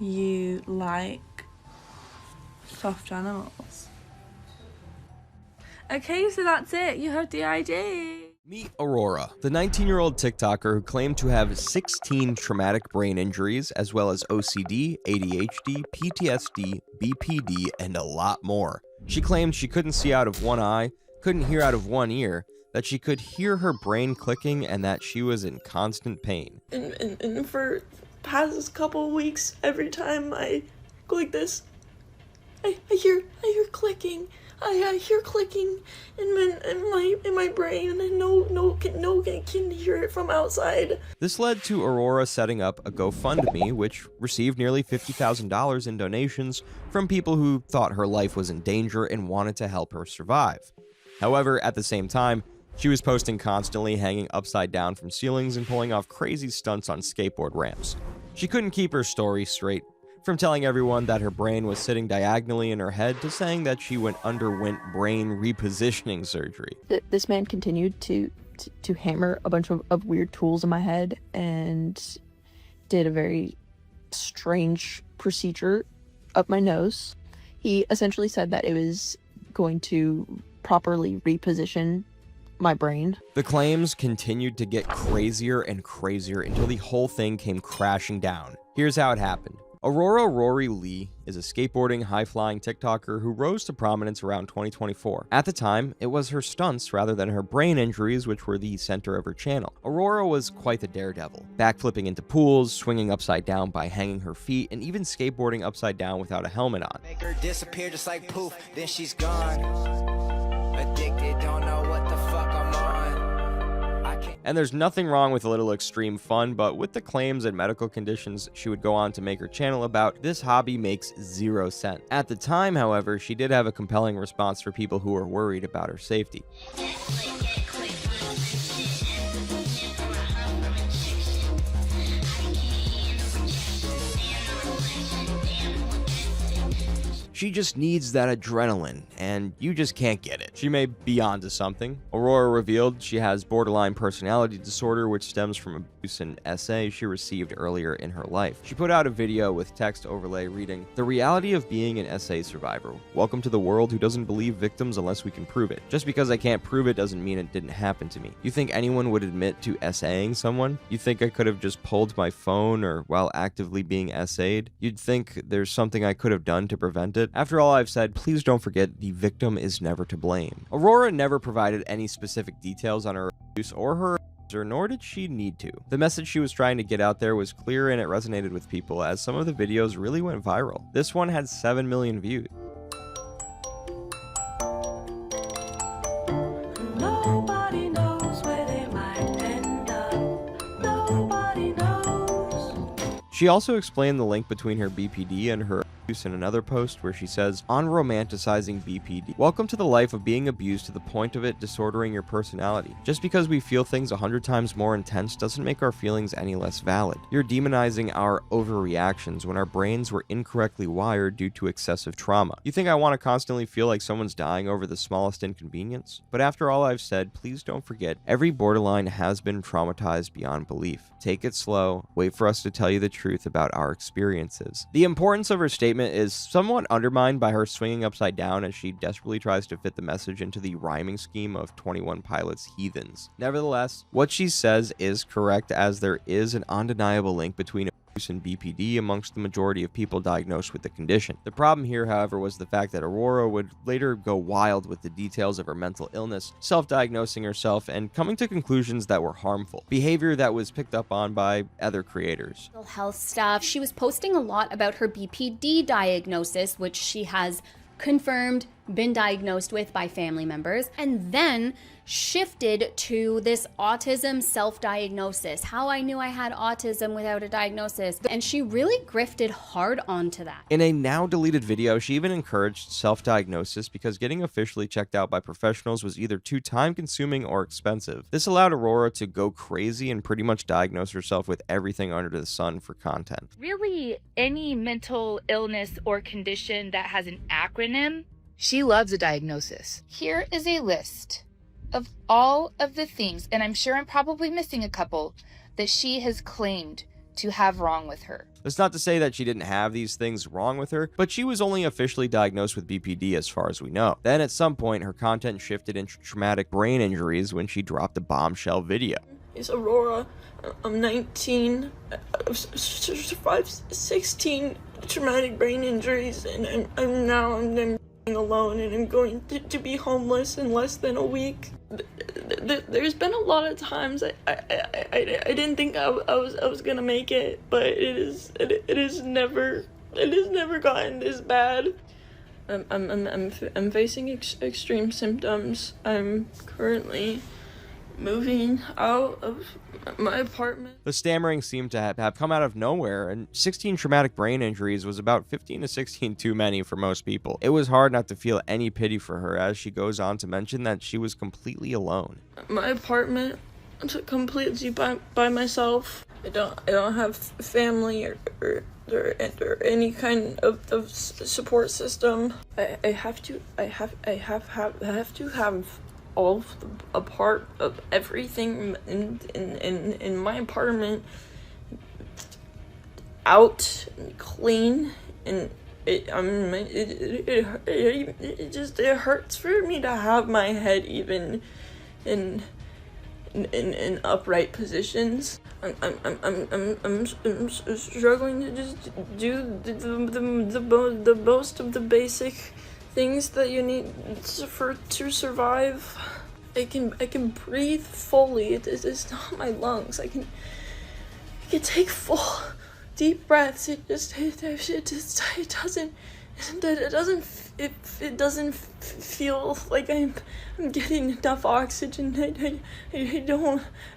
Speaker 2: you like Soft animals. Okay, so that's it. You have DID.
Speaker 1: Meet Aurora, the 19-year-old TikToker who claimed to have 16 traumatic brain injuries, as well as OCD, ADHD, PTSD, BPD, and a lot more. She claimed she couldn't see out of one eye, couldn't hear out of one ear, that she could hear her brain clicking, and that she was in constant pain.
Speaker 6: And for past couple weeks, every time I go like this, I hear clicking. I hear clicking in my brain, and no can hear it from outside.
Speaker 1: This led to Aurora setting up a GoFundMe, which received nearly $50,000 in donations from people who thought her life was in danger and wanted to help her survive. However, at the same time, she was posting constantly, hanging upside down from ceilings and pulling off crazy stunts on skateboard ramps. She couldn't keep her story straight, from telling everyone that her brain was sitting diagonally in her head to saying that she underwent brain repositioning surgery.
Speaker 7: This man continued to hammer a bunch of weird tools in my head and did a very strange procedure up my nose. He essentially said that it was going to properly reposition my brain.
Speaker 1: The claims continued to get crazier and crazier until the whole thing came crashing down. Here's how it happened. Aurora Rory Lee is a skateboarding, high-flying TikToker who rose to prominence around 2024. At the time, it was her stunts rather than her brain injuries which were the center of her channel. Aurora was quite the daredevil, backflipping into pools, swinging upside down by hanging her feet, and even skateboarding upside down without a helmet on.
Speaker 12: Make her disappear just like poof, then she's gone. Addicted, don't know what the fuck I'm on.
Speaker 1: And there's nothing wrong with a little extreme fun, but with the claims and medical conditions she would go on to make her channel about, this hobby makes zero sense. At the time, however, she did have a compelling response for people who were worried about her safety. She just needs that adrenaline, and you just can't get it. She may be onto something. Aurora revealed she has borderline personality disorder, which stems from abuse and SA she received earlier in her life. She put out a video with text overlay reading, "The reality of being an SA survivor. Welcome to the world who doesn't believe victims unless we can prove it. Just because I can't prove it doesn't mean it didn't happen to me. You think anyone would admit to SAing someone? You think I could have just pulled my phone or while actively being SA'd? You'd think there's something I could have done to prevent it? After all I've said, please don't forget the victim is never to blame." Aurora never provided any specific details on her abuse or her abuser, nor did she need to. The message she was trying to get out there was clear and it resonated with people, as some of the videos really went viral. This one had 7 million views.
Speaker 2: Nobody knows where they might end up. Nobody knows.
Speaker 1: She also explained the link between her BPD and her abuse in another post where she says, "On romanticizing BPD. Welcome to the life of being abused to the point of it disordering your personality. Just because we feel things 100 times more intense doesn't make our feelings any less valid. You're demonizing our overreactions when our brains were incorrectly wired due to excessive trauma. You think I want to constantly feel like someone's dying over the smallest inconvenience? But after all I've said, please don't forget, every borderline has been traumatized beyond belief. Take it slow. Wait for us to tell you the truth about our experiences." The importance of her statement is somewhat undermined by her swinging upside down as she desperately tries to fit the message into the rhyming scheme of 21 Pilots' Heathens. Nevertheless, what she says is correct, as there is an undeniable link between abuse and BPD amongst the majority of people diagnosed with the condition. The problem here, however, was the fact that Aurora would later go wild with the details of her mental illness, self-diagnosing herself, and coming to conclusions that were harmful, behavior that was picked up on by other creators.
Speaker 13: Mental health stuff. She was posting a lot about her BPD diagnosis, which she has confirmed been diagnosed with by family members, and then shifted to this autism self-diagnosis. How I knew I had autism without a diagnosis. And she really grifted hard onto that.
Speaker 1: In a now deleted video, she even encouraged self-diagnosis because getting officially checked out by professionals was either too time-consuming or expensive. This allowed Aurora to go crazy and pretty much diagnose herself with everything under the sun for content.
Speaker 25: Really, any mental illness or condition that has an acronym, she loves a diagnosis. Here is a list of all of the things, and I'm sure I'm probably missing a couple, that she has claimed to have wrong with her.
Speaker 1: That's not to say that she didn't have these things wrong with her, but she was only officially diagnosed with BPD as far as we know. Then at some point, her content shifted into traumatic brain injuries when she dropped a bombshell video.
Speaker 6: It's Aurora. I'm 19. I've survived 16 traumatic brain injuries, and I'm alone, and I'm going to be homeless in less than a week. There's been a lot of times I didn't think I was gonna make it, but it has never gotten this bad. I'm facing extreme symptoms. I'm currently moving out of my apartment.
Speaker 1: The stammering seemed to have come out of nowhere, and 16 traumatic brain injuries was about 15 to 16 too many for most people. It was hard not to feel any pity for her, as she goes on to mention that she was completely alone.
Speaker 6: My apartment, I'm completely by myself. I don't have family or any kind of support system. I have to have all a part of everything in my apartment out and clean, and it hurts for me to have my head even in upright positions. I'm struggling to just do the most of the basic things that you need to survive. I can breathe fully. It's not my lungs. I can take full deep breaths. It doesn't feel like I'm getting enough oxygen. I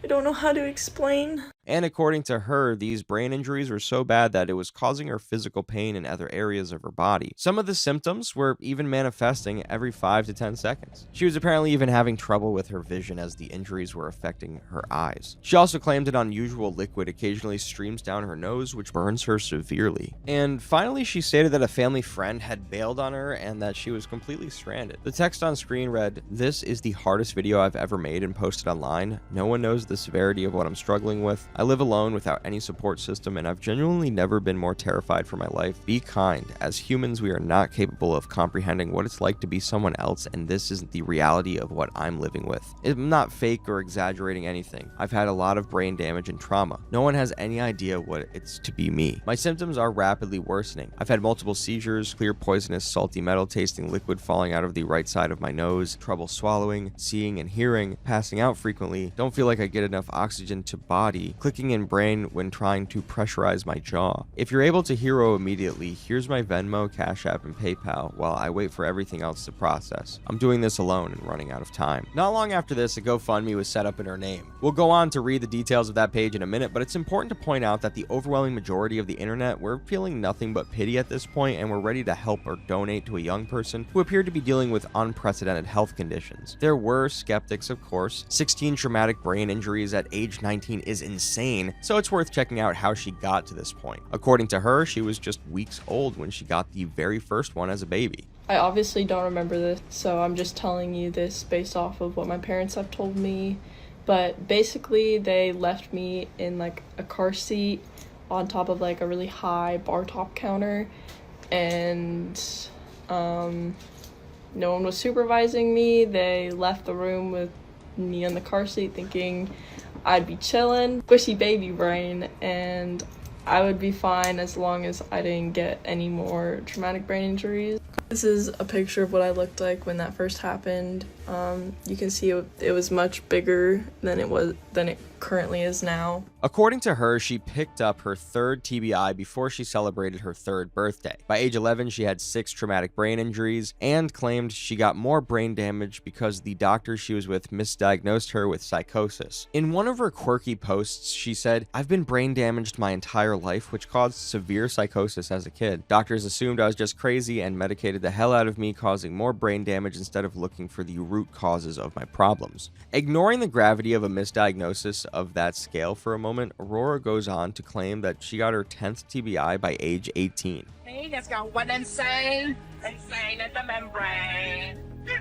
Speaker 6: don't know how to explain.
Speaker 1: And according to her, these brain injuries were so bad that it was causing her physical pain in other areas of her body. Some of the symptoms were even manifesting every 5 to 10 seconds. She was apparently even having trouble with her vision as the injuries were affecting her eyes. She also claimed an unusual liquid occasionally streams down her nose, which burns her severely. And finally, she stated that a family friend had bailed on her and that she was completely stranded. The text on screen read, "This is the hardest video I've ever made and posted online. No one knows the severity of what I'm struggling with. I live alone without any support system, and I've genuinely never been more terrified for my life. Be kind. As humans, we are not capable of comprehending what it's like to be someone else, and this isn't the reality of what I'm living with. I'm not fake or exaggerating anything. I've had a lot of brain damage and trauma. No one has any idea what it's to be me. My symptoms are rapidly worsening. I've had multiple seizures, clear poisonous salty metal tasting liquid falling out of the right side of my nose, trouble swallowing, seeing and hearing, passing out frequently, don't feel like I get enough oxygen to body, clicking in brain when trying to pressurize my jaw. If you're able to hero immediately, here's my Venmo, Cash App, and PayPal while I wait for everything else to process. I'm doing this alone and running out of time." Not long after this, a GoFundMe was set up in her name. We'll go on to read the details of that page in a minute, but it's important to point out that the overwhelming majority of the internet were feeling nothing but pity at this point and were ready to help or donate to a young person who appeared to be dealing with unprecedented health conditions. There were skeptics, of course. 16 traumatic brain injuries at age 19 is insane, so it's worth checking out how she got to this point. According to her, she was just weeks old when she got the very first one as a baby.
Speaker 6: I obviously don't remember this, so I'm just telling you this based off of what my parents have told me. But basically, they left me in like a car seat on top of like a really high bar top counter, and no one was supervising me. They left the room with me in the car seat thinking I'd be chilling, squishy baby brain, and I would be fine as long as I didn't get any more traumatic brain injuries. This is a picture of what I looked like when that first happened. You can see it was much bigger than it currently is now.
Speaker 1: According to her, she picked up her third TBI before she celebrated her third birthday. By age 11, she had 6 traumatic brain injuries and claimed she got more brain damage because the doctor she was with misdiagnosed her with psychosis. In one of her quirky posts, she said, "I've been brain damaged my entire life, which caused severe psychosis as a kid. Doctors assumed I was just crazy and medicated the hell out of me, causing more brain damage instead of looking for the root causes of my problems." Ignoring the gravity of a misdiagnosis of that scale for a moment, Aurora goes on to claim that she got her 10th TBI by age 18.
Speaker 8: Hey, let's go. What insane? Insane at the membrane. Insane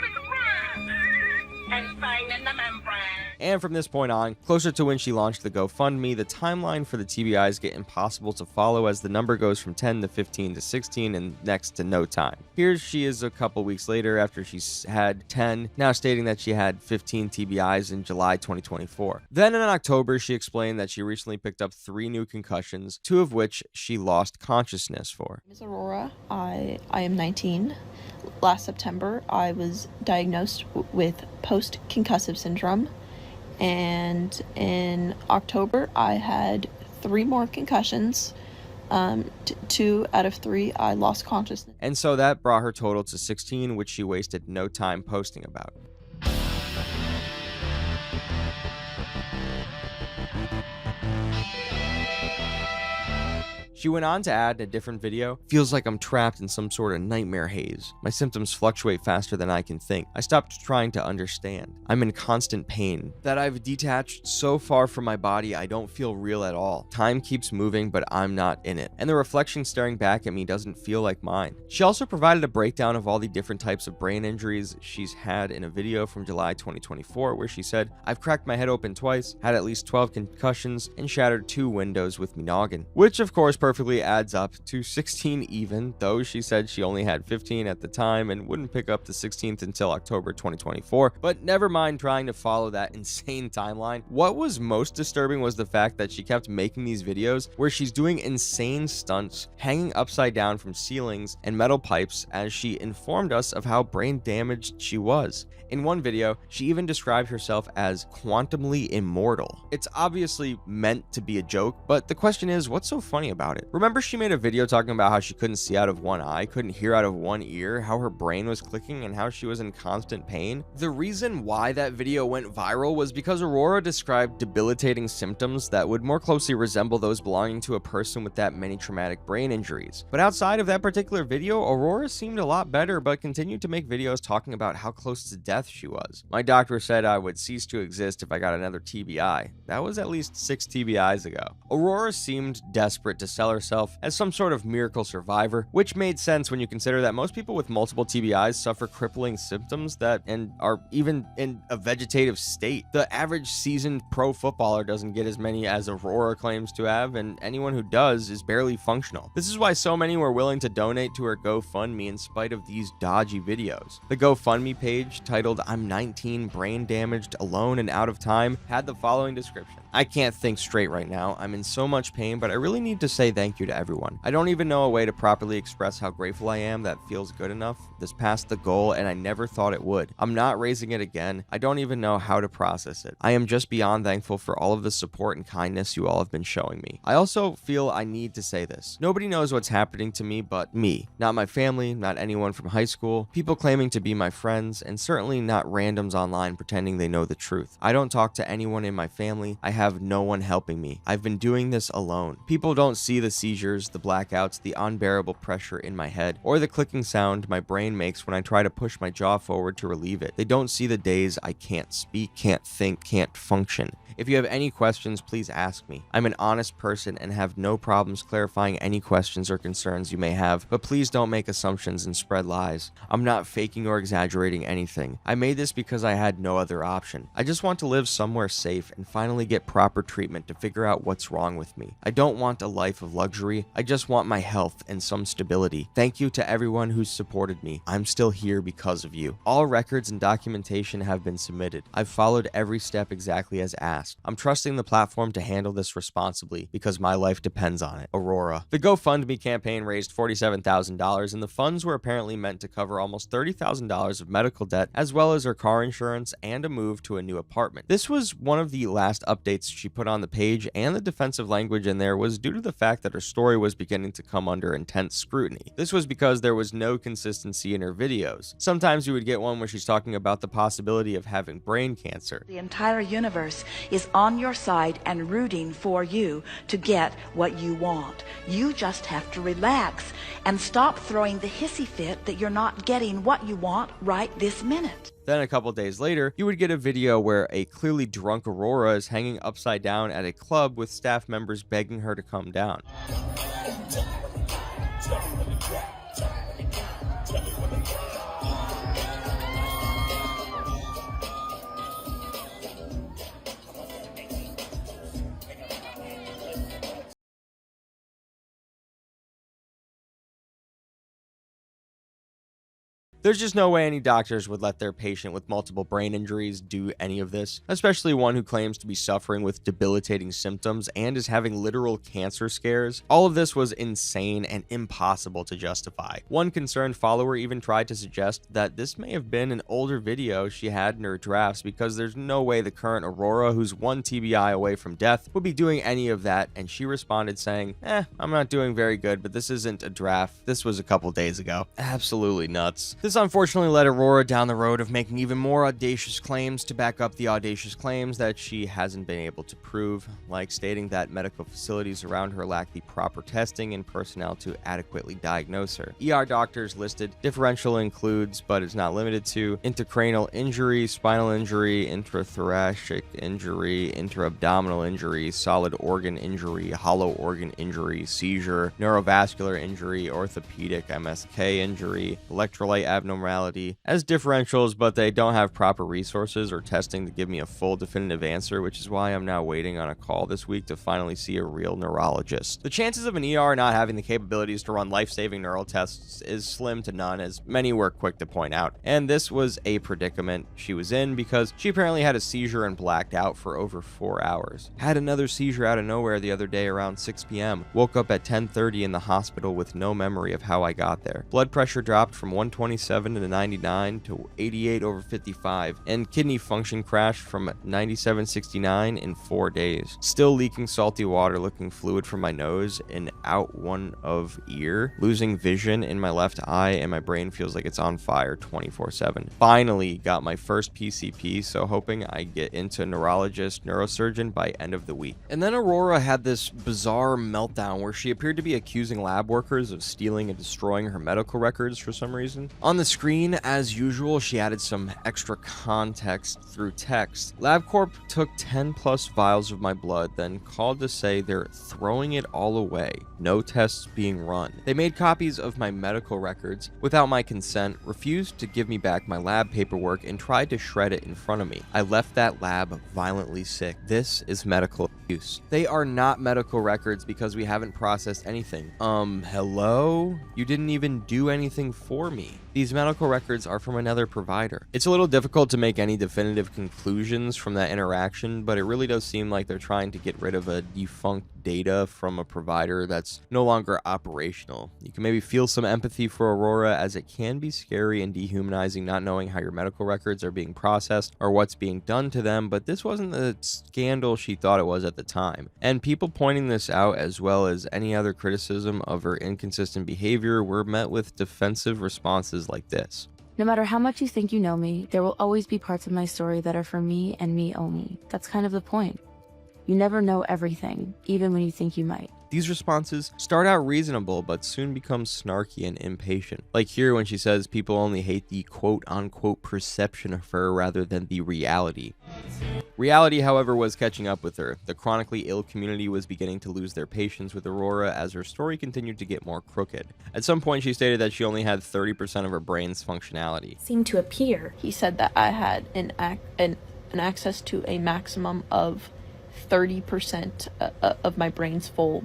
Speaker 8: at the membrane.
Speaker 1: And from this point on, closer to when she launched the GoFundMe, the timeline for the TBIs get impossible to follow as the number goes from 10 to 15 to 16 and next to no time. Here she is a couple weeks later after she's had 10, now stating that she had 15 TBIs in July 2024. Then in October, she explained that she recently picked up 3 new concussions, 2 of which she lost consciousness for.
Speaker 7: My name is Aurora. I am 19. Last September, I was diagnosed with post-concussive syndrome, and in October, I had 3 more concussions. 2 out of 3, I lost consciousness.
Speaker 1: And so that brought her total to 16, which she wasted no time posting about. She went on to add in a different video, "Feels like I'm trapped in some sort of nightmare haze. My symptoms fluctuate faster than I can think. I stopped trying to understand. I'm in constant pain. That I've detached so far from my body I don't feel real at all. Time keeps moving, but I'm not in it. And the reflection staring back at me doesn't feel like mine." She also provided a breakdown of all the different types of brain injuries she's had in a video from July 2024, where she said, "I've cracked my head open twice, had at least 12 concussions, and shattered 2 windows with me noggin." Which of course perfectly adds up to 16 even, though she said she only had 15 at the time and wouldn't pick up the 16th until October 2024. But never mind trying to follow that insane timeline. What was most disturbing was the fact that she kept making these videos where she's doing insane stunts, hanging upside down from ceilings and metal pipes, as she informed us of how brain damaged she was. In one video, she even described herself as quantumly immortal. It's obviously meant to be a joke, but the question is, what's so funny about it? Remember she made a video talking about how she couldn't see out of one eye, couldn't hear out of one ear, how her brain was clicking, and how she was in constant pain? The reason why that video went viral was because Aurora described debilitating symptoms that would more closely resemble those belonging to a person with that many traumatic brain injuries. But outside of that particular video, Aurora seemed a lot better, but continued to make videos talking about how close to death she was. "My doctor said I would cease to exist if I got another TBI. That was at least 6 TBIs ago." Aurora seemed desperate to sell herself as some sort of miracle survivor, which made sense when you consider that most people with multiple TBIs suffer crippling symptoms that and are even in a vegetative state. The average seasoned pro footballer doesn't get as many as Aurora claims to have, and anyone who does is barely functional. This is why so many were willing to donate to her GoFundMe in spite of these dodgy videos. The GoFundMe page, titled "I'm 19, brain damaged, alone, and out of time," had the following description: "I can't think straight right now. I'm in so much pain, but I really need to say thank you to everyone. I don't even know a way to properly express how grateful I am that feels good enough. This passed the goal, and I never thought it would. I'm not raising it again. I don't even know how to process it. I am just beyond thankful for all of the support and kindness you all have been showing me. I also feel I need to say this. Nobody knows what's happening to me but me. Not my family, not anyone from high school, people claiming to be my friends, and certainly not randoms online pretending they know the truth. I don't talk to anyone in my family. I have no one helping me. I've been doing this alone. People don't see the seizures, the blackouts, the unbearable pressure in my head, or the clicking sound my brain makes when I try to push my jaw forward to relieve it. They don't see the days I can't speak, can't think, can't function. If you have any questions, please ask me. I'm an honest person and have no problems clarifying any questions or concerns you may have, but please don't make assumptions and spread lies. I'm not faking or exaggerating anything. I made this because I had no other option. I just want to live somewhere safe and finally get proper treatment to figure out what's wrong with me. I don't want a life of luxury. I just want my health and some stability. Thank you to everyone who's supported me. I'm still here because of you. All records and documentation have been submitted. I've followed every step exactly as asked. I'm trusting the platform to handle this responsibly because my life depends on it. Aurora." The GoFundMe campaign raised $47,000, and the funds were apparently meant to cover almost $30,000 of medical debt, as well as her car insurance and a move to a new apartment. This was one of the last updates she put on the page, and the defensive language in there was due to the fact that her story was beginning to come under intense scrutiny. This was because there was no consistency in her videos. Sometimes you would get one where she's talking about the possibility of having brain cancer.
Speaker 8: The entire universe is on your side and rooting for you to get what you want. You just have to relax and stop throwing the hissy fit that you're not getting what you want right this minute.
Speaker 1: Then a couple days later, you would get a video where a clearly drunk Aurora is hanging upside down at a club with staff members begging her to come down. There's just no way any doctors would let their patient with multiple brain injuries do any of this, especially one who claims to be suffering with debilitating symptoms and is having literal cancer scares. All of this was insane and impossible to justify. One concerned follower even tried to suggest that this may have been an older video she had in her drafts, because there's no way the current Aurora, who's one TBI away from death, would be doing any of that, and she responded saying, I'm not doing very good, but this isn't a draft. This was a couple days ago. Absolutely nuts. This unfortunately led Aurora down the road of making even more audacious claims to back up the audacious claims that she hasn't been able to prove, like stating that medical facilities around her lack the proper testing and personnel to adequately diagnose her. ER doctors listed differential includes, but is not limited to, intracranial injury, spinal injury, intrathoracic injury, intra-abdominal injury, solid organ injury, hollow organ injury, seizure, neurovascular injury, orthopedic MSK injury, electrolyte abnormality as differentials, but they don't have proper resources or testing to give me a full definitive answer, which is why I'm now waiting on a call this week to finally see a real neurologist. The chances of an ER not having the capabilities to run life-saving neural tests is slim to none, as many were quick to point out, and this was a predicament she was in because she apparently had a seizure and blacked out for over 4 hours. Had another seizure out of nowhere the other day around 6 p.m. Woke up at 10:30 in the hospital with no memory of how I got there. Blood pressure dropped from 127 to 99 to 88/55, and kidney function crashed from 97/69 in 4 days. Still leaking salty water, looking fluid from my nose and out one of ear, losing vision in my left eye, and my brain feels like it's on fire 24/7. Finally got my first PCP, so hoping I get into a neurologist, neurosurgeon by end of the week. And then Aurora had this bizarre meltdown where she appeared to be accusing lab workers of stealing and destroying her medical records for some reason. On the screen, as usual, she added some extra context through text. LabCorp took 10 plus vials of my blood, then called to say they're throwing it all away. No tests being run. They made copies of my medical records without my consent, refused to give me back my lab paperwork, and tried to shred it in front of me. I left that lab violently sick. This is medical abuse. They are not medical records because we haven't processed anything. Hello? You didn't even do anything for me. These medical records are from another provider. It's a little difficult to make any definitive conclusions from that interaction, but it really does seem like they're trying to get rid of a defunct data from a provider that's no longer operational. You can maybe feel some empathy for Aurora, as it can be scary and dehumanizing not knowing how your medical records are being processed or what's being done to them, but this wasn't the scandal she thought it was at the time. And people pointing this out, as well as any other criticism of her inconsistent behavior, were met with defensive responses like this.
Speaker 10: No matter how much you think you know me, there will always be parts of my story that are for me and me only. That's kind of the point. You never know everything, even when you think you might.
Speaker 1: These responses start out reasonable, but soon become snarky and impatient. Like here when she says people only hate the quote-unquote perception of her rather than the reality. Reality, however, was catching up with her. The chronically ill community was beginning to lose their patience with Aurora as her story continued to get more crooked. At some point, she stated that she only had 30% of her brain's functionality.
Speaker 7: Seemed to appear. He said that I had an access to a maximum of 30% of my brain's full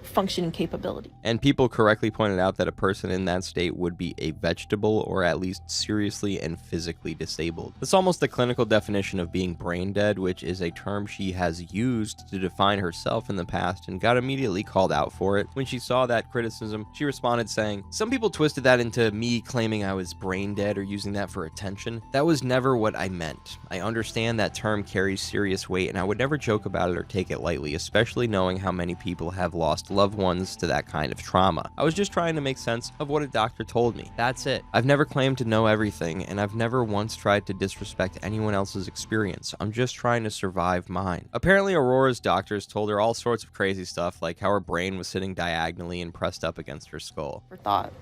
Speaker 7: functioning capability.
Speaker 1: And people correctly pointed out that a person in that state would be a vegetable, or at least seriously and physically disabled. That's almost the clinical definition of being brain dead, which is a term she has used to define herself in the past and got immediately called out for it. When she saw that criticism, she responded saying, "Some people twisted that into me claiming I was brain dead or using that for attention. That was never what I meant. I understand that term carries serious weight, and I would never joke about it or take it lightly, especially knowing how many people have lost loved ones to that kind of trauma. I was just trying to make sense of what a doctor told me. That's it. I've never claimed to know everything, and I've never once tried to disrespect anyone else's experience. I'm just trying to survive mine." Apparently, Aurora's doctors told her all sorts of crazy stuff, like how her brain was sitting diagonally and pressed up against her skull.
Speaker 7: Thought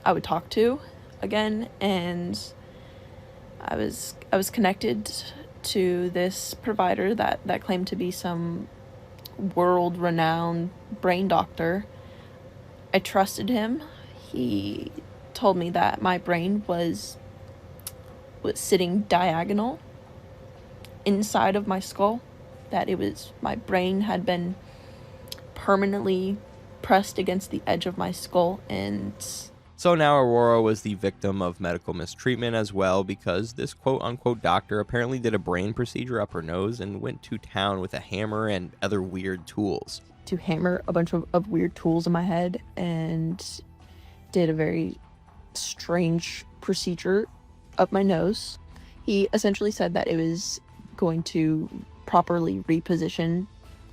Speaker 7: I would talk to again, and I was connected to this provider that claimed to be some world-renowned brain doctor. I trusted him. He told me that my brain was sitting diagonal inside of my skull, that my brain had been permanently pressed against the edge of my skull, and
Speaker 1: So now Aurora was the victim of medical mistreatment as well, because this quote-unquote doctor apparently did a brain procedure up her nose and went to town with a hammer and other weird tools.
Speaker 7: To hammer a bunch of weird tools in my head and did a very strange procedure up my nose. He essentially said that it was going to properly reposition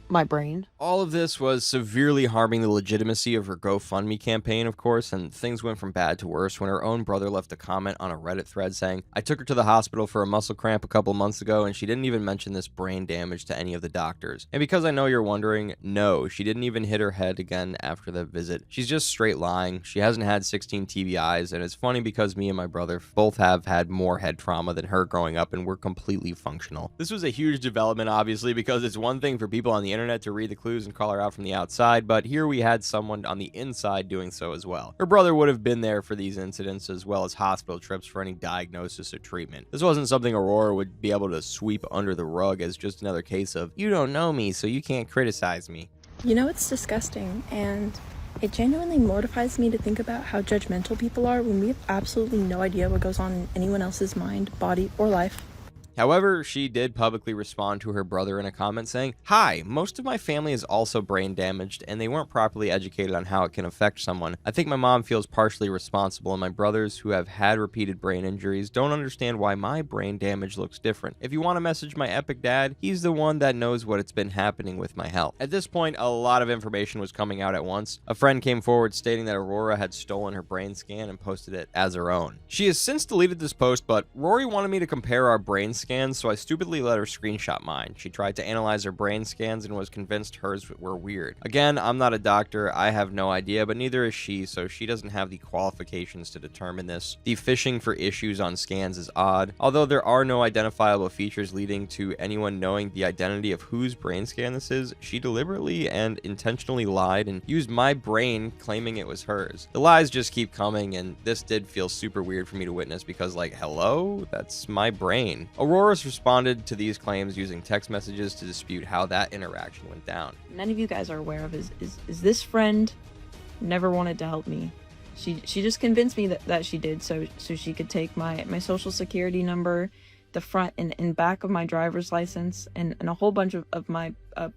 Speaker 7: my brain.
Speaker 1: All of this was severely harming the legitimacy of her GoFundMe campaign, of course, and things went from bad to worse when her own brother left a comment on a Reddit thread saying, "I took her to the hospital for a muscle cramp a couple months ago, and she didn't even mention this brain damage to any of the doctors. And because I know you're wondering, no, she didn't even hit her head again after the visit. She's just straight lying. She hasn't had 16 TBIs, and it's funny because me and my brother both have had more head trauma than her growing up, and we're completely functional." This was a huge development, obviously, because it's one thing for people on the internet to read the clues and call her out from the outside, but here we had someone on the inside doing so as well. Her brother would have been there for these incidents, as well as hospital trips for any diagnosis or treatment. This wasn't something Aurora would be able to sweep under the rug as just another case of, "You don't know me, so you can't criticize me."
Speaker 21: You know, it's disgusting, and it genuinely mortifies me to think about how judgmental people are when we have absolutely no idea what goes on in anyone else's mind, body, or life.
Speaker 1: However, she did publicly respond to her brother in a comment saying, "Hi, most of my family is also brain damaged, and they weren't properly educated on how it can affect someone. I think my mom feels partially responsible, and my brothers who have had repeated brain injuries don't understand why my brain damage looks different. If you want to message my epic dad, he's the one that knows what it's been happening with my health." At this point, a lot of information was coming out at once. A friend came forward stating that Aurora had stolen her brain scan and posted it as her own. She has since deleted this post, but Rory wanted me to compare our brain scans, so I stupidly let her screenshot mine. She tried to analyze her brain scans and was convinced hers were weird. Again, I'm not a doctor, I have no idea, but neither is she, so she doesn't have the qualifications to determine this. The fishing for issues on scans is odd. Although there are no identifiable features leading to anyone knowing the identity of whose brain scan this is, she deliberately and intentionally lied and used my brain claiming it was hers. The lies just keep coming, and this did feel super weird for me to witness because, like, hello? That's my brain. Aurora's responded to these claims using text messages to dispute how that interaction went down.
Speaker 7: None of you guys are aware of is this friend never wanted to help me. She just convinced me that she did so she could take my social security number, the front and back of my driver's license, and a whole bunch of my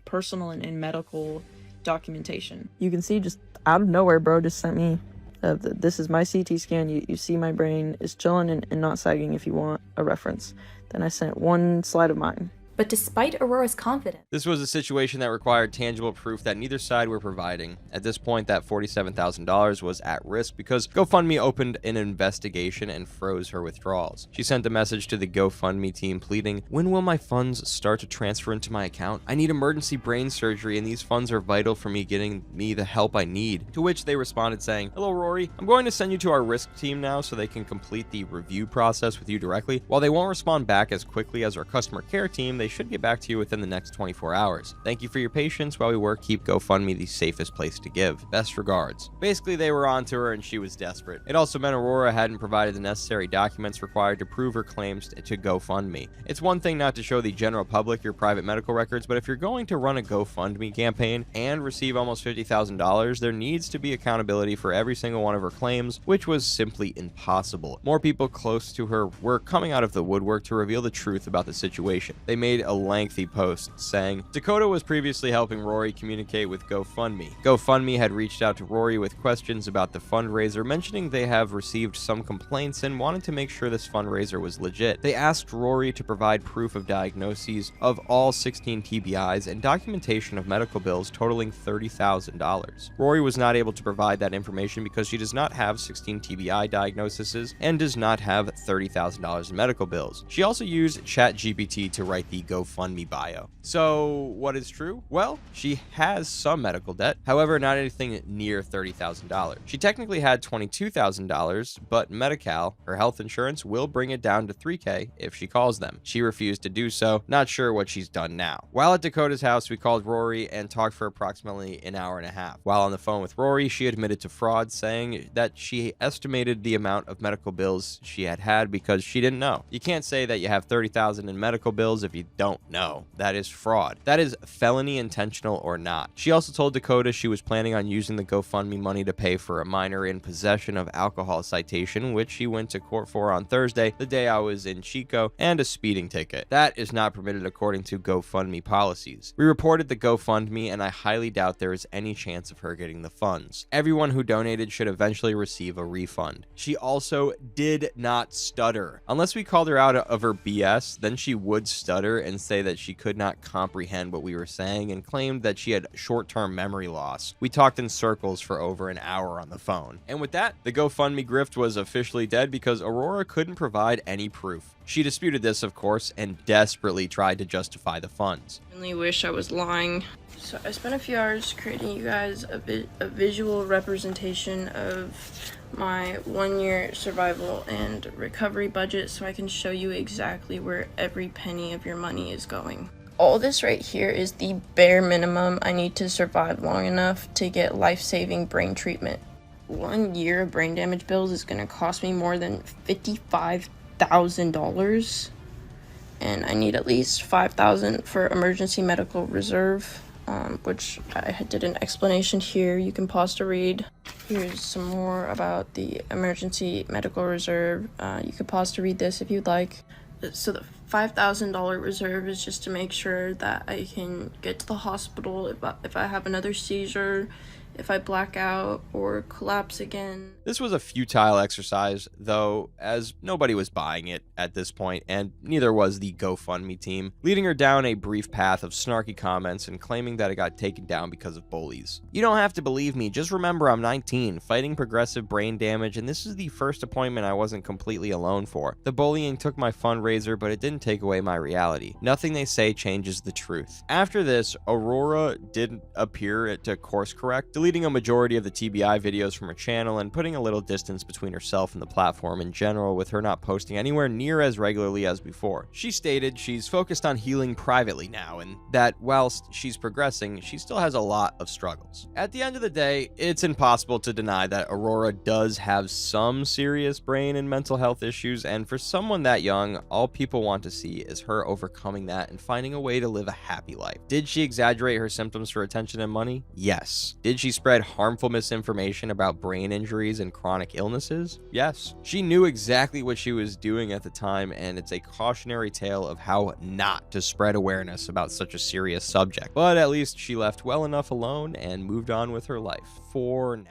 Speaker 7: personal and medical documentation. You can see just out of nowhere, bro just sent me this is my CT scan. You see my brain is chilling and not sagging if you want a reference. Then I sent one slide of mine.
Speaker 14: But despite Aurora's confidence,
Speaker 1: this was a situation that required tangible proof that neither side were providing. At this point, that $47,000 was at risk because GoFundMe opened an investigation and froze her withdrawals. She sent a message to the GoFundMe team pleading, "When will my funds start to transfer into my account? I need emergency brain surgery and these funds are vital for me getting me the help I need." To which they responded saying, "Hello, Rory. I'm going to send you to our risk team now so they can complete the review process with you directly. While they won't respond back as quickly as our customer care team, they should get back to you within the next 24 hours. Thank you for your patience while we work. Keep GoFundMe the safest place to give. Best regards." Basically, they were on to her and she was desperate. It also meant Aurora hadn't provided the necessary documents required to prove her claims to GoFundMe. It's one thing not to show the general public your private medical records, but if you're going to run a GoFundMe campaign and receive almost $50,000, there needs to be accountability for every single one of her claims, which was simply impossible. More people close to her were coming out of the woodwork to reveal the truth about the situation. They made a lengthy post saying, "Dakota was previously helping Rory communicate with GoFundMe. GoFundMe had reached out to Rory with questions about the fundraiser, mentioning they have received some complaints and wanted to make sure this fundraiser was legit. They asked Rory to provide proof of diagnoses of all 16 TBIs and documentation of medical bills totaling $30,000. Rory was not able to provide that information because she does not have 16 TBI diagnoses and does not have $30,000 in medical bills. She also used ChatGPT to write the GoFundMe bio." So what is true? Well, she has some medical debt, however not anything near $30,000. She technically had $22,000, but Medi-Cal, her health insurance, will bring it down to $3,000 if she calls them. She refused to do so, not sure what she's done now. While at Dakota's house, we called Rory and talked for approximately an hour and a half. While on the phone with Rory, she admitted to fraud, saying that she estimated the amount of medical bills she had because she didn't know. You can't say that you have $30,000 in medical bills if you don't know. That is fraud. That is felony intentional or not. She also told Dakota she was planning on using the GoFundMe money to pay for a minor in possession of alcohol citation, which she went to court for on Thursday, the day I was in Chico, and a speeding ticket. That is not permitted according to GoFundMe policies. We reported the GoFundMe, and I highly doubt there is any chance of her getting the funds. Everyone who donated should eventually receive a refund. She also did not stutter. Unless we called her out of her BS, then she would stutter and say that she could not comprehend what we were saying and claimed that she had short-term memory loss. We talked in circles for over an hour on the phone. And with that, the GoFundMe grift was officially dead because Aurora couldn't provide any proof. She disputed this, of course, and desperately tried to justify the funds.
Speaker 6: I really wish I was lying. So I spent a few hours creating you guys a visual representation of my 1-year survival and recovery budget so I can show you exactly where every penny of your money is going. All this right here is the bare minimum I need to survive long enough to get life-saving brain treatment. 1 year of brain damage bills is going to cost me more than $55,000, and I need at least $5,000 for emergency medical reserve, which I did an explanation here. You can pause to read. Here's some more about the emergency medical reserve. You could pause to read this if you'd like. So the $5,000 reserve is just to make sure that I can get to the hospital if I have another seizure, if I black out or collapse again.
Speaker 1: This was a futile exercise, though, as nobody was buying it at this point, and neither was the GoFundMe team, leading her down a brief path of snarky comments and claiming that it got taken down because of bullies. You don't have to believe me, just remember I'm 19, fighting progressive brain damage, and this is the first appointment I wasn't completely alone for. The bullying took my fundraiser, but it didn't take away my reality. Nothing they say changes the truth. After this, Aurora didn't appear to course correct, deleting a majority of the TBI videos from her channel and putting a little distance between herself and the platform in general, with her not posting anywhere near as regularly as before. She stated she's focused on healing privately now, and that whilst she's progressing, she still has a lot of struggles. At the end of the day, it's impossible to deny that Aurora does have some serious brain and mental health issues, and for someone that young, all people want to see is her overcoming that and finding a way to live a happy life. Did she exaggerate her symptoms for attention and money? Yes. Did she spread harmful misinformation about brain injuries and chronic illnesses? Yes. She knew exactly what she was doing at the time, and it's a cautionary tale of how not to spread awareness about such a serious subject. But at least she left well enough alone and moved on with her life for now.